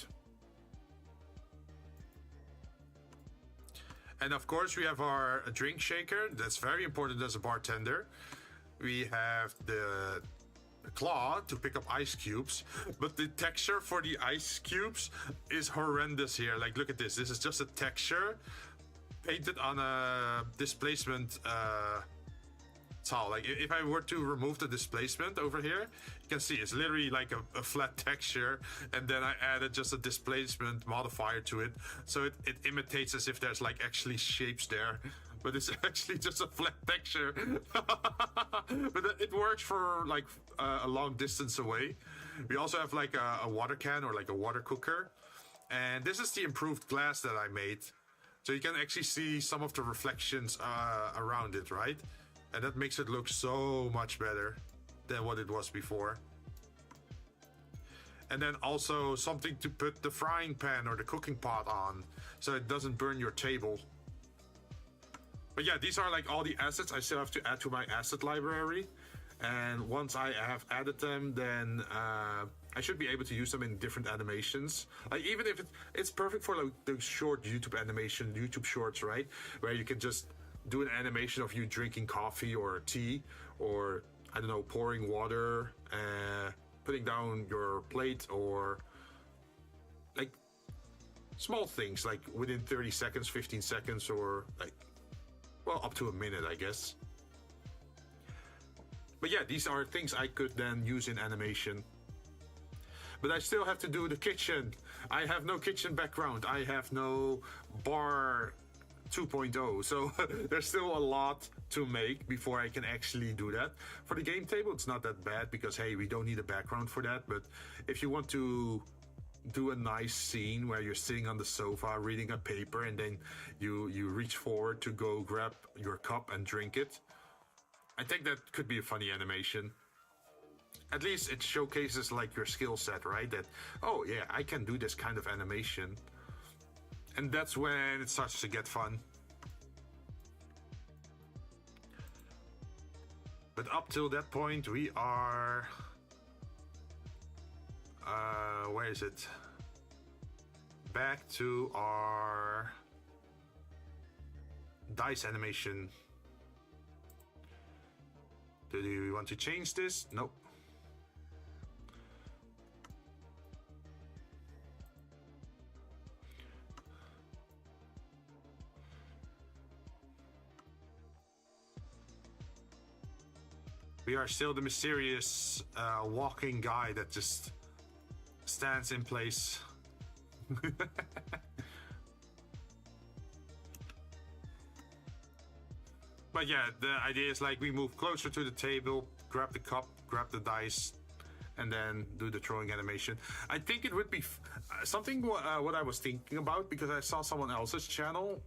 And of course we have our drink shaker. That's very important as a bartender. We have the claw to pick up ice cubes, but the texture for the ice cubes is horrendous here. Like look at this. This is just a texture painted on a displacement tile. Like if I were to remove the displacement over here, you can see it's literally like a flat texture, and then I added just a displacement modifier to it, so it imitates as if there's like actually shapes there, but it's actually just a flat texture. But it works for like a long distance away. We also have like a water can or like a water cooker, and this is the improved glass that I made, so you can actually see some of the reflections around it, right? And that makes it look so much better than what it was before. And then also something to put the frying pan or the cooking pot on, so it doesn't burn your table. But yeah, these are like all the assets I still have to add to my asset library. And once I have added them, then I should be able to use them in different animations. Like even if it's perfect for like those short YouTube animation, YouTube shorts, right? Where you can just do an animation of you drinking coffee or tea, or I don't know, pouring water, putting down your plate, or like small things like within 30 seconds, 15 seconds, or like, well, up to a minute, I guess. But yeah, these are things I could then use in animation. But I still have to do the kitchen. I have no kitchen background. I have no bar 2.0, so there's still a lot to make before I can actually do that. For the game table, it's not that bad because, hey, we don't need a background for that. But if you want to do a nice scene where you're sitting on the sofa reading a paper, and then you reach forward to go grab your cup and drink it, I think that could be a funny animation. At least it showcases like your skill set, right? That, oh yeah, I can do this kind of animation. And that's when it starts to get fun. But up till that point, we are... where is it? Back to our dice animation. Do you want to change this? Nope. We are still the mysterious walking guy that just stands in place. But yeah, the idea is like we move closer to the table, grab the cup, grab the dice, and then do the throwing animation. I think it would be something what I was thinking about, because I saw someone else's channel,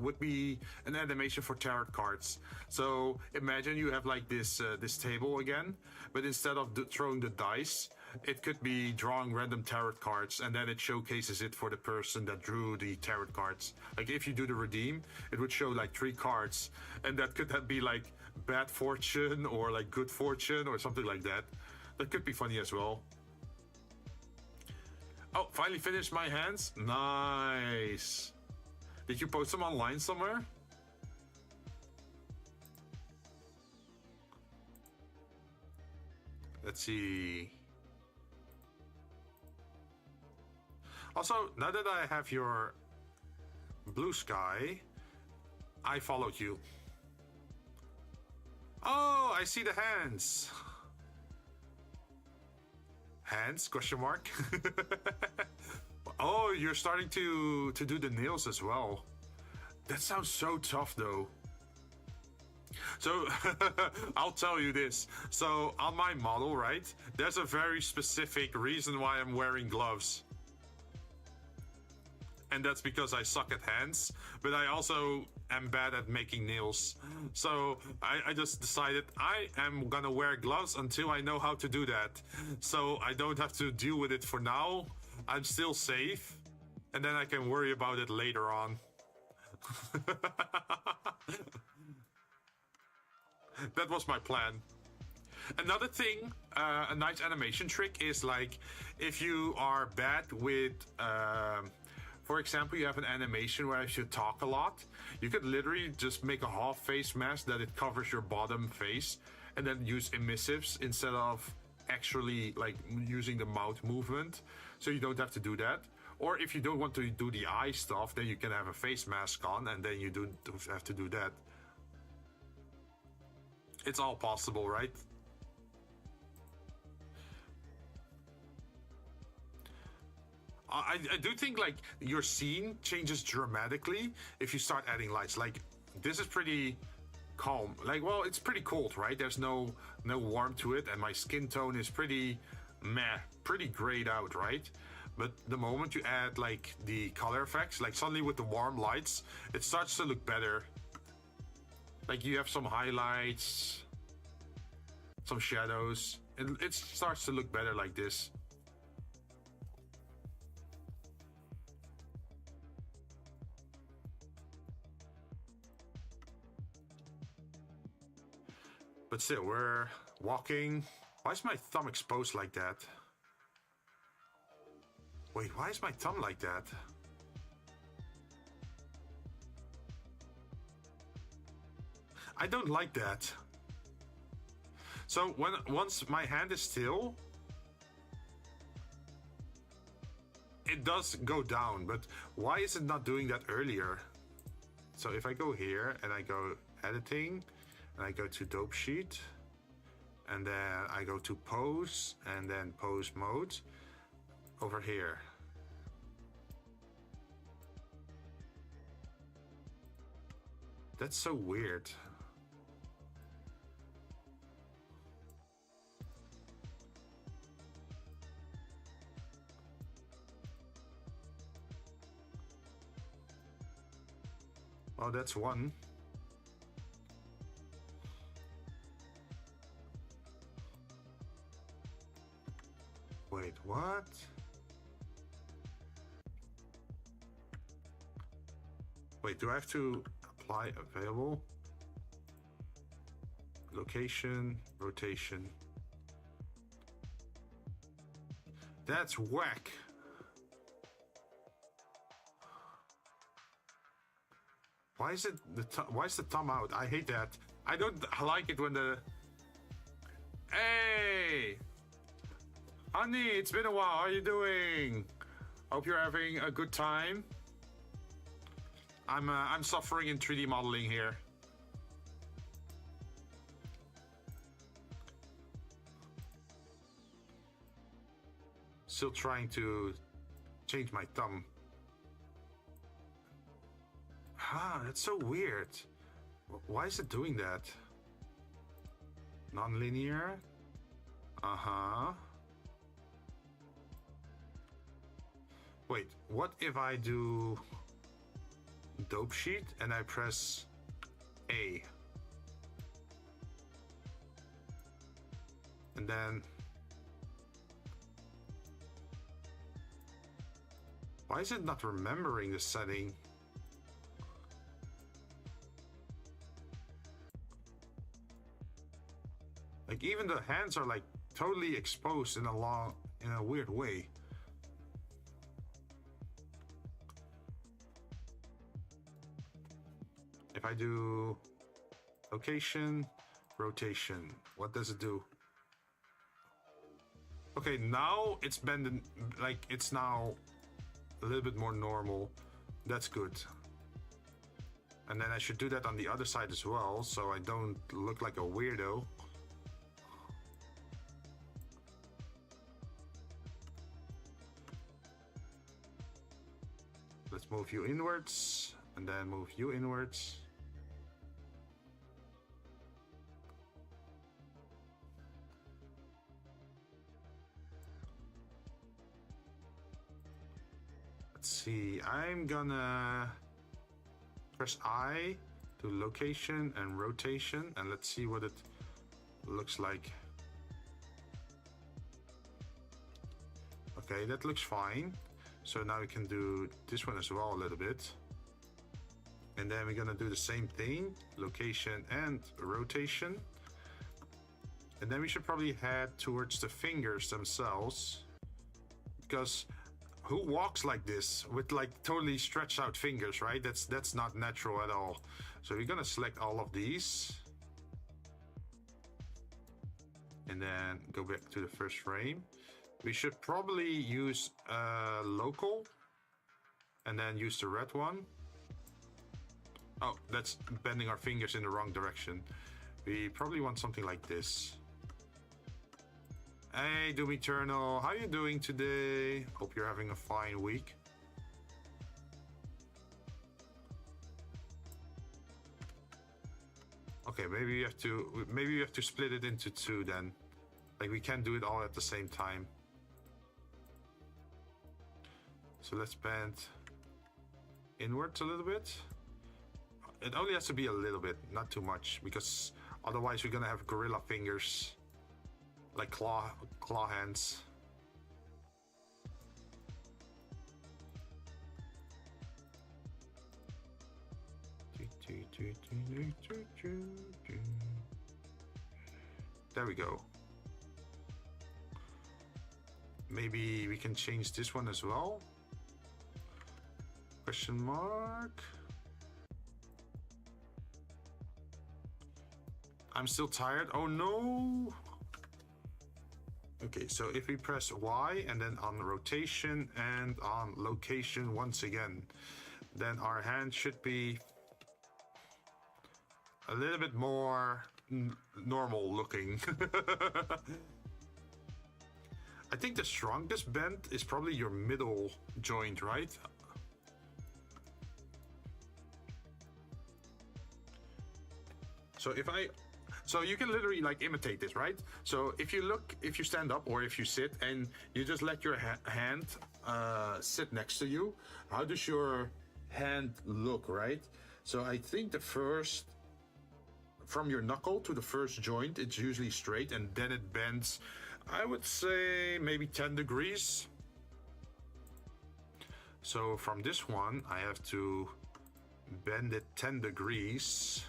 would be an animation for tarot cards. So imagine you have like this this table again, but instead of throwing the dice, it could be drawing random tarot cards, and then it showcases it for the person that drew the tarot cards. Like if you do the redeem, it would show like 3 cards, and that could be like bad fortune or like good fortune or something like that. That could be funny as well. Oh, finally finished my hands. Nice. Did you post them online somewhere? Let's see. Also, now that I have your blue sky, I followed you. Oh, I see the hands. Hands? Question mark. Oh, you're starting to do the nails as well. That sounds so tough, though. So I'll tell you this. So on my model, right, there's a very specific reason why I'm wearing gloves. And that's because I suck at hands, but I also am bad at making nails. So I just decided I am gonna wear gloves until I know how to do that. So I don't have to deal with it for now. I'm still safe, and then I can worry about it later on. That was my plan. Another thing, a nice animation trick is like, if you are bad with, for example, you have an animation where if you talk a lot, you could literally just make a half face mask that it covers your bottom face, and then use emissives instead of actually like using the mouth movement, so you don't have to do that. Or if you don't want to do the eye stuff, then you can have a face mask on, and then you don't have to do that. It's all possible, right? I do think like your scene changes dramatically if you start adding lights. Like this is pretty calm. Like, well, it's pretty cold, right? There's no warmth to it, and my skin tone is pretty meh, pretty grayed out, right? But the moment you add like the color effects, like suddenly with the warm lights, it starts to look better. Like you have some highlights, some shadows, and it starts to look better like this. But still, we're walking. Why is my thumb exposed like that? Wait, why is my thumb like that? I don't like that. So once my hand is still, it does go down, but why is it not doing that earlier? So if I go here and I go editing, and I go to dope sheet, and then I go to pose, and then pose mode over here. That's so weird. Oh, that's one. Wait, what? Wait, do I have to apply available? Location, rotation. That's whack. Why is it why is the thumb out? I hate that. I don't like it when the... Hey! Honey, it's been a while. How are you doing? Hope you're having a good time. I'm suffering in 3D modeling here. Still trying to change my thumb. Ah, that's so weird. Why is it doing that? Non-linear? Uh-huh. Wait, what if I do dope sheet and I press A? And then... Why is it not remembering the setting? Like even the hands are like totally exposed in a weird way. If I do location, rotation, what does it do? Okay, now it's bending, like it's now a little bit more normal. That's good. And then I should do that on the other side as well, so I don't look like a weirdo. Let's move you inwards, and then move you inwards. Let's see, I'm gonna press I to location and rotation, and let's see what it looks like. Okay, that looks fine. So now we can do this one as well a little bit. And then we're gonna do the same thing, location and rotation. And then we should probably head towards the fingers themselves, because who walks like this with like totally stretched out fingers, right? That's not natural at all. So we're gonna select all of these and then go back to the first frame. We should probably use local and then use the red one. Oh, that's bending our fingers in the wrong direction. We probably want something like this. Hey, Doom Eternal, how you doing today? Hope you're having a fine week. Okay, maybe we have to split it into two then. Like we can't do it all at the same time. So let's bend inwards a little bit. It only has to be a little bit, not too much, because otherwise we're gonna have gorilla fingers, like claw hands. There we go. Maybe we can change this one as well. Question mark. I'm still tired. Oh no. Okay, so if we press Y and then on rotation and on location once again, then our hand should be a little bit more normal looking. I think the strongest bend is probably your middle joint, right? So you can literally like imitate this, right? So if you stand up or if you sit and you just let your hand sit next to you, how does your hand look, right? So I think from your knuckle to the first joint, it's usually straight and then it bends, I would say maybe 10 degrees. So from this one, I have to bend it 10 degrees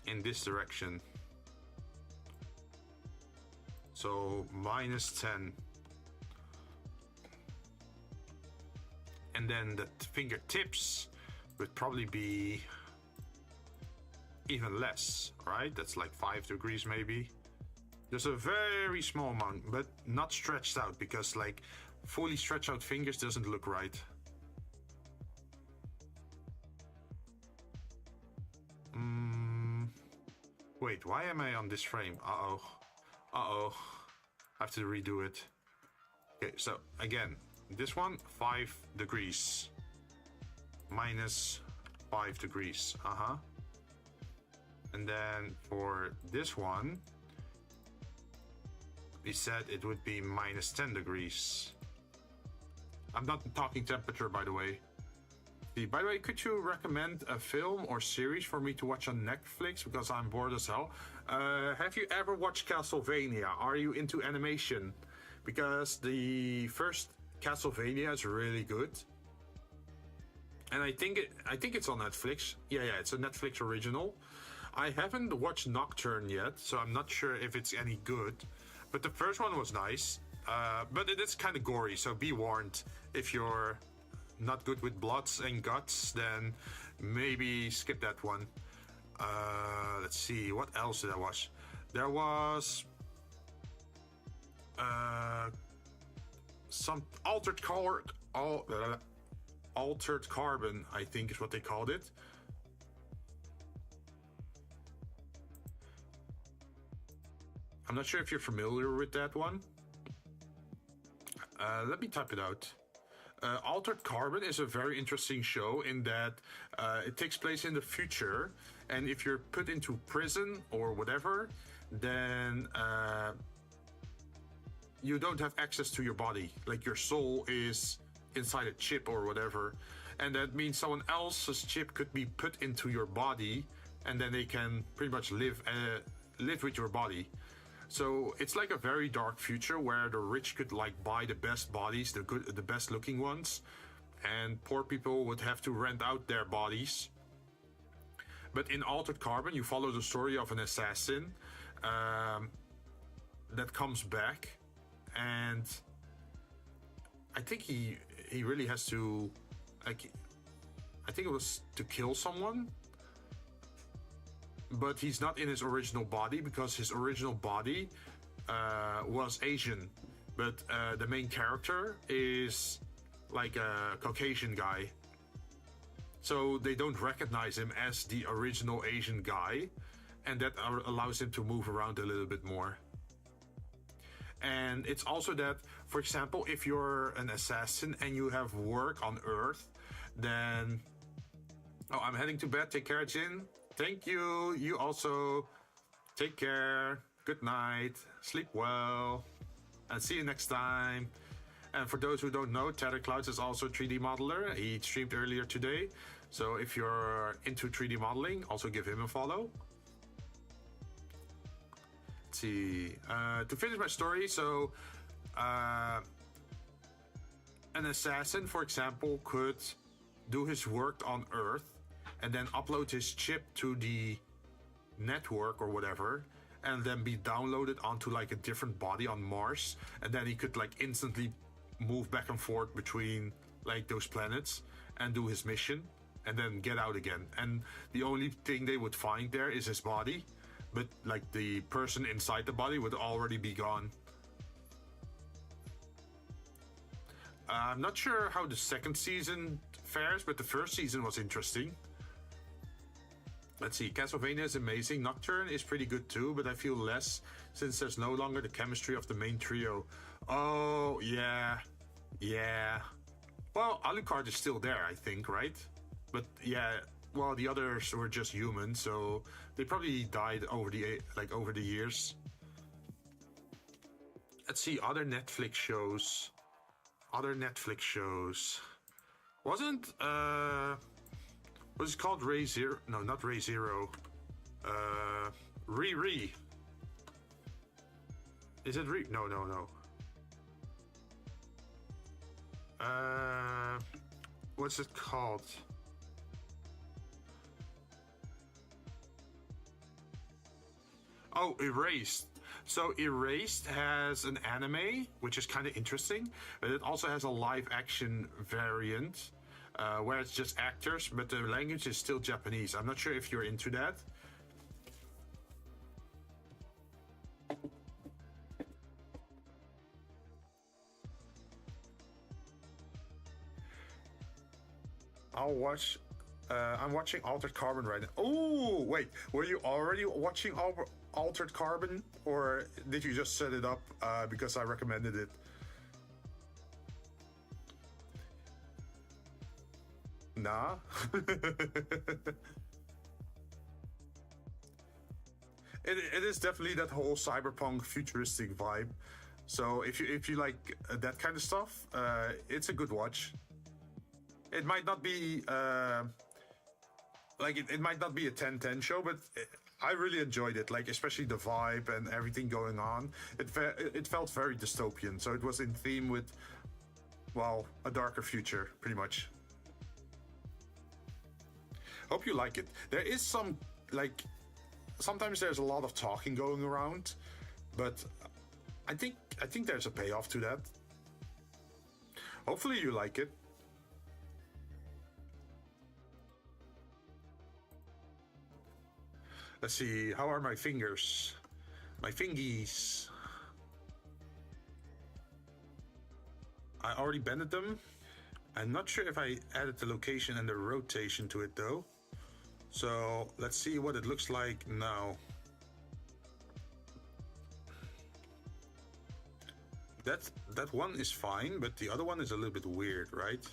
in this direction. So -10. And then the fingertips would probably be even less, right? That's like 5 degrees maybe. There's a very small amount, but not stretched out, because like fully stretched out fingers doesn't look right. Wait, why am I on this frame? Uh-oh. I have to redo it. Okay, so again, this one, 5 degrees. 5 degrees. And then for this one, we said it would be minus 10 degrees. I'm not talking temperature, by the way. By the way, could you recommend a film or series for me to watch on Netflix? Because I'm bored as hell. Have you ever watched Castlevania? Are you into animation? Because the first Castlevania is really good. And I think it's on Netflix. Yeah, it's a Netflix original. I haven't watched Nocturne yet, so I'm not sure if it's any good. But the first one was nice. But it is kind of gory, so be warned. If you're not good with bloods and guts, then maybe skip that one. Let's see, what else did I watch? There was some altered carbon, I think is what they called it. I'm not sure if you're familiar with that one. Let me type it out. Altered Carbon is a very interesting show in that it takes place in the future, and if you're put into prison or whatever, then you don't have access to your body. Like your soul is inside a chip or whatever, and that means someone else's chip could be put into your body, and then they can pretty much live with your body. So it's like a very dark future where the rich could like buy the best bodies, the best looking ones, and poor people would have to rent out their bodies. But in Altered Carbon, you follow the story of an assassin that comes back, and I think he really has to, like, I think it was to kill someone. But he's not in his original body because his original body was Asian. But the main character is like a Caucasian guy. So they don't recognize him as the original Asian guy. And that allows him to move around a little bit more. And it's also that, for example, if you're an assassin and you have work on Earth, then... Oh, I'm heading to bed. Take care, Jinn. Thank you. You also. Take care. Good night. Sleep well. And see you next time. And for those who don't know, Tattered Clouds is also a 3D modeler. He streamed earlier today. So if you're into 3D modeling, also give him a follow. Let's see. To finish my story, so an assassin, for example, could do his work on Earth and then upload his chip to the network or whatever, and then be downloaded onto like a different body on Mars, and then he could like instantly move back and forth between like those planets and do his mission and then get out again. And the only thing they would find there is his body, but like the person inside the body would already be gone. I'm not sure how the second season fares, but the first season was interesting. Let's see, Castlevania is amazing. Nocturne is pretty good too, but I feel less since there's no longer the chemistry of the main trio. Oh, yeah. Yeah. Well, Alucard is still there, I think, right? But yeah, well, the others were just human, so they probably died over the years. Let's see, other Netflix shows. Wasn't, what's it called? Ray Zero? No, not Ray Zero. Re. Is it Re? No. What's it called? Oh, Erased. So Erased has an anime, which is kind of interesting, but it also has a live action variant. Where it's just actors, but the language is still Japanese. I'm not sure if you're into that. I'm watching Altered Carbon right now. Oh, wait. Were you already watching Altered Carbon? Or did you just set it up because I recommended it? Nah. It is definitely that whole cyberpunk futuristic vibe. So if you like that kind of stuff, it's a good watch. It might not be it might not be a 10/10 show, but I really enjoyed it. Like especially the vibe and everything going on. It felt very dystopian. So it was in theme with, well, a darker future, pretty much. Hope you like it. There is some like. Sometimes there's a lot of talking going around, but I think there's a payoff to that. Hopefully you like it. Let's see, how are my fingers? My fingies. I already bended them. I'm not sure if I added the location and the rotation to it though. So let's see what it looks like now. That one is fine, but the other one is a little bit weird, right?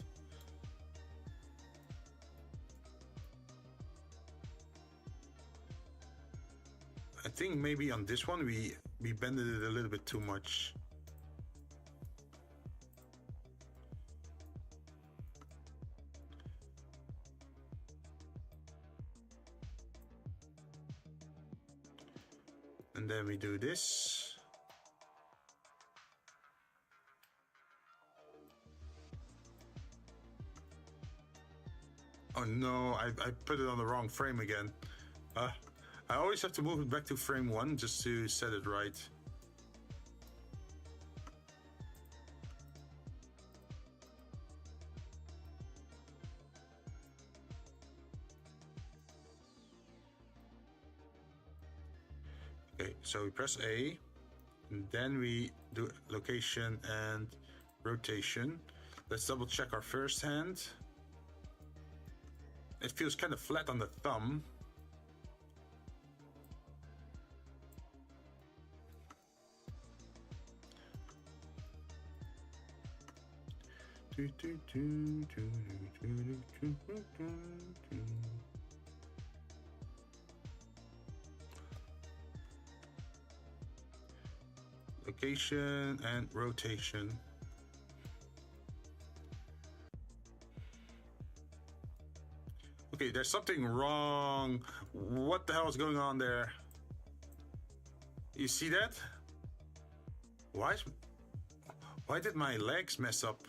I think maybe on this one we bended it a little bit too much. And then we do this. Oh no, I put it on the wrong frame again. I always have to move it back to frame 1 just to set it right. Okay, so we press A, and then we do location and rotation. Let's double check our first hand. It feels kind of flat on the thumb. Location and rotation. Okay, there's something wrong. What the hell is going on there? You see that? Why did my legs mess up?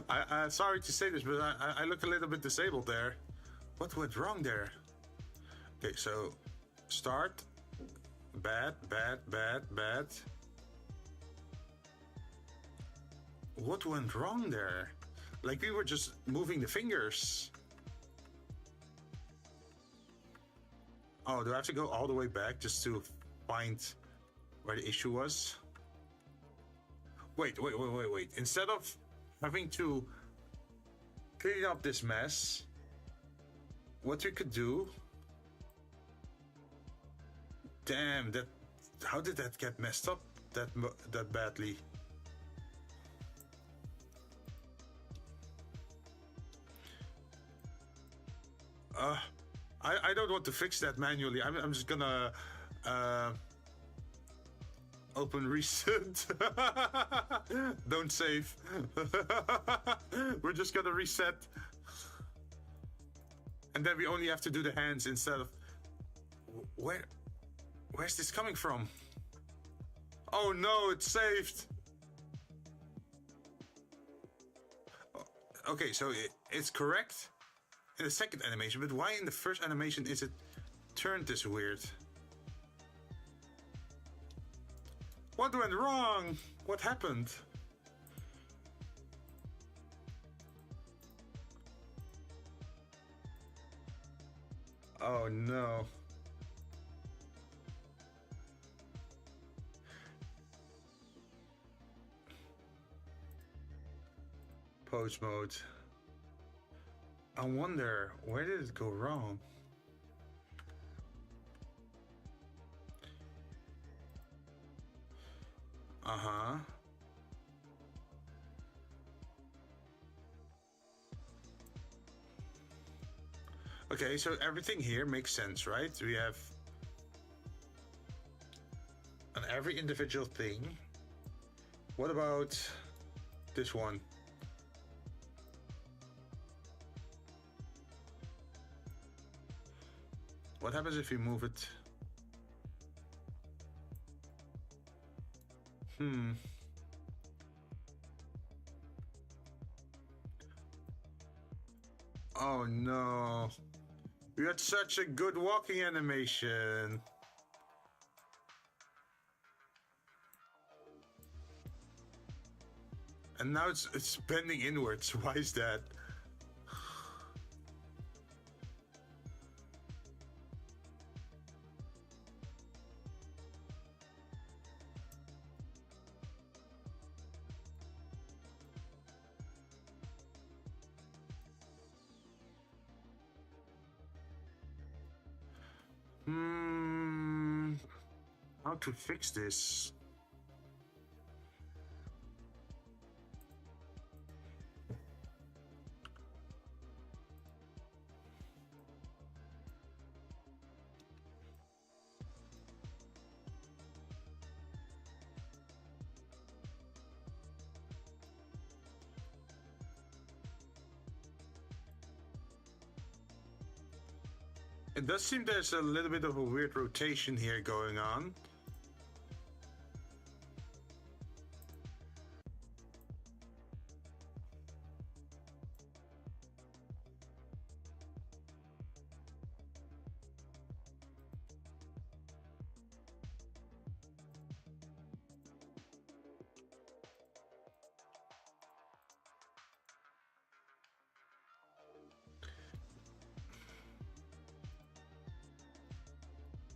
I'm sorry to say this, but I look a little bit disabled there. What went wrong there? Okay, so start. Bad. What went wrong there? Like we were just moving the fingers. Oh, do I have to go all the way back just to find where the issue was? Wait. Instead of having to clean up this mess, what we could do... Damn, how did that get messed up that badly? I don't want to fix that manually. I'm just gonna open reset. Don't save. We're just gonna reset. And then we only have to do the hands instead of... Where's this coming from? Oh no, it's saved. Okay, so it's correct in the second animation, but why in the first animation is it turned this weird? What went wrong? What happened? Oh no. Pose mode. I wonder, where did it go wrong? Okay, so everything here makes sense, right? We have on every individual thing. What about this one? What happens if we move it? Oh no. We had such a good walking animation. And now it's bending inwards. Why is that? How to fix this? It does seem there's a little bit of a weird rotation here going on.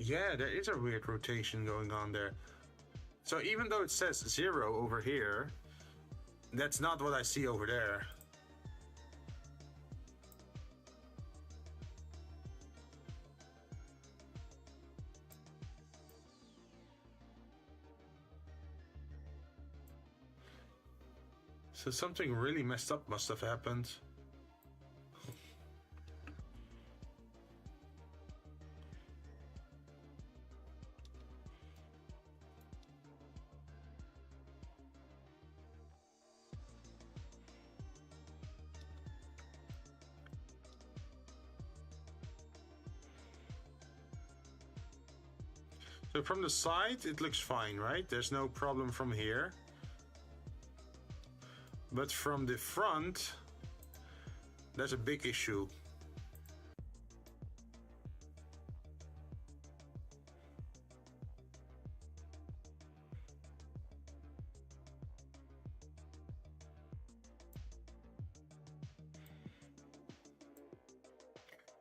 Yeah, there is a weird rotation going on there. So even though it says 0 over here, that's not what I see over there. So something really messed up must have happened. So from the side, it looks fine, right? There's no problem from here. But from the front, there's a big issue.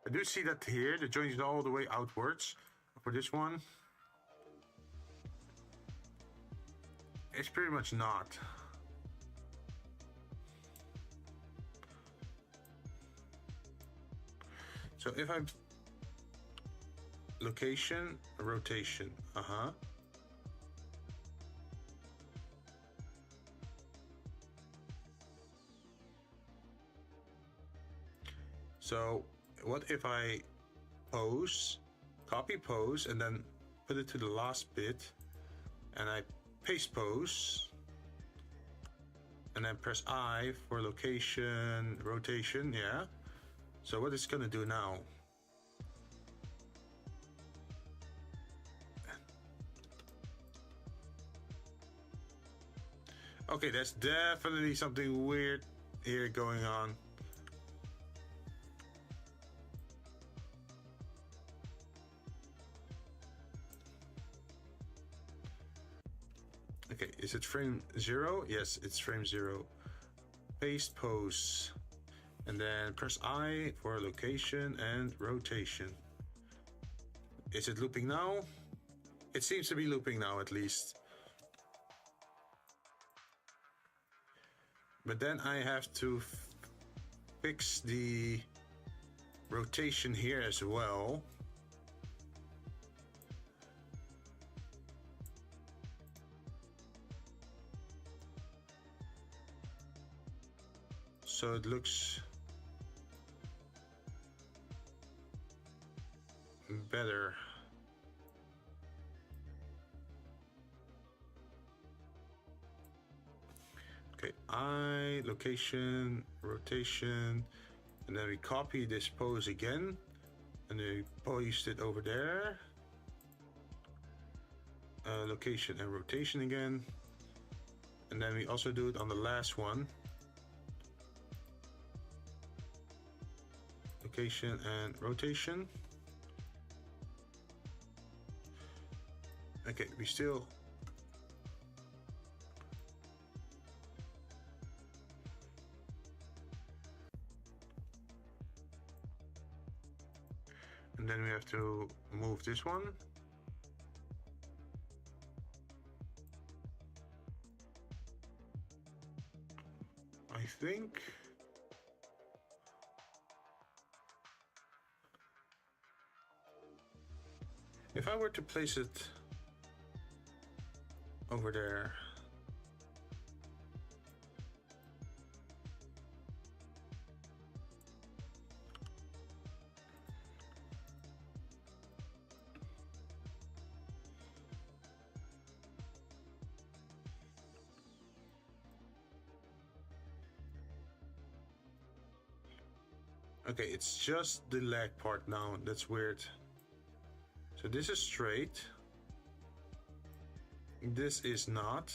I do see that here, the joint is all the way outwards. For this one, it's pretty much not. So if I'm location, rotation, So what if I pose, copy pose, and then put it to the last bit, and I paste pose, and then press I for location, rotation, yeah. So what it's gonna do now? Okay, there's definitely something weird here going on. Okay, is it frame 0? Yes, it's frame 0. Paste pose. And then press I for location and rotation. Is it looping now? It seems to be looping now at least. But then I have to fix the rotation here as well. So it looks better. Okay, eye, location, rotation, and then we copy this pose again, and then we paste it over there. Location and rotation again, and then we also do it on the last one. Location and rotation. Okay, we still and then we have to move this one. I think if I were to place it over there, okay, it's just the leg part now. That's weird. So this is straight. This is not.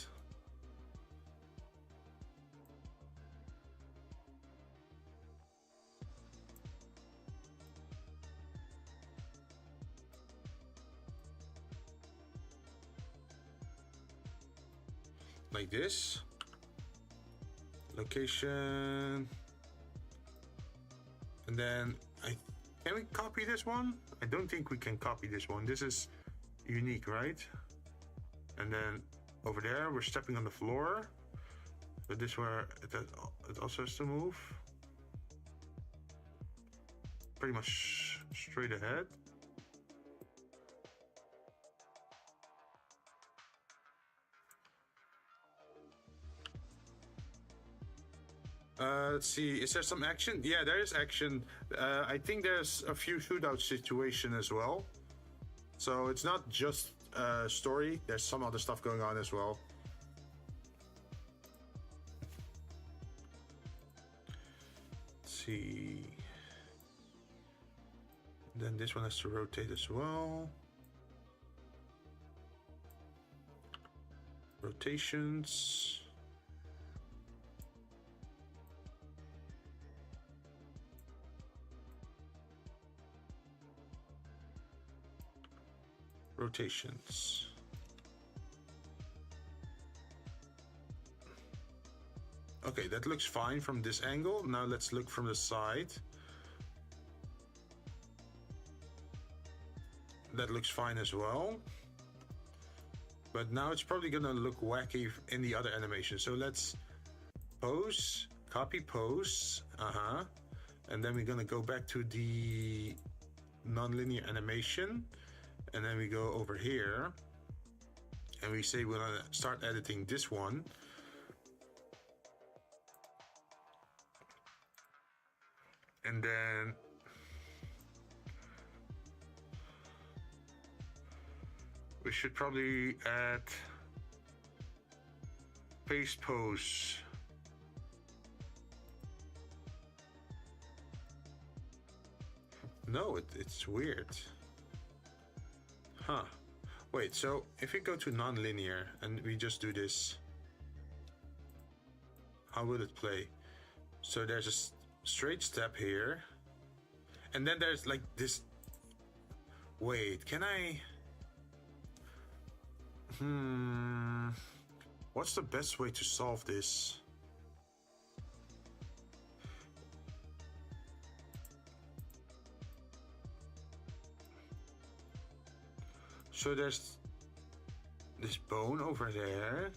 Like this. Location. And then can we copy this one? I don't think we can copy this one. This is unique, right? And then over there, we're stepping on the floor. But this where it also has to move. Pretty much straight ahead. Let's see, is there some action? Yeah, there is action. I think there's a few shootout situation as well. So it's not just story, there's some other stuff going on as well. Let's see. Then this one has to rotate as well. Rotations. Rotations. Okay, that looks fine from this angle. Now let's look from the side. That looks fine as well. But now it's probably gonna look wacky in the other animation. So let's pose, copy pose, and then we're gonna go back to the non-linear animation. And then we go over here and we say we're gonna start editing this one. And then we should probably add paste pose. No, it's weird. Huh. Wait, so if we go to non-linear and we just do this, how will it play? So there's a straight step here, and then there's like this. Wait, can I? What's the best way to solve this? So there's this bone over there,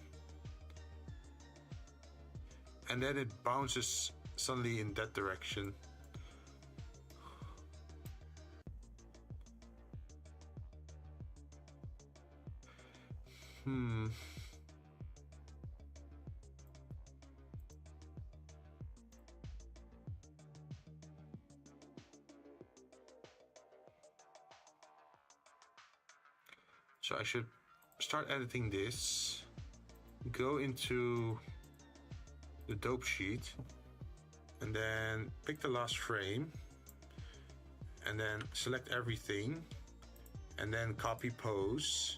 and then it bounces suddenly in that direction. So I should start editing this, go into the dope sheet, and then pick the last frame, and then select everything, and then copy pose,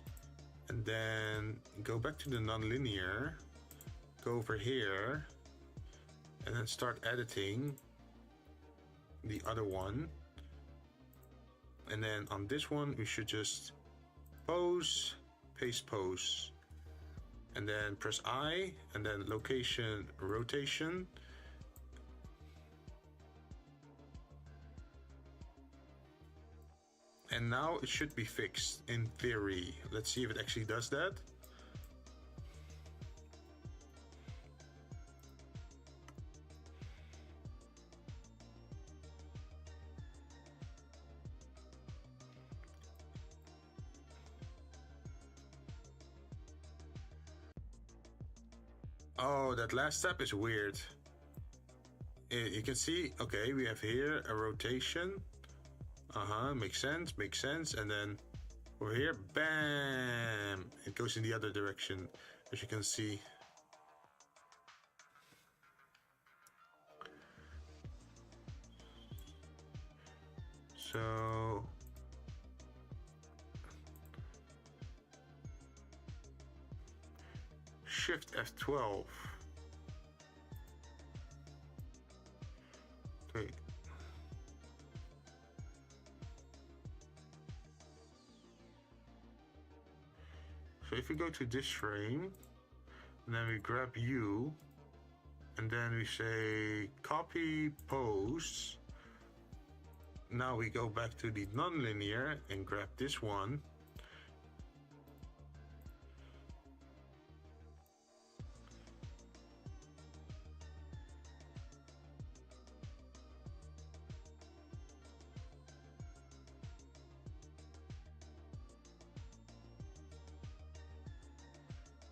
and then go back to the nonlinear, go over here, and then start editing the other one. And then on this one, we should just pose, paste pose, and then press I, and then location, rotation. And now it should be fixed in theory. Let's see if it actually does that. Oh, that last step is weird. You can see, okay, we have here a rotation. Makes sense. And then over here, bam! It goes in the other direction, as you can see. So Shift F12. Okay. So if we go to this frame, and then we grab U, and then we say copy pose. Now we go back to the nonlinear and grab this one.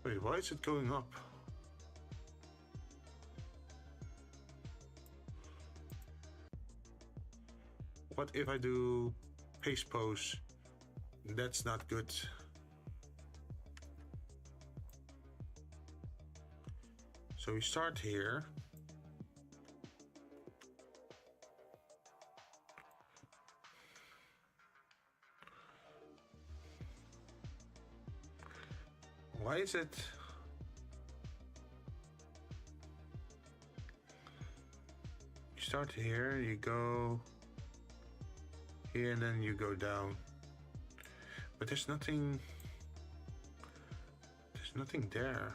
Wait, why is it going up? What if I do paste pose? That's not good. So we start here. Why is it? You start here, you go here, and then you go down. But there's nothing there.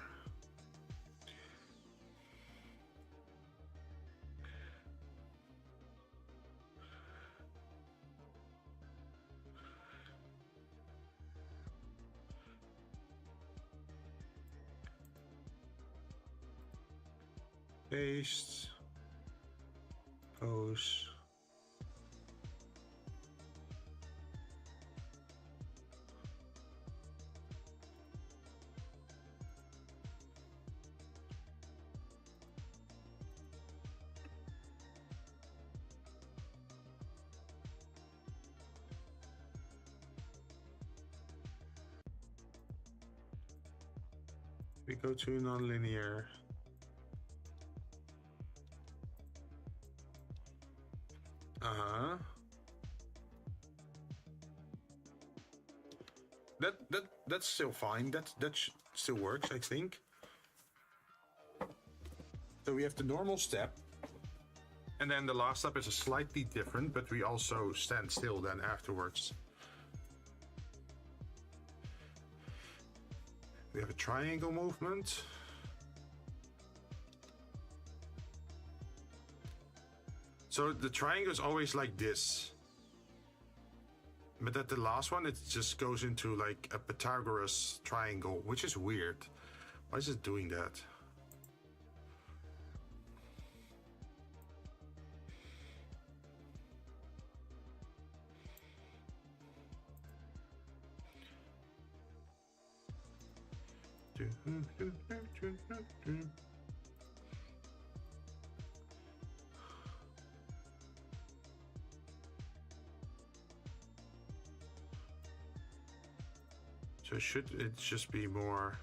Paste, pose. We go to nonlinear. That's still fine. That still works, I think. So we have the normal step, and then the last step is a slightly different, but we also stand still then afterwards. We have a triangle movement. So the triangle is always like this. But at the last one, it just goes into like a Pythagoras triangle, which is weird. Why is it doing that? So should it just be more...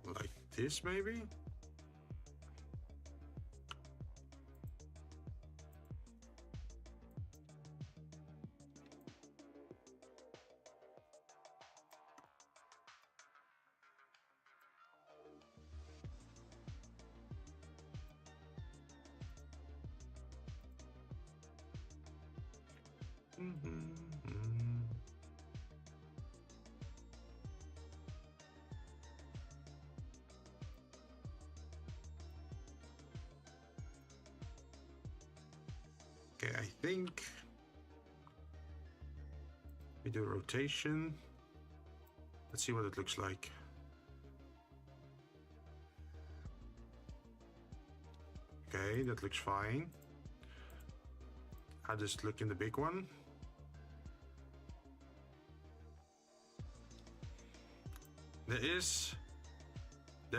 like this, maybe? Okay, I think we do rotation. Let's see what it looks like. Okay, that looks fine. I'll just look in the big one. There's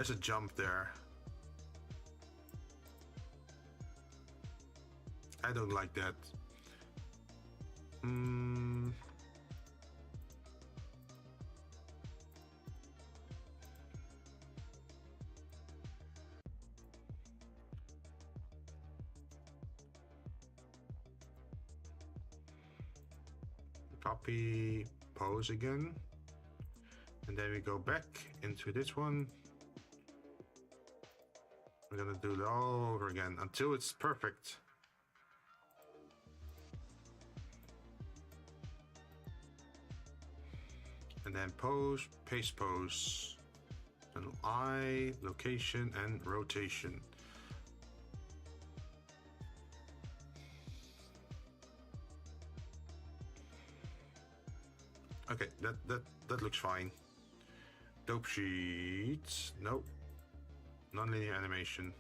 a jump there. I don't like that. Copy pose again. And then we go back into this one. We're gonna do it all over again until it's perfect. And then pose, paste pose. And eye, location, and rotation. Okay, that looks fine. Dope sheets. Nope. Non-linear animation.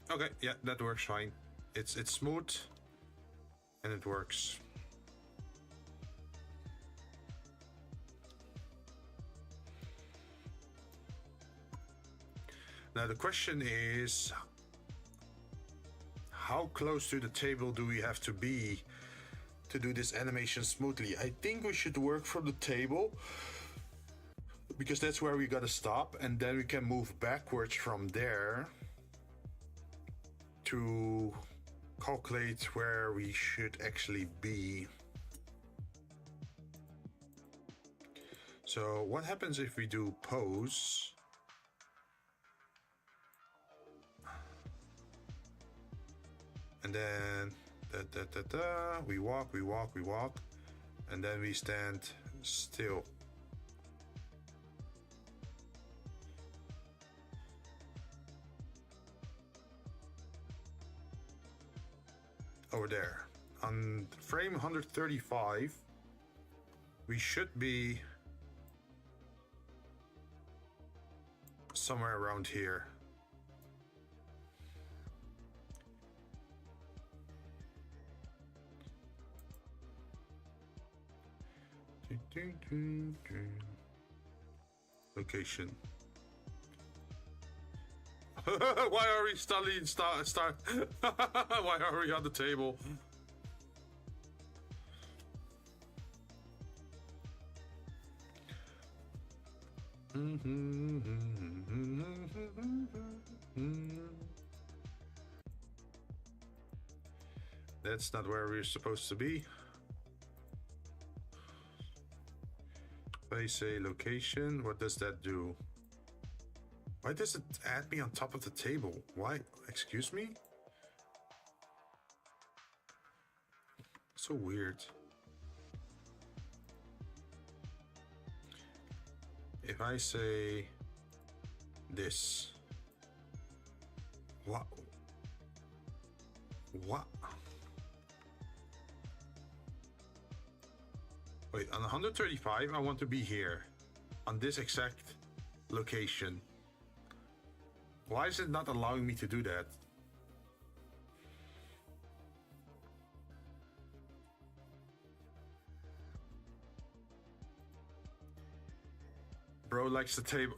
Okay, yeah, that works fine. It's smooth and it works. Now the question is, how close to the table do we have to be to do this animation smoothly? I think we should work from the table because that's where we gotta stop, and then we can move backwards from there to calculate where we should actually be. So what happens if we do pose? And then we walk, and then we stand still. Over there. On frame 135, we should be somewhere around here. Location. Why are we studying start? Why are we on the table? That's not where we're supposed to be. If I say location, what does that do? Why does it add me on top of the table? Why? Excuse me? So weird. If I say this, what? Wait, on 135, I want to be here, on this exact location. Why is it not allowing me to do that? Zero likes the table.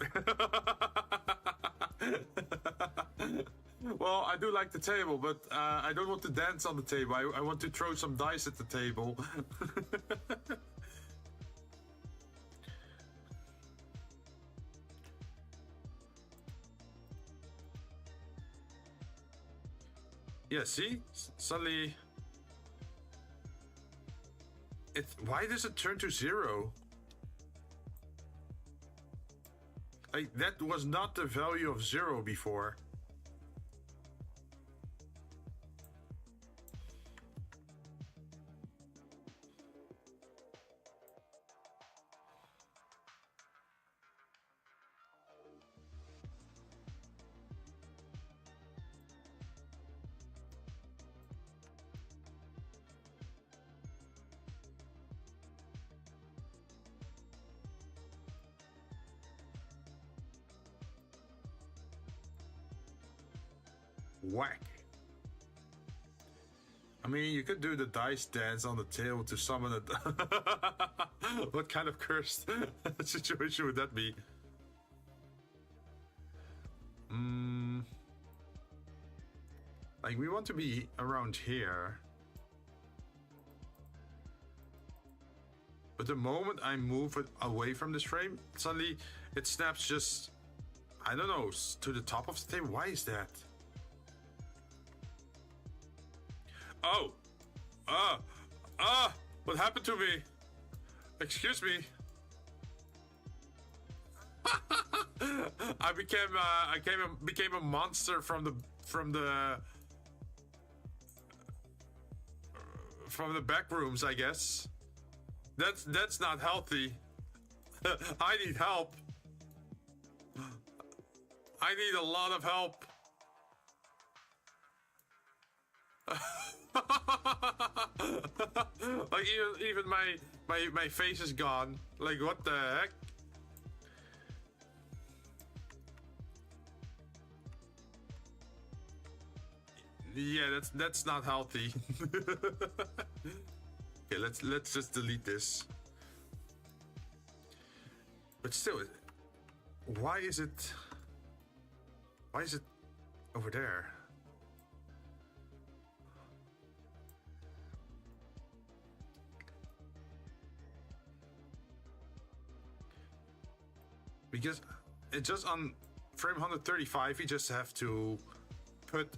Well, I do like the table, but I don't want to dance on the table. I want to throw some dice at the table. Yeah, see? Suddenly... Why does it turn to 0? Like, that was not the value of 0 before. Whack. I mean, you could do the dice dance on the table to summon it. What kind of cursed situation would that be? Like, we want to be around here. But the moment I move it away from this frame, suddenly it snaps just, I don't know, to the top of the table. Why is that? Oh! What happened to me? Excuse me. I became a monster from the back rooms, I guess. That's not healthy. I need help. I need a lot of help. Like even my face is gone. Like, what the heck? Yeah, that's not healthy. Okay, let's just delete this. But still, why is it over there? Because it just on frame 135, you just have to put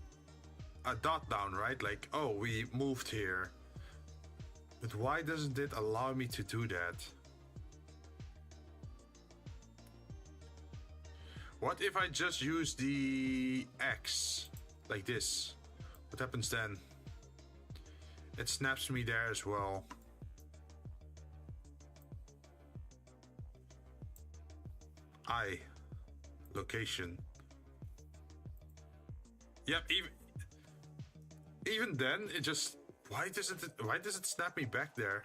a dot down, right? Like, oh, we moved here. But why doesn't it allow me to do that? What if I just use the X like this? What happens then? It snaps me there as well. Location. Yep, even then it just, why does it snap me back there?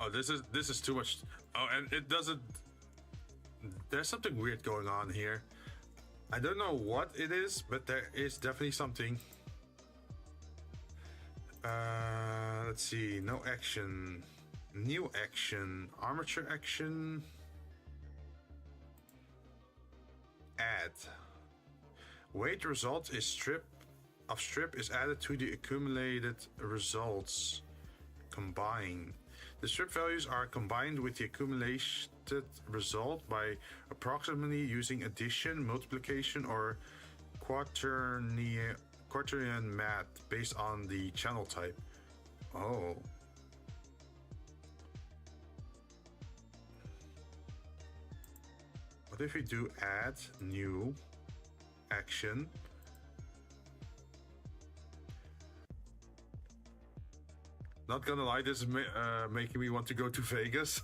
Oh, this is too much. Oh, and it doesn't, there's something weird going on here. I don't know what it is, but there is definitely something. Let's see, no action, new action, armature action, add. Weight result is strip is added to the accumulated results. Combine. The strip values are combined with the accumulated result by approximately using addition, multiplication, or quaternion math based on the channel type. Oh. What if we do add new action? Not gonna lie, this is making me want to go to Vegas.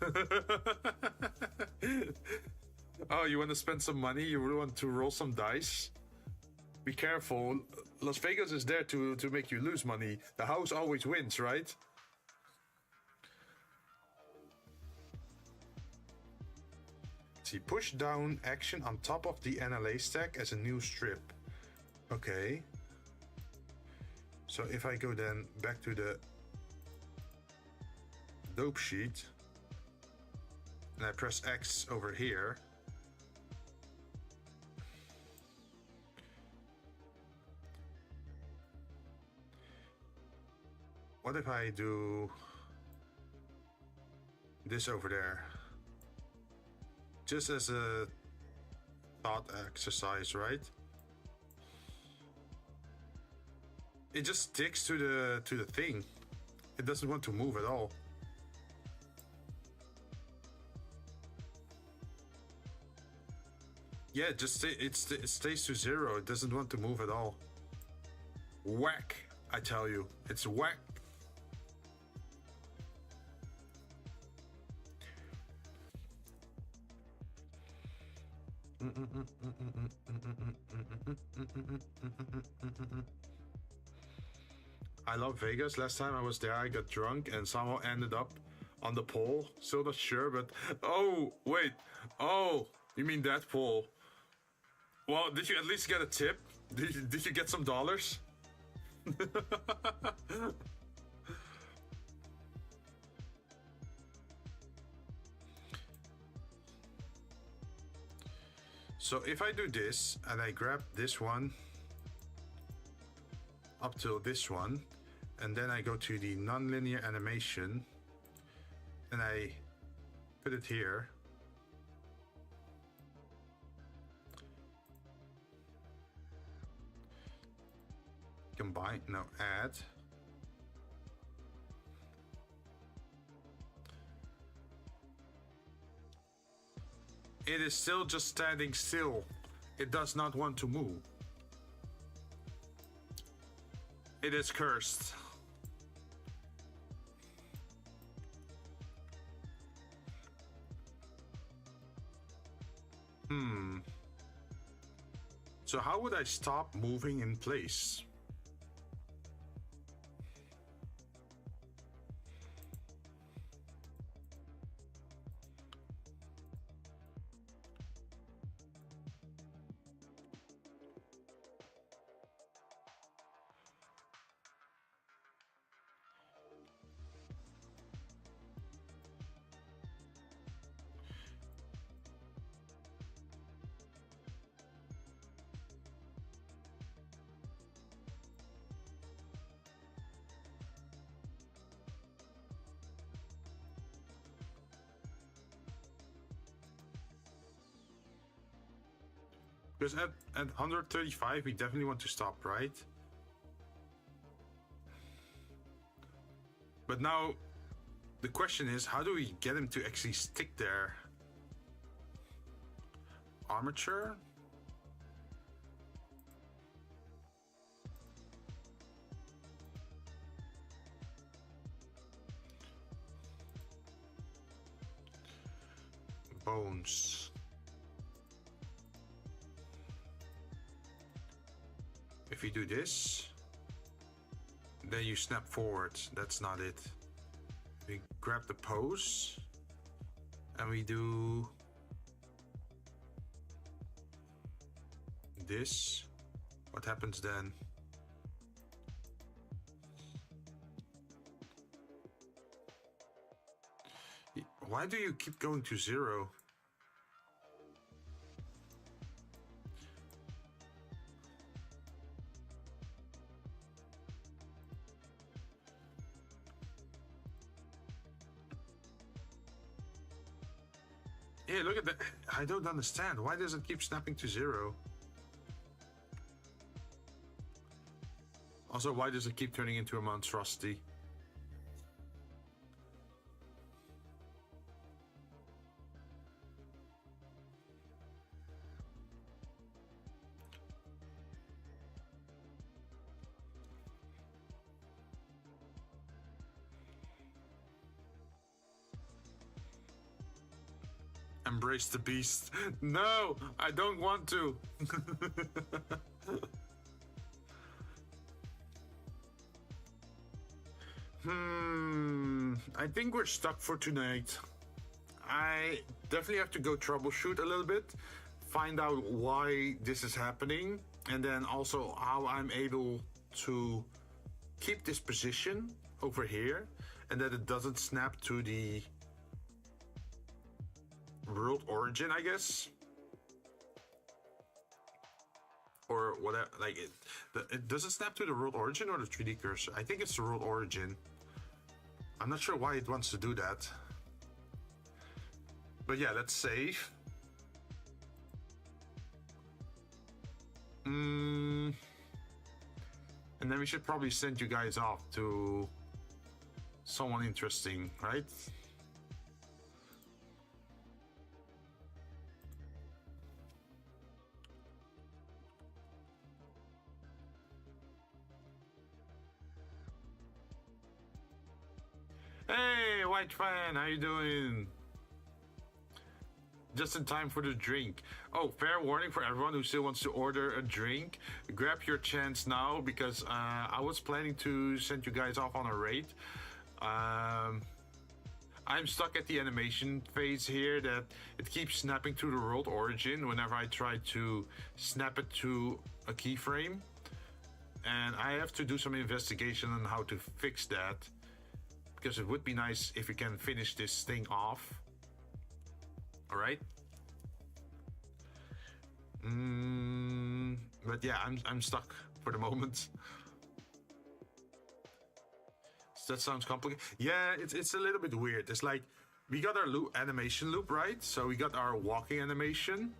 Oh, you want to spend some money? You really want to roll some dice? Be careful. Las Vegas is there to make you lose money. The house always wins, right? See, push down action on top of the NLA stack as a new strip. Okay. So if I go then back to the dope sheet and I press X over here, what if I do this over there? Just as a thought exercise, right? It just sticks to the thing. It doesn't want to move at all. Yeah, it stays to 0. It doesn't want to move at all. Whack, I tell you, it's whack. I love Vegas. Last time I was there, I got drunk and somehow ended up on the pole. Still not sure, but oh wait, oh, you mean that pole? Well, did you at least get a tip? Did you get some dollars? So if I do this and I grab this one up till this one, and then I go to the nonlinear animation and I put it here, combine, no, add, it is still just standing still. It does not want to move. It is cursed. So how would I stop moving in place? Because at 135, we definitely want to stop, right? But now, the question is, how do we get him to actually stick there? Armature? Bones. If you do this, then you snap forward. That's not it. We grab the pose and we do this. What happens then? Why do you keep going to 0? Yeah, look at that. I don't understand. Why does it keep snapping to 0? Also, why does it keep turning into a monstrosity? Embrace the beast. No, I don't want to. I think we're stuck for tonight. I definitely have to go troubleshoot a little bit, find out why this is happening, and then also how I'm able to keep this position over here and that it doesn't snap to the world origin, I guess. Or whatever, like it doesn't snap to the world origin or the 3D cursor. I think it's the world origin. I'm not sure why it wants to do that. But yeah, let's save. And then we should probably send you guys off to someone interesting, right? Hey, White Fan, how you doing? Just in time for the drink. Oh, fair warning for everyone who still wants to order a drink. Grab your chance now, because I was planning to send you guys off on a raid. I'm stuck at the animation phase here that it keeps snapping to the world origin whenever I try to snap it to a keyframe. And I have to do some investigation on how to fix that, because it would be nice if we can finish this thing off. All right. But yeah, I'm stuck for the moment. That sounds complicated. Yeah, it's a little bit weird. It's like we got our animation loop, right? So we got our walking animation,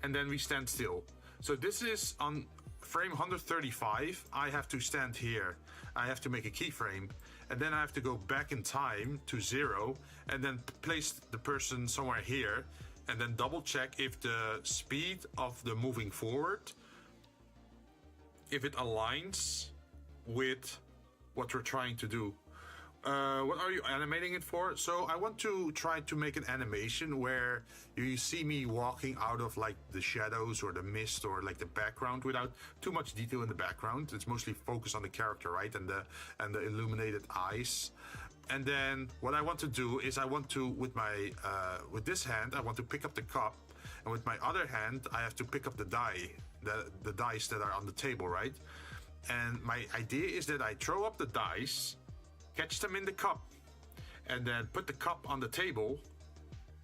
and then we stand still. So this is on frame 135. I have to stand here. I have to make a keyframe, and then I have to go back in time to 0, and then place the person somewhere here, and then double check if the speed of the moving forward, if it aligns with what we're trying to do. What are you animating it for? So I want to try to make an animation where you see me walking out of like the shadows or the mist or like the background without too much detail in the background. It's mostly focused on the character, right? And the illuminated eyes. And then what I want to do is I want to, with my with this hand, I want to pick up the cup, and with my other hand I have to pick up the die, the dice that are on the table, right? And my idea is that I throw up the dice, catch them in the cup, and then put the cup on the table,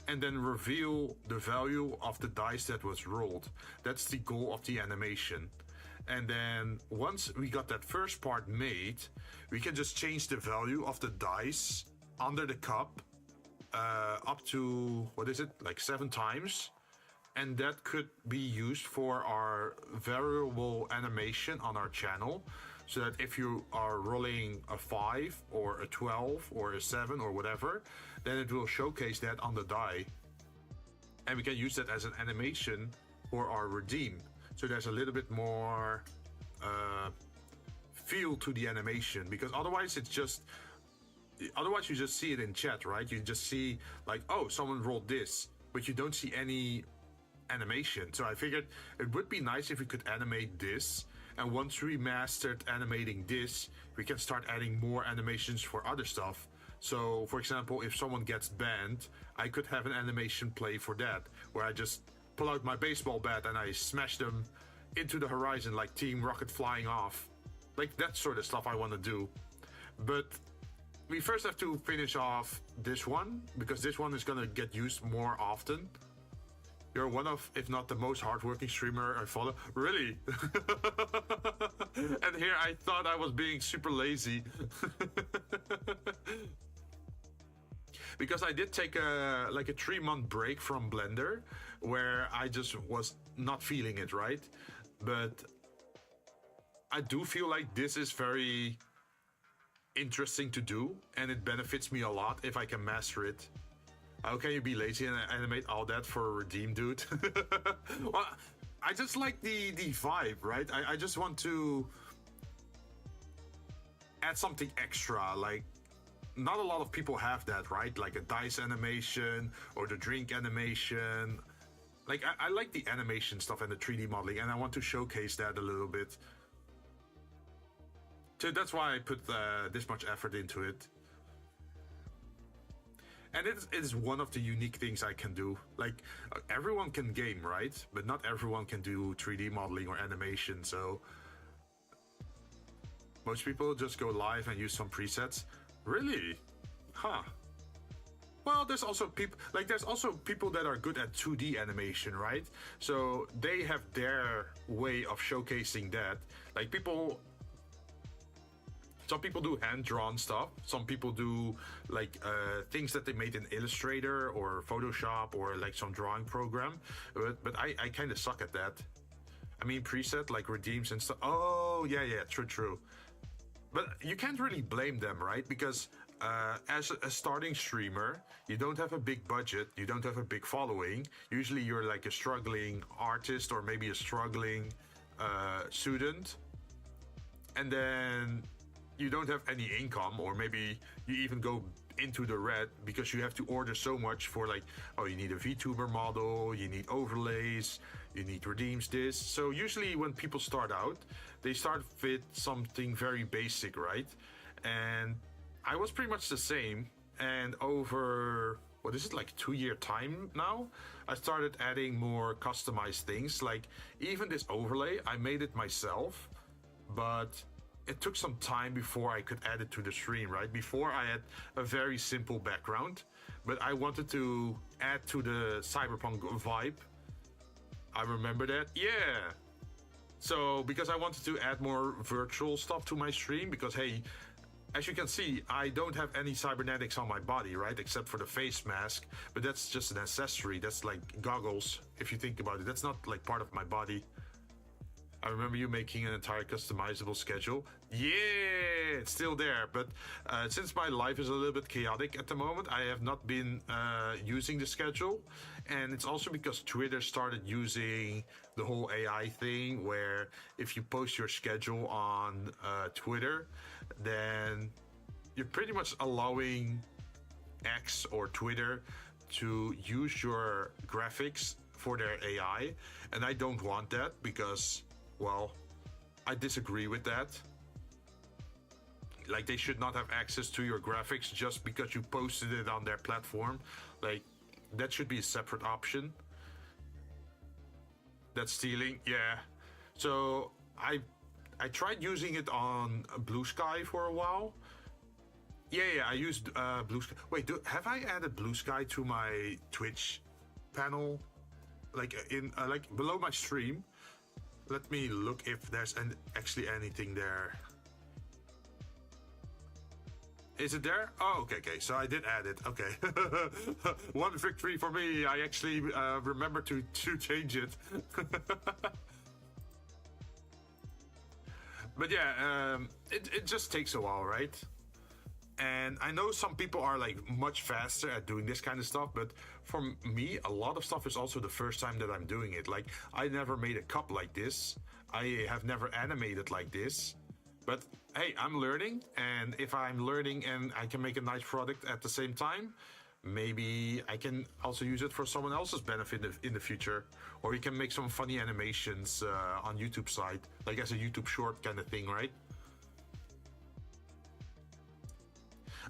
and then reveal the value of the dice that was rolled. That's the goal of the animation. And then once we got that first part made, we can just change the value of the dice under the cup up to, what is it, like 7 times. And that could be used for our variable animation on our channel. So that if you are rolling a 5 or a 12 or a 7 or whatever, then it will showcase that on the die. And we can use that as an animation for our redeem. So there's a little bit more feel to the animation, because otherwise you just see it in chat, right? You just see like, oh, someone rolled this, but you don't see any animation. So I figured it would be nice if we could animate this, and once we mastered animating this, we can start adding more animations for other stuff. So for example, if someone gets banned, I could have an animation play for that, where I just pull out my baseball bat and I smash them into the horizon like Team Rocket flying off. Like that sort of stuff I want to do. But we first have to finish off this one, because this one is going to get used more often. You're one of, if not the most hardworking streamer I follow. Really? And here I thought I was being super lazy. Because I did take a 3-month break from Blender, where I just was not feeling it, right? But I do feel like this is very interesting to do, and it benefits me a lot if I can master it. How can you be lazy and animate all that for a redeem, dude? Well, I just like the vibe, right? I just want to add something extra. Like, not a lot of people have that, right? Like a dice animation or the drink animation. Like, I like the animation stuff and the 3D modeling, and I want to showcase that a little bit. So that's why I put this much effort into it. And it is one of the unique things I can do. Like, everyone can game, right? But not everyone can do 3D modeling or animation, so... Most people just go live and use some presets. Really? Huh. Well, there's also people that are good at 2D animation, right? So they have their way of showcasing that. Like some people do hand-drawn stuff. Some people do like things that they made in Illustrator or Photoshop or like some drawing program. But I kind of suck at that. I mean, preset like redeems and stuff. Oh, yeah, true. But you can't really blame them, right? Because as a starting streamer, you don't have a big budget, you don't have a big following. Usually you're like a struggling artist or maybe a struggling student. And then you don't have any income, or maybe you even go into the red because you have to order so much for like, oh, you need a Vtuber model, you need overlays, you need redeems this. So usually when people start out, they start with something very basic, right? And I was pretty much the same. And over, what is it, like 2-year time now, I started adding more customized things. Like even this overlay, I made it myself, but it took some time before I could add it to the stream, right? Before I had a very simple background, but I wanted to add to the cyberpunk vibe. I remember that, yeah. So because I wanted to add more virtual stuff to my stream, because hey, as you can see, I don't have any cybernetics on my body, right? Except for the face mask, but that's just an accessory. That's like goggles, if you think about it. That's not like part of my body. I remember you making an entire customizable schedule. Yeah, it's still there. But since my life is a little bit chaotic at the moment, I have not been using the schedule. And it's also because Twitter started using the whole AI thing, where if you post your schedule on Twitter, then you're pretty much allowing X or Twitter to use your graphics for their AI. And I don't want that because, well, I disagree with that. Like, they should not have access to your graphics just because you posted it on their platform. Like, that should be a separate option. That's stealing, yeah. So I tried using it on Blue Sky for a while. Yeah, I used Blue Sky. Wait, have I added Blue Sky to my Twitch panel? Like in like below my stream? Let me look if there's actually anything there. Is it there? Oh, okay. So I did add it. Okay. One victory for me. I actually remember to change it. But yeah, it just takes a while, right? And I know some people are like much faster at doing this kind of stuff, but for me, a lot of stuff is also the first time that I'm doing it. Like, I never made a cup like this. I have never animated like this. But hey, I'm learning, and if I'm learning and I can make a nice product at the same time, maybe I can also use it for someone else's benefit in the future. Or you can make some funny animations on YouTube side, like as a YouTube short kind of thing, right?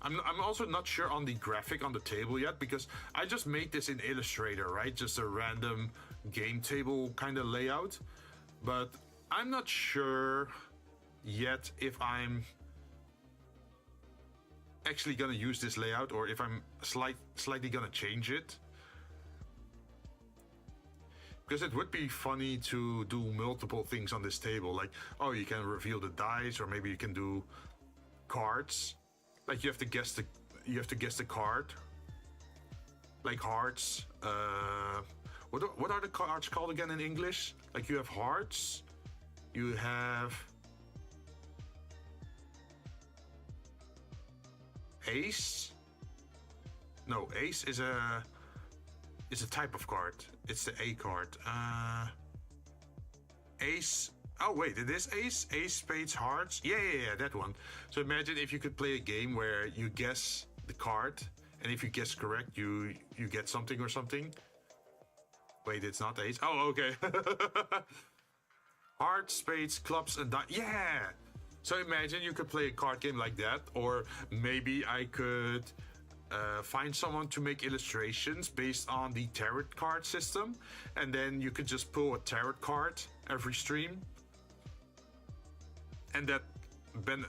I'm also not sure on the graphic on the table yet, because I just made this in Illustrator, right? Just a random game table kind of layout. But I'm not sure yet if I'm actually gonna use this layout or if I'm slightly gonna change it. Because it would be funny to do multiple things on this table. Like, oh, you can reveal the dice, or maybe you can do cards. Like, you have to guess the card. Like hearts. What are the cards called again in English? Like, you have hearts. You have ace. No, ace is a type of card. It's the A card. Ace. Oh wait, it is ace? Ace, spades, hearts? Yeah, that one. So imagine if you could play a game where you guess the card, and if you guess correct, you get something or something. Wait, it's not ace? Oh, okay. Hearts, spades, clubs, and yeah! So imagine you could play a card game like that, or maybe I could find someone to make illustrations based on the tarot card system, and then you could just pull a tarot card every stream. And that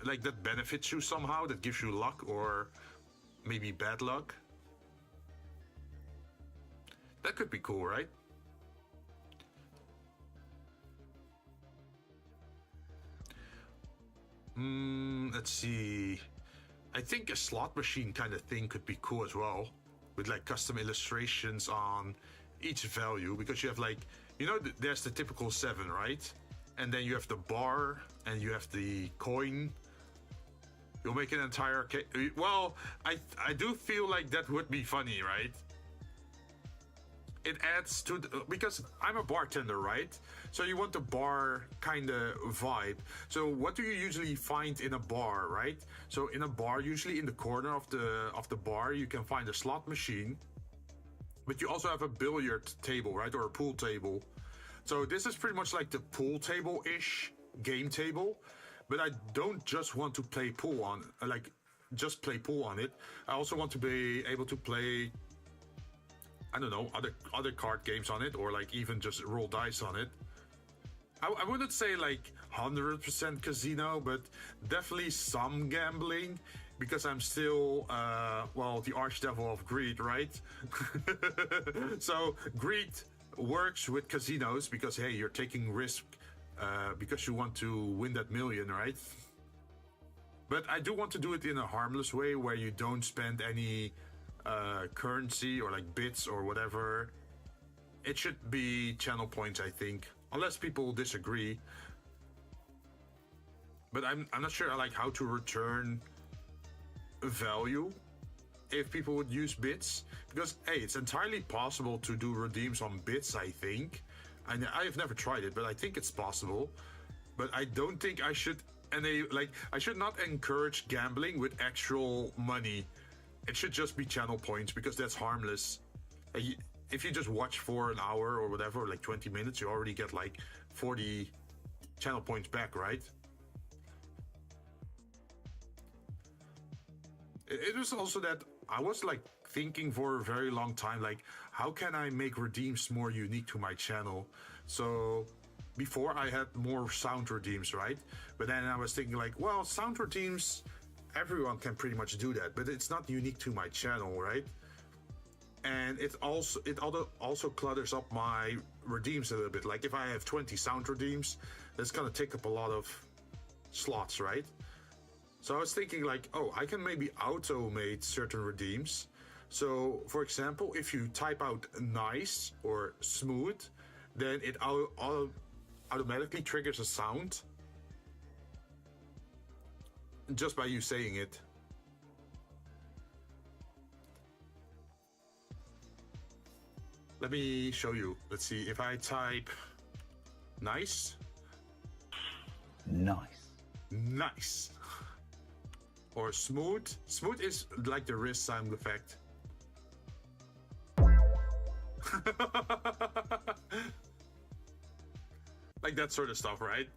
like that benefits you somehow, that gives you luck or maybe bad luck. That could be cool, right? Let's see. I think a slot machine kind of thing could be cool as well, with like custom illustrations on each value, because you have like, you know, there's the typical 7, right? And then you have the bar and you have the coin. You'll make an entire well, I do feel like that would be funny, right? It adds to because I'm a bartender, right? So you want the bar kind of vibe. So what do you usually find in a bar, right? So in a bar, usually in the corner of the bar, you can find a slot machine, but you also have a billiard table, right, or a pool table. So this is pretty much like the pool table-ish game table, but I don't just want to play pool on, like just play pool on it. I also want to be able to play, I don't know, other card games on it, or like even just roll dice on it. I wouldn't say like 100% casino, but definitely some gambling, because I'm still, well, the archdevil of greed, right? So greed works with casinos because, hey, you're taking risk because you want to win that million, right? But I do want to do it in a harmless way where you don't spend any currency or like bits or whatever. It should be channel points, I think, unless people disagree. But I'm not sure like how to return value if people would use bits, because hey, it's entirely possible to do redeems on bits, I think. And I've never tried it, but I think it's possible. But I don't think I should, and I should not encourage gambling with actual money. It should just be channel points, because that's harmless. If you just watch for an hour or whatever, like 20 minutes, you already get like 40 channel points back, right? It was also that I was like thinking for a very long time, like, how can I make redeems more unique to my channel? So before I had more sound redeems, right? But then I was thinking like, well, sound redeems, everyone can pretty much do that, but it's not unique to my channel, right? And it also clutters up my redeems a little bit. Like if I have 20 sound redeems, that's gonna take up a lot of slots, right? So I was thinking like, oh, I can maybe automate certain redeems. So for example, if you type out nice or smooth, then it automatically triggers a sound just by you saying it. Let me show you. Let's see, if I type nice. Nice. Or smooth. Smooth is like the wrist sound effect. Like that sort of stuff, right?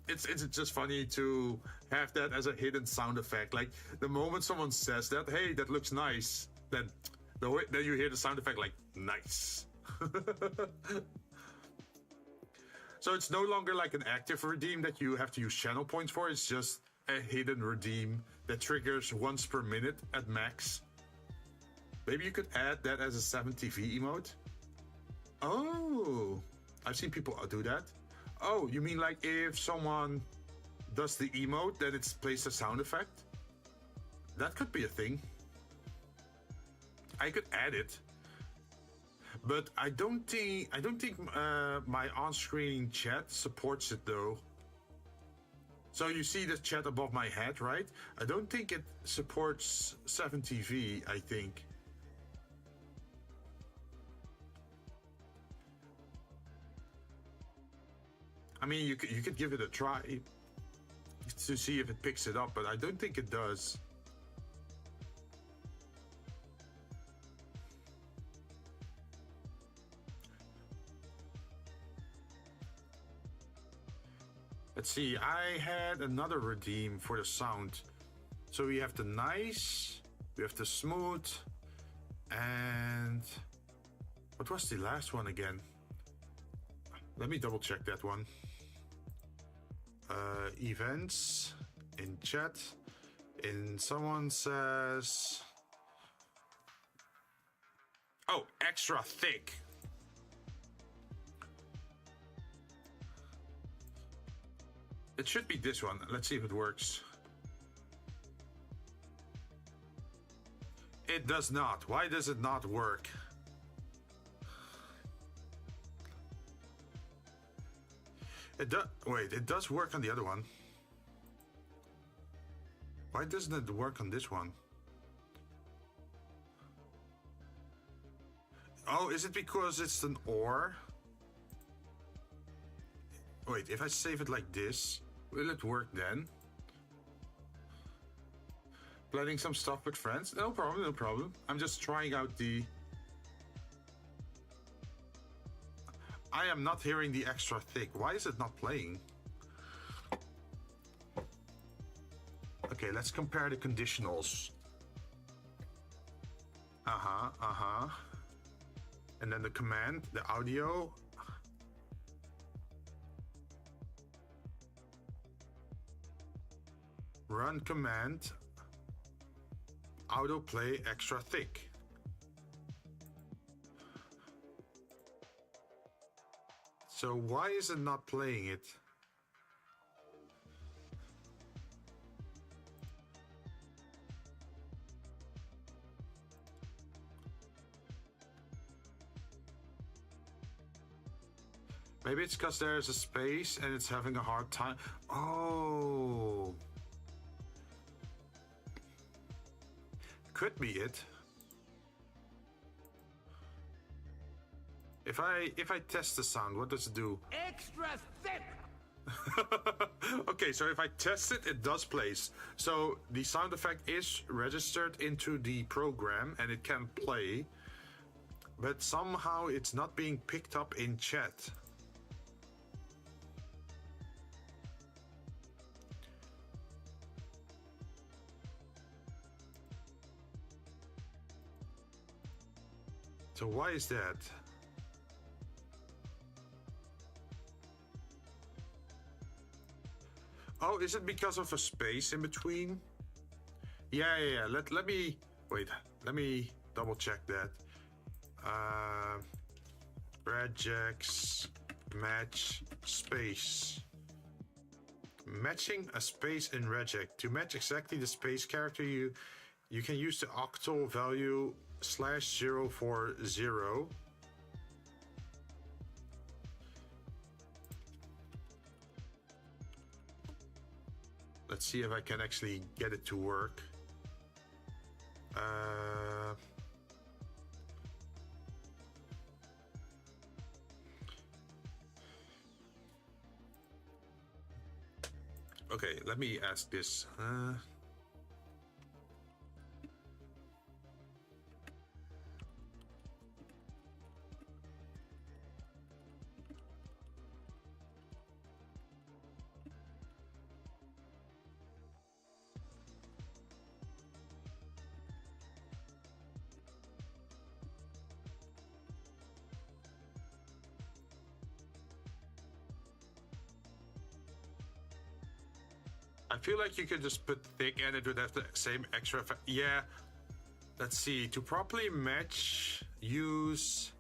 It's just funny to have that as a hidden sound effect. Like the moment someone says that, hey, that looks nice, then you hear the sound effect like nice. So it's no longer like an active redeem that you have to use channel points for. It's just a hidden redeem that triggers once per minute at max. Maybe you could add that as a 7TV emote. Oh, I've seen people do that. Oh, you mean like if someone does the emote, then it plays a sound effect? That could be a thing. I could add it. But I don't think my on-screen chat supports it though. So you see the chat above my head, right? I don't think it supports 7TV, I think. I mean, you could give it a try to see if it picks it up, but I don't think it does. Let's see, I had another redeem for the sound. So we have the nice, we have the smooth, and what was the last one again? Let me double check that one. Events, in chat. Someone says, oh, extra thick. It should be this one. Let's see if it works. It does not. Why does it not work? Wait, it does work on the other one. Why doesn't it work on this one? Oh, is it because it's an OR? Wait, if I save it like this, will it work then? Planning some stuff with friends? No problem, no problem. I'm just trying out the... I am not hearing the extra thick. Why is it not playing? Okay, let's compare the conditionals. And then the command, the audio. Run command. Autoplay extra thick. So why is it not playing it? Maybe it's because there's a space and it's having a hard time. Oh. Could be it. If I test the sound, what does it do? Extra thick! Okay, so if I test it, it does place. So the sound effect is registered into the program and it can play, but somehow it's not being picked up in chat. So why is that? Oh, is it because of a space in between? Yeah. Let me wait. Let me double check that. Regex match space. Matching a space in regex. To match exactly the space character, you can use the octal value /040. Let's see if I can actually get it to work. Okay, let me ask this. I feel like you could just put thick and it would have the same extra effect. Yeah. Let's see. To properly match, use...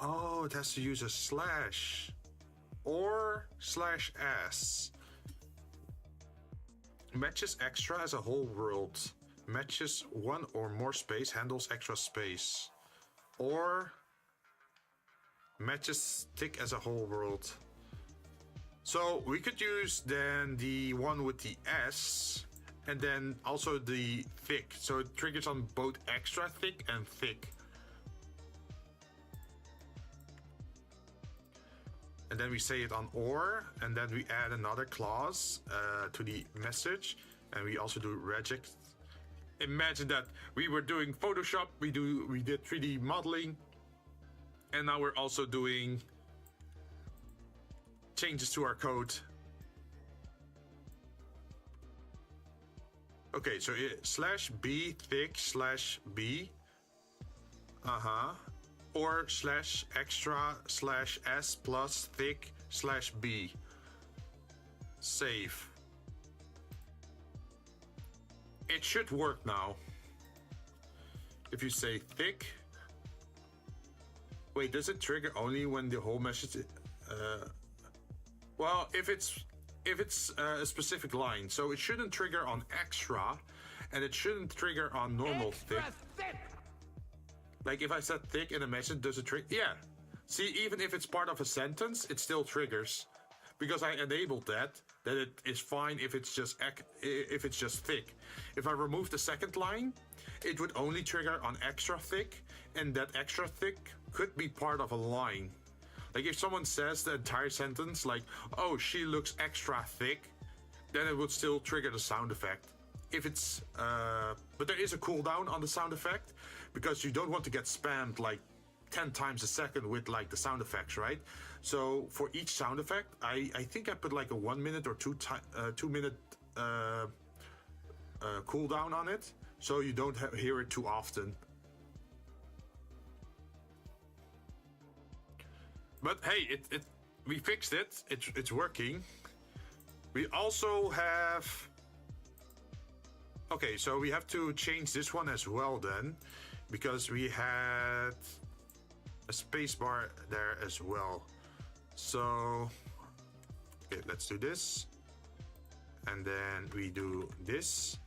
Oh, it has to use a slash. Or /s. Matches extra as a whole world. Matches one or more space handles extra space. Or matches thick as a whole world. So we could use then the one with the S and then also the thick. So it triggers on both extra thick and thick. And then we say it on OR, and then we add another clause to the message, and we also do regex. Imagine that we were doing Photoshop, we did 3D modeling, and now we're also doing changes to our code. Okay, so /b thick /b, or /extra /s plus thick /b. Save. It should work now. If you say thick. Wait, does it trigger only when the whole message? Well, if it's a specific line, so it shouldn't trigger on extra, and it shouldn't trigger on normal thick. Like if I said thick in a message, does it trigger? Yeah. See, even if it's part of a sentence, it still triggers, because I enabled that it is fine if it's just thick. If I remove the second line, it would only trigger on extra thick, and that extra thick could be part of a line. Like if someone says the entire sentence like, oh, she looks extra thick, then it would still trigger the sound effect. If it's, but there is a cooldown on the sound effect, because you don't want to get spammed like 10 times a second with like the sound effects, right? So for each sound effect, I think I put like a 1 minute or 2 minute cooldown on it, so you don't hear it too often. But hey, we fixed it. It's working. We also have. Okay, so we have to change this one as well then, because we had a spacebar there as well. So, okay, let's do this. And then we do this.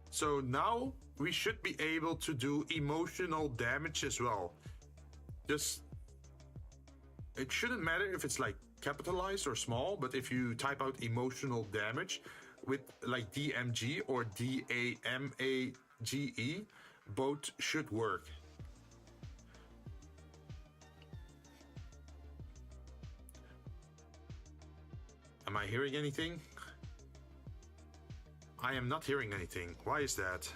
So now we should be able to do emotional damage as well. Just, it shouldn't matter if it's like capitalized or small, but if you type out emotional damage with like DMG or DAMAGE, both should work. Am I hearing anything? I am not hearing anything. Why is that?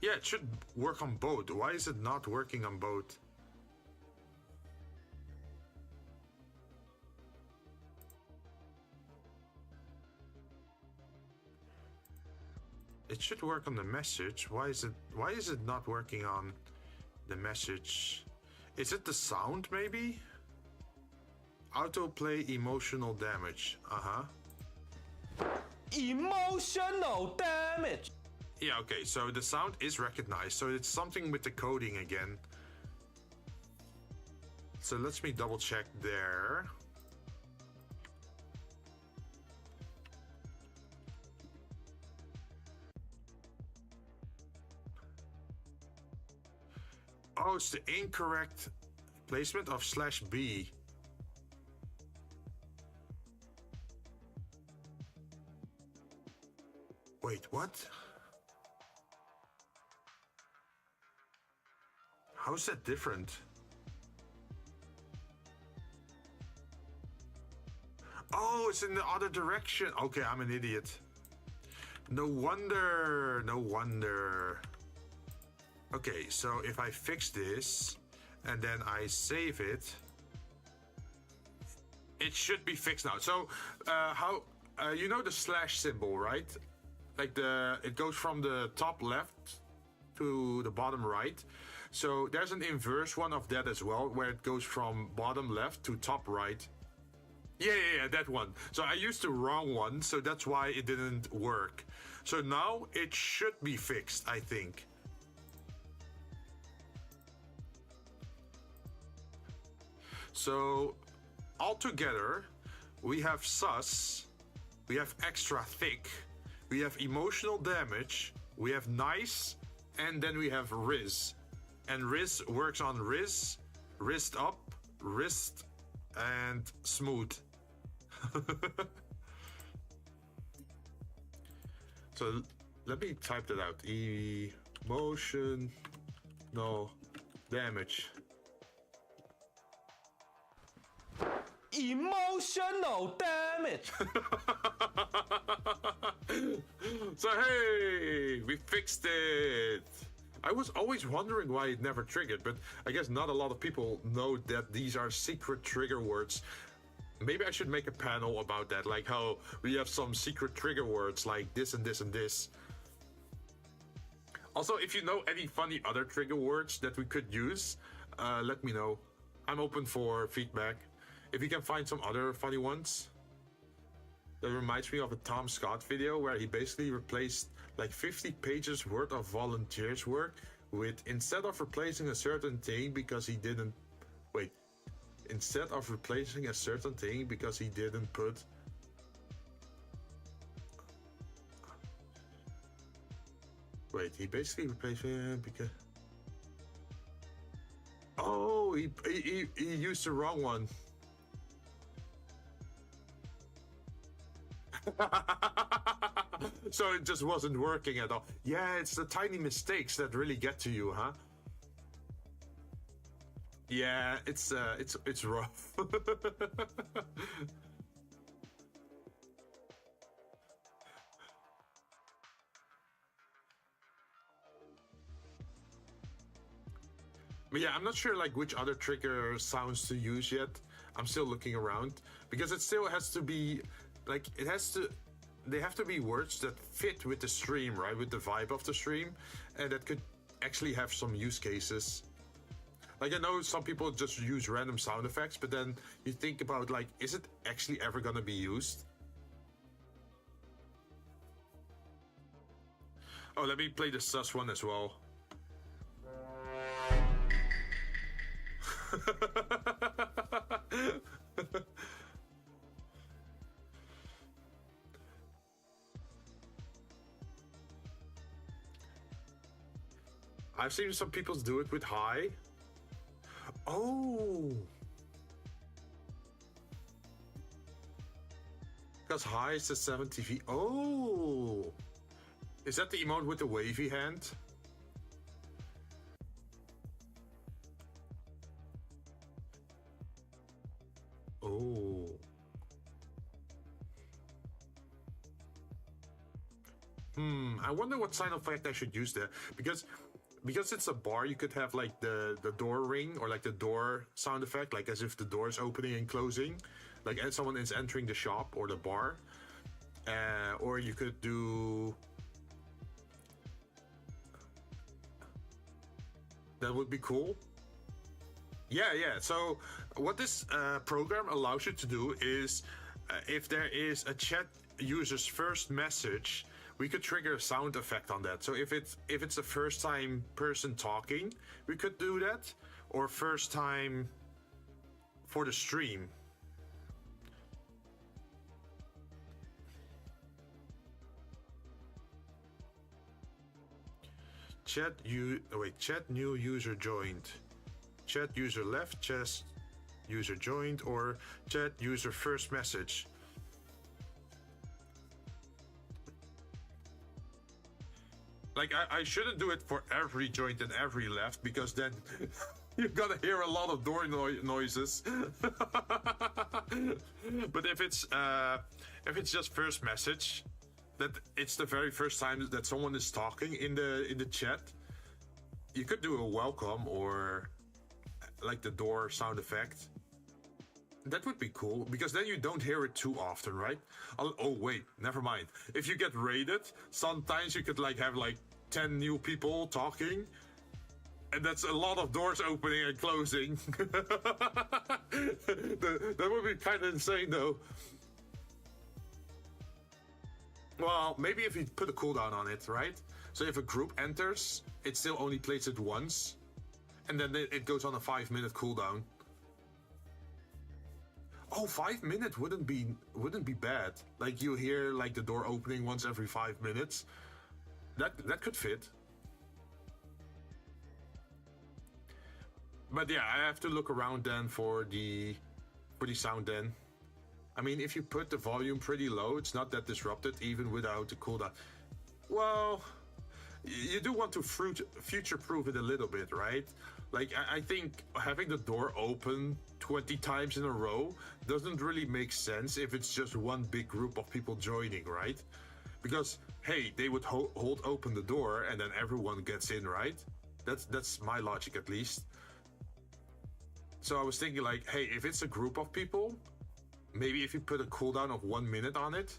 Yeah, it should work on both. Why is it not working on both? It should work on the message. Why is it not working on the message? Is it the sound maybe? Autoplay emotional damage. Emotional damage. Yeah, okay, so the sound is recognized, so it's something with the coding again. So let me double check there. Oh, it's the incorrect placement of /B. Wait, what? How's that different? Oh, it's in the other direction. Okay, I'm an idiot. No wonder, no wonder. Okay, so if I fix this and then I save it, it should be fixed now. So, you know the slash symbol, right? Like it goes from the top left to the bottom right. So there's an inverse one of that as well, where it goes from bottom left to top right. Yeah, that one. So I used the wrong one, so that's why it didn't work. So now it should be fixed, I think. So altogether, we have sus, we have extra thick, we have emotional damage, we have nice, and then we have Riz. And Riz works on Riz, wrist up, wrist, and smooth. So let me type that out. Emotional damage. Emotional damage. So hey, we fixed it. I was always wondering why it never triggered, but I guess not a lot of people know that these are secret trigger words. Maybe I should make a panel about that, like how we have some secret trigger words like this and this and this. Also, if you know any funny other trigger words that we could use, let me know. I'm open for feedback. If you can find some other funny ones. That reminds me of a Tom Scott video where he basically replaced like 50 pages worth of volunteers work with, instead of replacing a certain thing because he didn't put he basically replaced it because he used the wrong one. So it just wasn't working at all. Yeah, it's the tiny mistakes that really get to you, huh? Yeah, it's rough. But yeah, I'm not sure like which other trigger sounds to use yet. I'm still looking around because it still has to be like they have to be words that fit with the stream, right? With the vibe of the stream, and that could actually have some use cases. Like I know some people just use random sound effects, but then you think about like, is it actually ever gonna be used? Oh, let me play the sus one as well. I've seen some people do it with high. Oh, because high is the 70 feet. Oh, is that the emote with the wavy hand? Oh. I wonder what sign effect I should use there, because it's a bar, you could have like the door ring or like the door sound effect, like as if the door is opening and closing, like as someone is entering the shop or the bar, or you could do. That would be cool. Yeah. So what this program allows you to do is, if there is a chat user's first message, we could trigger a sound effect on that. So if it's a first time person talking, we could do that, or first time for the stream. Chat new user joined. Chat user left, chat user joined, or chat user first message. Like, I shouldn't do it for every joint and every left, because then you're gonna hear a lot of door noises. But if it's just first message, that it's the very first time that someone is talking in the chat, you could do a welcome or like the door sound effect. That would be cool, because then you don't hear it too often, right? Oh wait, never mind. If you get raided, sometimes you could like have like 10 new people talking, and that's a lot of doors opening and closing. That would be kind of insane though. Well, maybe if you put a cooldown on it, right? So if a group enters, it still only plays it once, and then it goes on a 5-minute cooldown. Oh, 5 minutes wouldn't be bad. Like you hear like the door opening once every 5 minutes. That could fit. But yeah, I have to look around then for the sound then. I mean, if you put the volume pretty low, it's not that disrupted even without the cooldown. Well, you do want to future-proof it a little bit, right? Like, I think having the door open 20 times in a row doesn't really make sense if it's just one big group of people joining, right? Because, hey, they would hold open the door and then everyone gets in, right? That's my logic, at least. So I was thinking like, hey, if it's a group of people, maybe if you put a cooldown of 1 minute on it,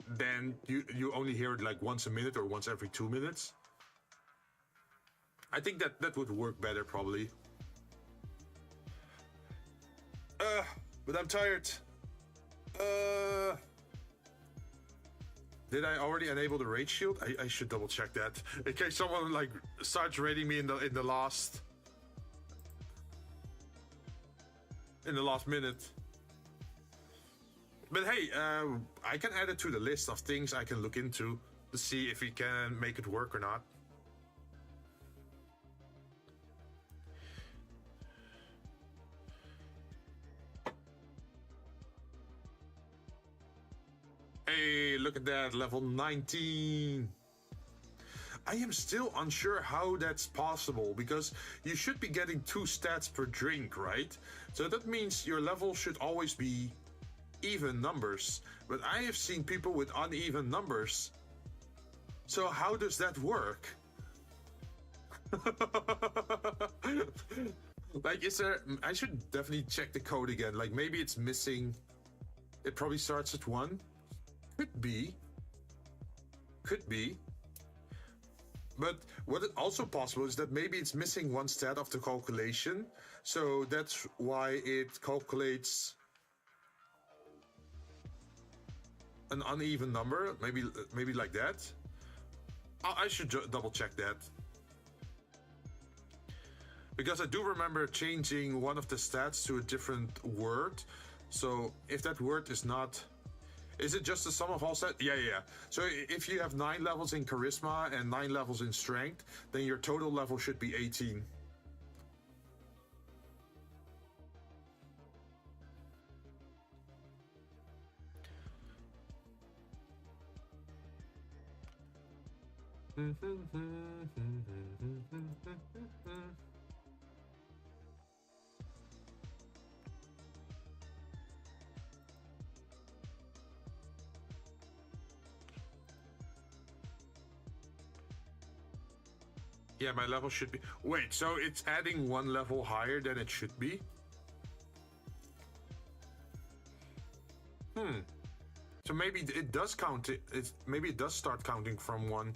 then you only hear it like once a minute or once every 2 minutes. I think that would work better probably. But I'm tired. Did I already enable the raid shield? I should double check that in case someone like starts raiding me in the last minute. But hey, I can add it to the list of things I can look into to see if we can make it work or not. Hey, look at that, level 19. I am still unsure how that's possible, because you should be getting 2 stats per drink, right? So that means your level should always be even numbers. But I have seen people with uneven numbers. So how does that work? Like, is there... I should definitely check the code again. Like, maybe it's missing... It probably starts at 1. Could be. Could be. But what is also possible is that maybe it's missing 1 stat of the calculation. So that's why it calculates an uneven number. Maybe like that. I should double check that. Because I do remember changing one of the stats to a different word. So if that word is not... Is it just the sum of all stats? Yeah. So if you have 9 levels in charisma and 9 levels in strength, then your total level should be 18. Yeah, my level should be... Wait, so it's adding 1 level higher than it should be? So maybe it does count it. Maybe it does start counting from 1.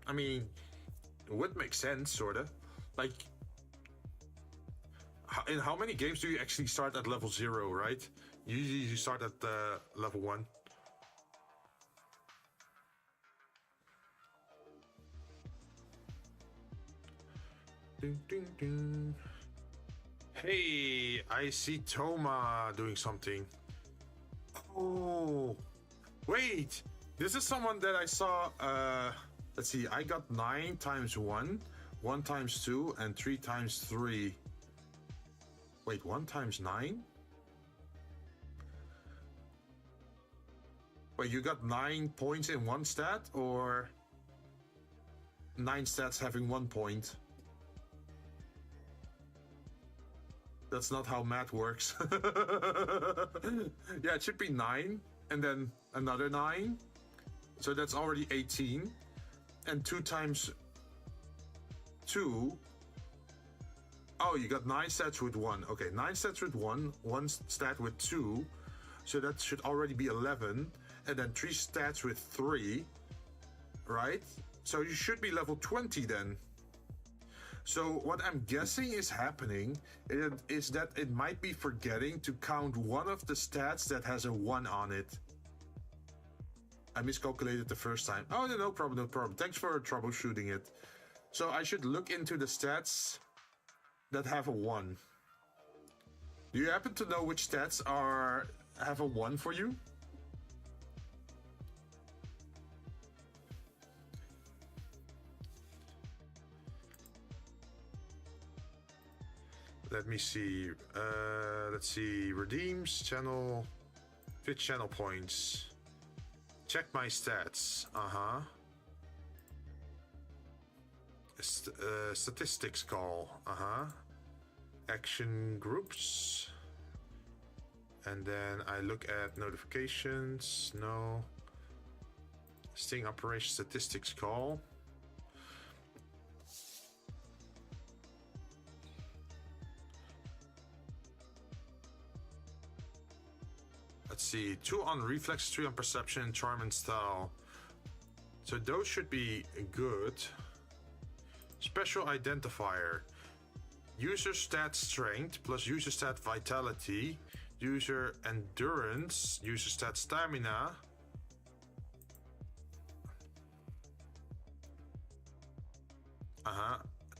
I mean, it would make sense, sorta. Like, in how many games do you actually start at level 0, right? Usually you start at level 1. Hey, I see Toma doing something. Oh, wait. This is someone that I saw. Let's see. I got 9 times 1, 1 times 2, and 3 times 3. Wait, 1 times 9? Wait, you got 9 points in 1 stat, or 9 stats having 1 point? That's not how math works. Yeah, it should be 9, and then another 9. So that's already 18. And 2 times 2. Oh, you got 9 stats with 1. Okay, 9 stats with 1, 1 stat with 2. So that should already be 11. And then 3 stats with 3. Right? So you should be level 20 then. So what I'm guessing is happening is that it might be forgetting to count one of the stats that has a 1 on it. I miscalculated the first time. Oh, no problem, no problem. Thanks for troubleshooting it. So I should look into the stats that have a 1. Do you happen to know which stats have a 1 for you? Let me see. Let's see. Redeems, channel, Twitch channel points. Check my stats. Statistics call. Action groups. And then I look at notifications. No. Sting operation statistics call. Let's see, 2 on reflex, 3 on perception, charm, and style. So those should be good. Special identifier. User stat strength plus user stat vitality, user endurance, user stat stamina.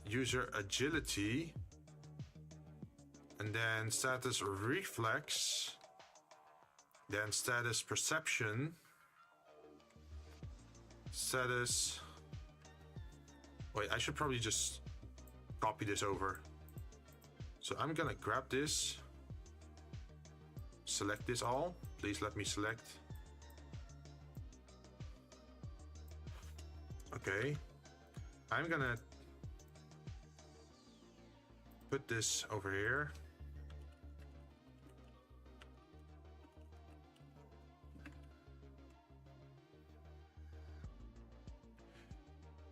User agility. And then status reflex. Then status perception. Status. Wait, I should probably just copy this over. So I'm gonna grab this. Select this all. Please let me select. Okay. I'm gonna put this over here.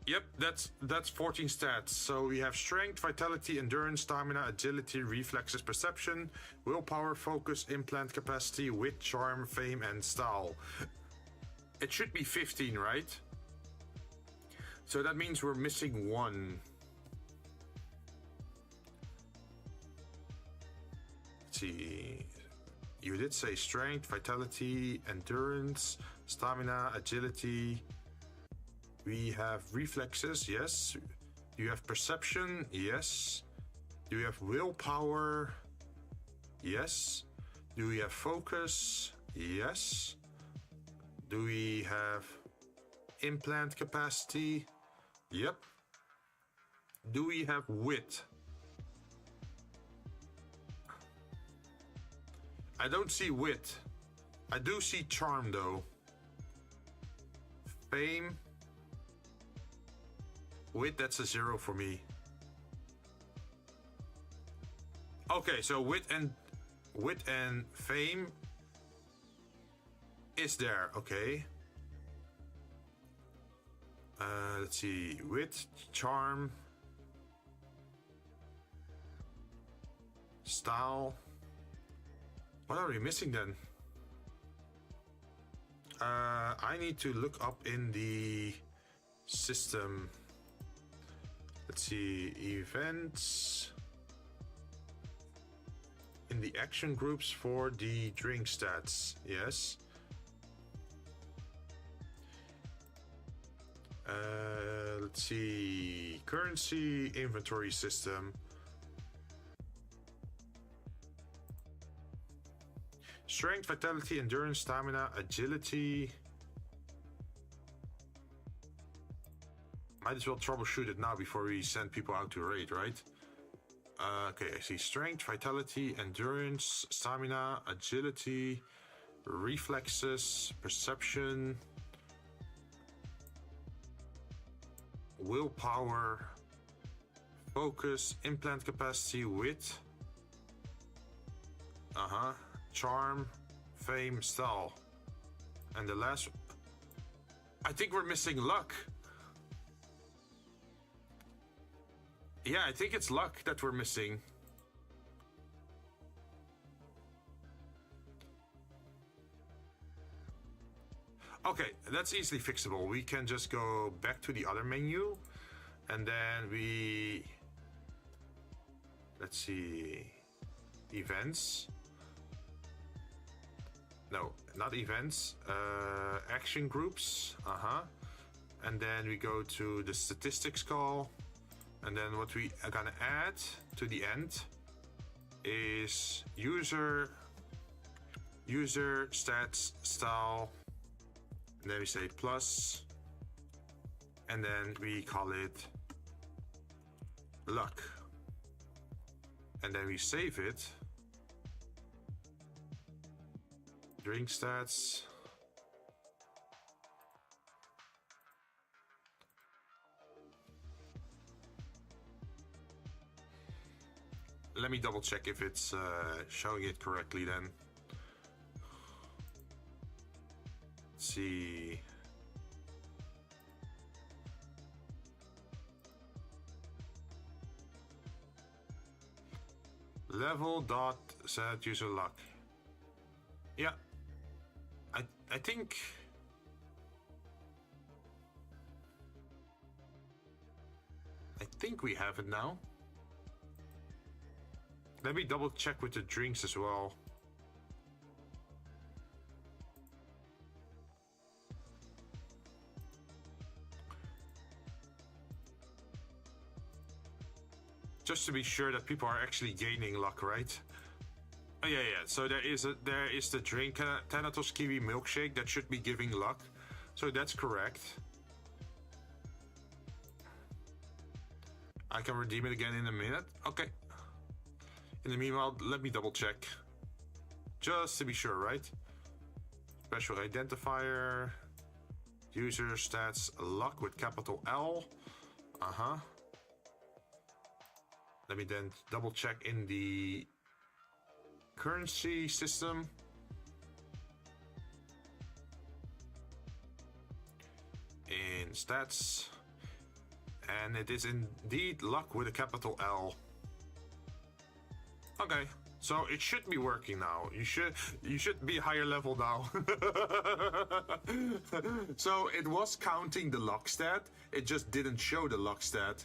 Yep, that's 14 stats. So we have strength, vitality, endurance, stamina, agility, reflexes, perception, willpower, focus, implant capacity, wit, charm, fame, and style. It should be 15, right? So that means we're missing one. Let's see. You did say strength, vitality, endurance, stamina, agility. We have reflexes, yes. Do you have perception? Yes. Do you have willpower? Yes. Do we have focus? Yes. Do we have implant capacity? Yep. Do we have wit? I don't see wit. I do see charm though. Fame. Wit, that's a 0 for me. Okay, so wit and fame is there, okay. Let's see, wit, charm, style. What are we missing then? I need to look up in the system. Let's see, events. In the action groups for the drink stats, yes. Let's see, currency inventory system. Strength, vitality, endurance, stamina, agility. Might as well troubleshoot it now before we send people out to raid, right? Okay, I see strength, vitality, endurance, stamina, agility, reflexes, perception, willpower, focus, implant capacity, wit, charm, fame, style. And the last, I think we're missing luck. Yeah, I think it's luck that we're missing. Okay, that's easily fixable. We can just go back to the other menu and then we, let's see, events. No, not events, action groups. And then we go to the statistics call. And then what we are gonna add to the end is user stats style. And then we say plus. And then we call it luck. And then we save it. Drink stats. Let me double check if it's showing it correctly then. Let's see. Level dot set user luck. Yeah. I think I think we have it now. Let me double check with the drinks as well. Just to be sure that people are actually gaining luck, right? Oh, yeah. So there is the drink Thanatos Kiwi milkshake that should be giving luck. So that's correct. I can redeem it again in a minute. Okay. In the meanwhile, let me double check. Just to be sure, right? Special identifier. User stats luck with capital L. Let me then double check in the currency system. In stats. And it is indeed luck with a capital L. Okay, so it should be working now. You should be higher level now. So it was counting the luck stat. It just didn't show the luck stat.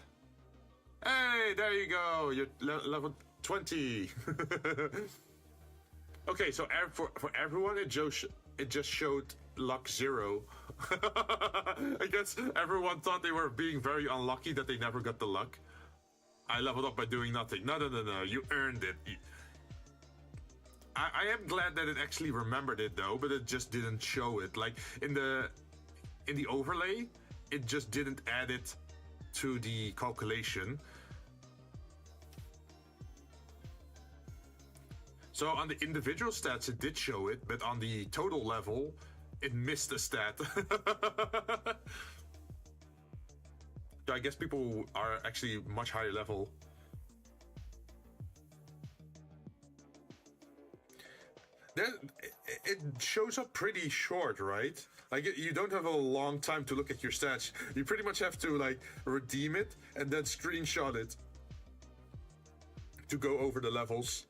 Hey, there you go. You're level 20. Okay, so for everyone, it just showed luck 0. I guess everyone thought they were being very unlucky that they never got the luck. I leveled up by doing nothing. No. You earned it. I am glad that it actually remembered it though, but it just didn't show it. Like in the overlay, it just didn't add it to the calculation. So on the individual stats, it did show it, but on the total level, it missed a stat. So I guess people are actually much higher level. Then it shows up pretty short, right? Like you don't have a long time to look at your stats. You pretty much have to like redeem it and then screenshot it to go over the levels.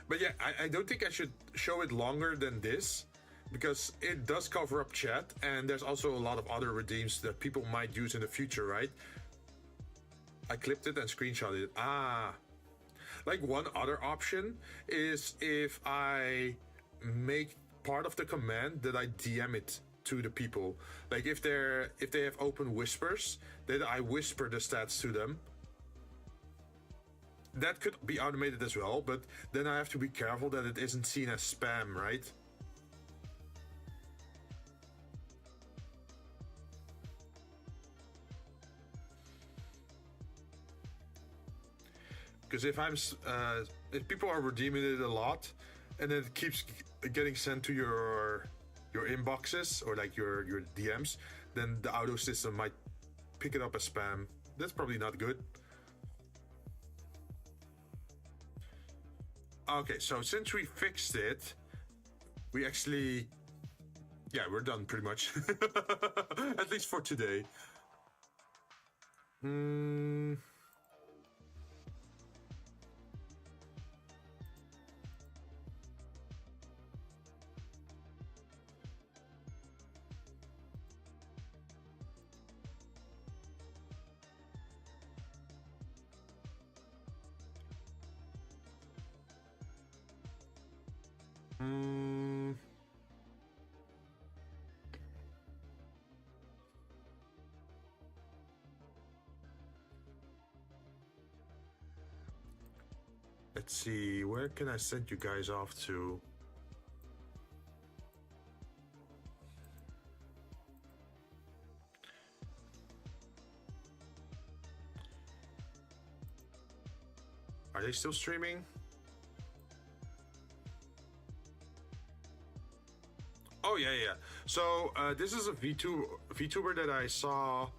But yeah, I don't think I should show it longer than this, because it does cover up chat, and there's also a lot of other redeems that people might use in the future, right? I clipped it and screenshot it. Like one other option is if I make part of the command that I DM it to the people. Like if they have open whispers, then I whisper the stats to them. That could be automated as well, but then I have to be careful that it isn't seen as spam, right? Because if people are redeeming it a lot, and it keeps getting sent to your inboxes or like your DMs, then the auto system might pick it up as spam. That's probably not good. Okay, so since we fixed it, we actually, yeah, we're done pretty much. At least for today. Let's see, where can I send you guys off to? Are they still streaming? Oh yeah. So this is a VTuber that I saw,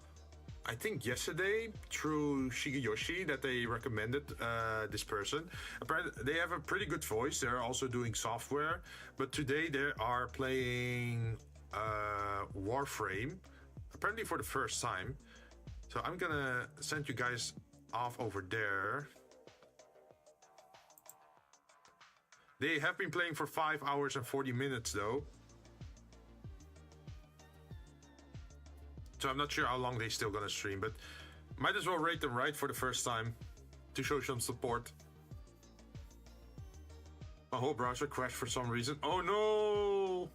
I think yesterday, through Shigeyoshi, that they recommended this person. Apparently, they have a pretty good voice. They're also doing software, but today they are playing Warframe, apparently for the first time. So I'm gonna send you guys off over there. They have been playing for 5 hours and 40 minutes though. So I'm not sure how long they're still gonna stream, but Might as well rate them right for the first time to show some support. My whole browser crashed for some reason. Oh no!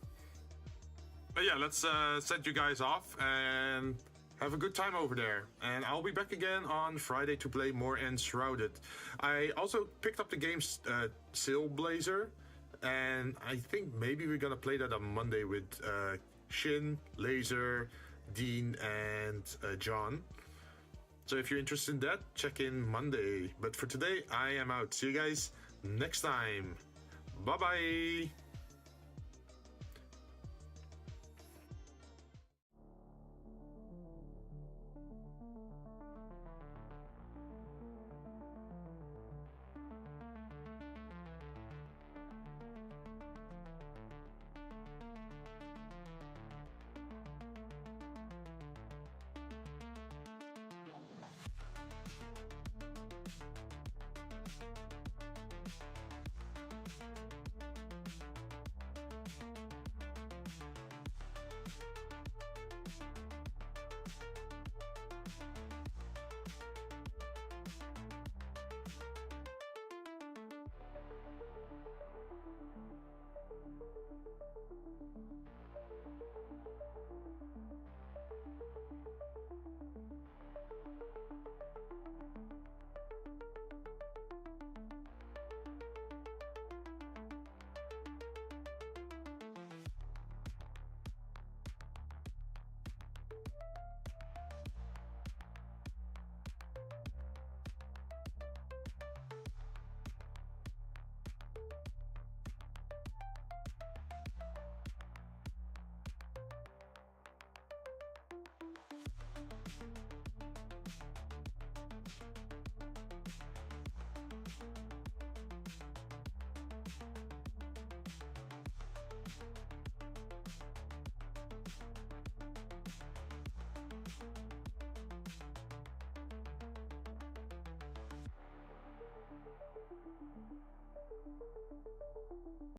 But yeah, let's send you guys off and have a good time over there. And I'll be back again on Friday to play more Enshrouded. I also picked up the game's Sailblazer, and I think maybe we're gonna play that on Monday with Shin, Laser, Dean, and John. So if you're interested in that, check in Monday. But for today, I am out. See you guys next time. Bye-bye.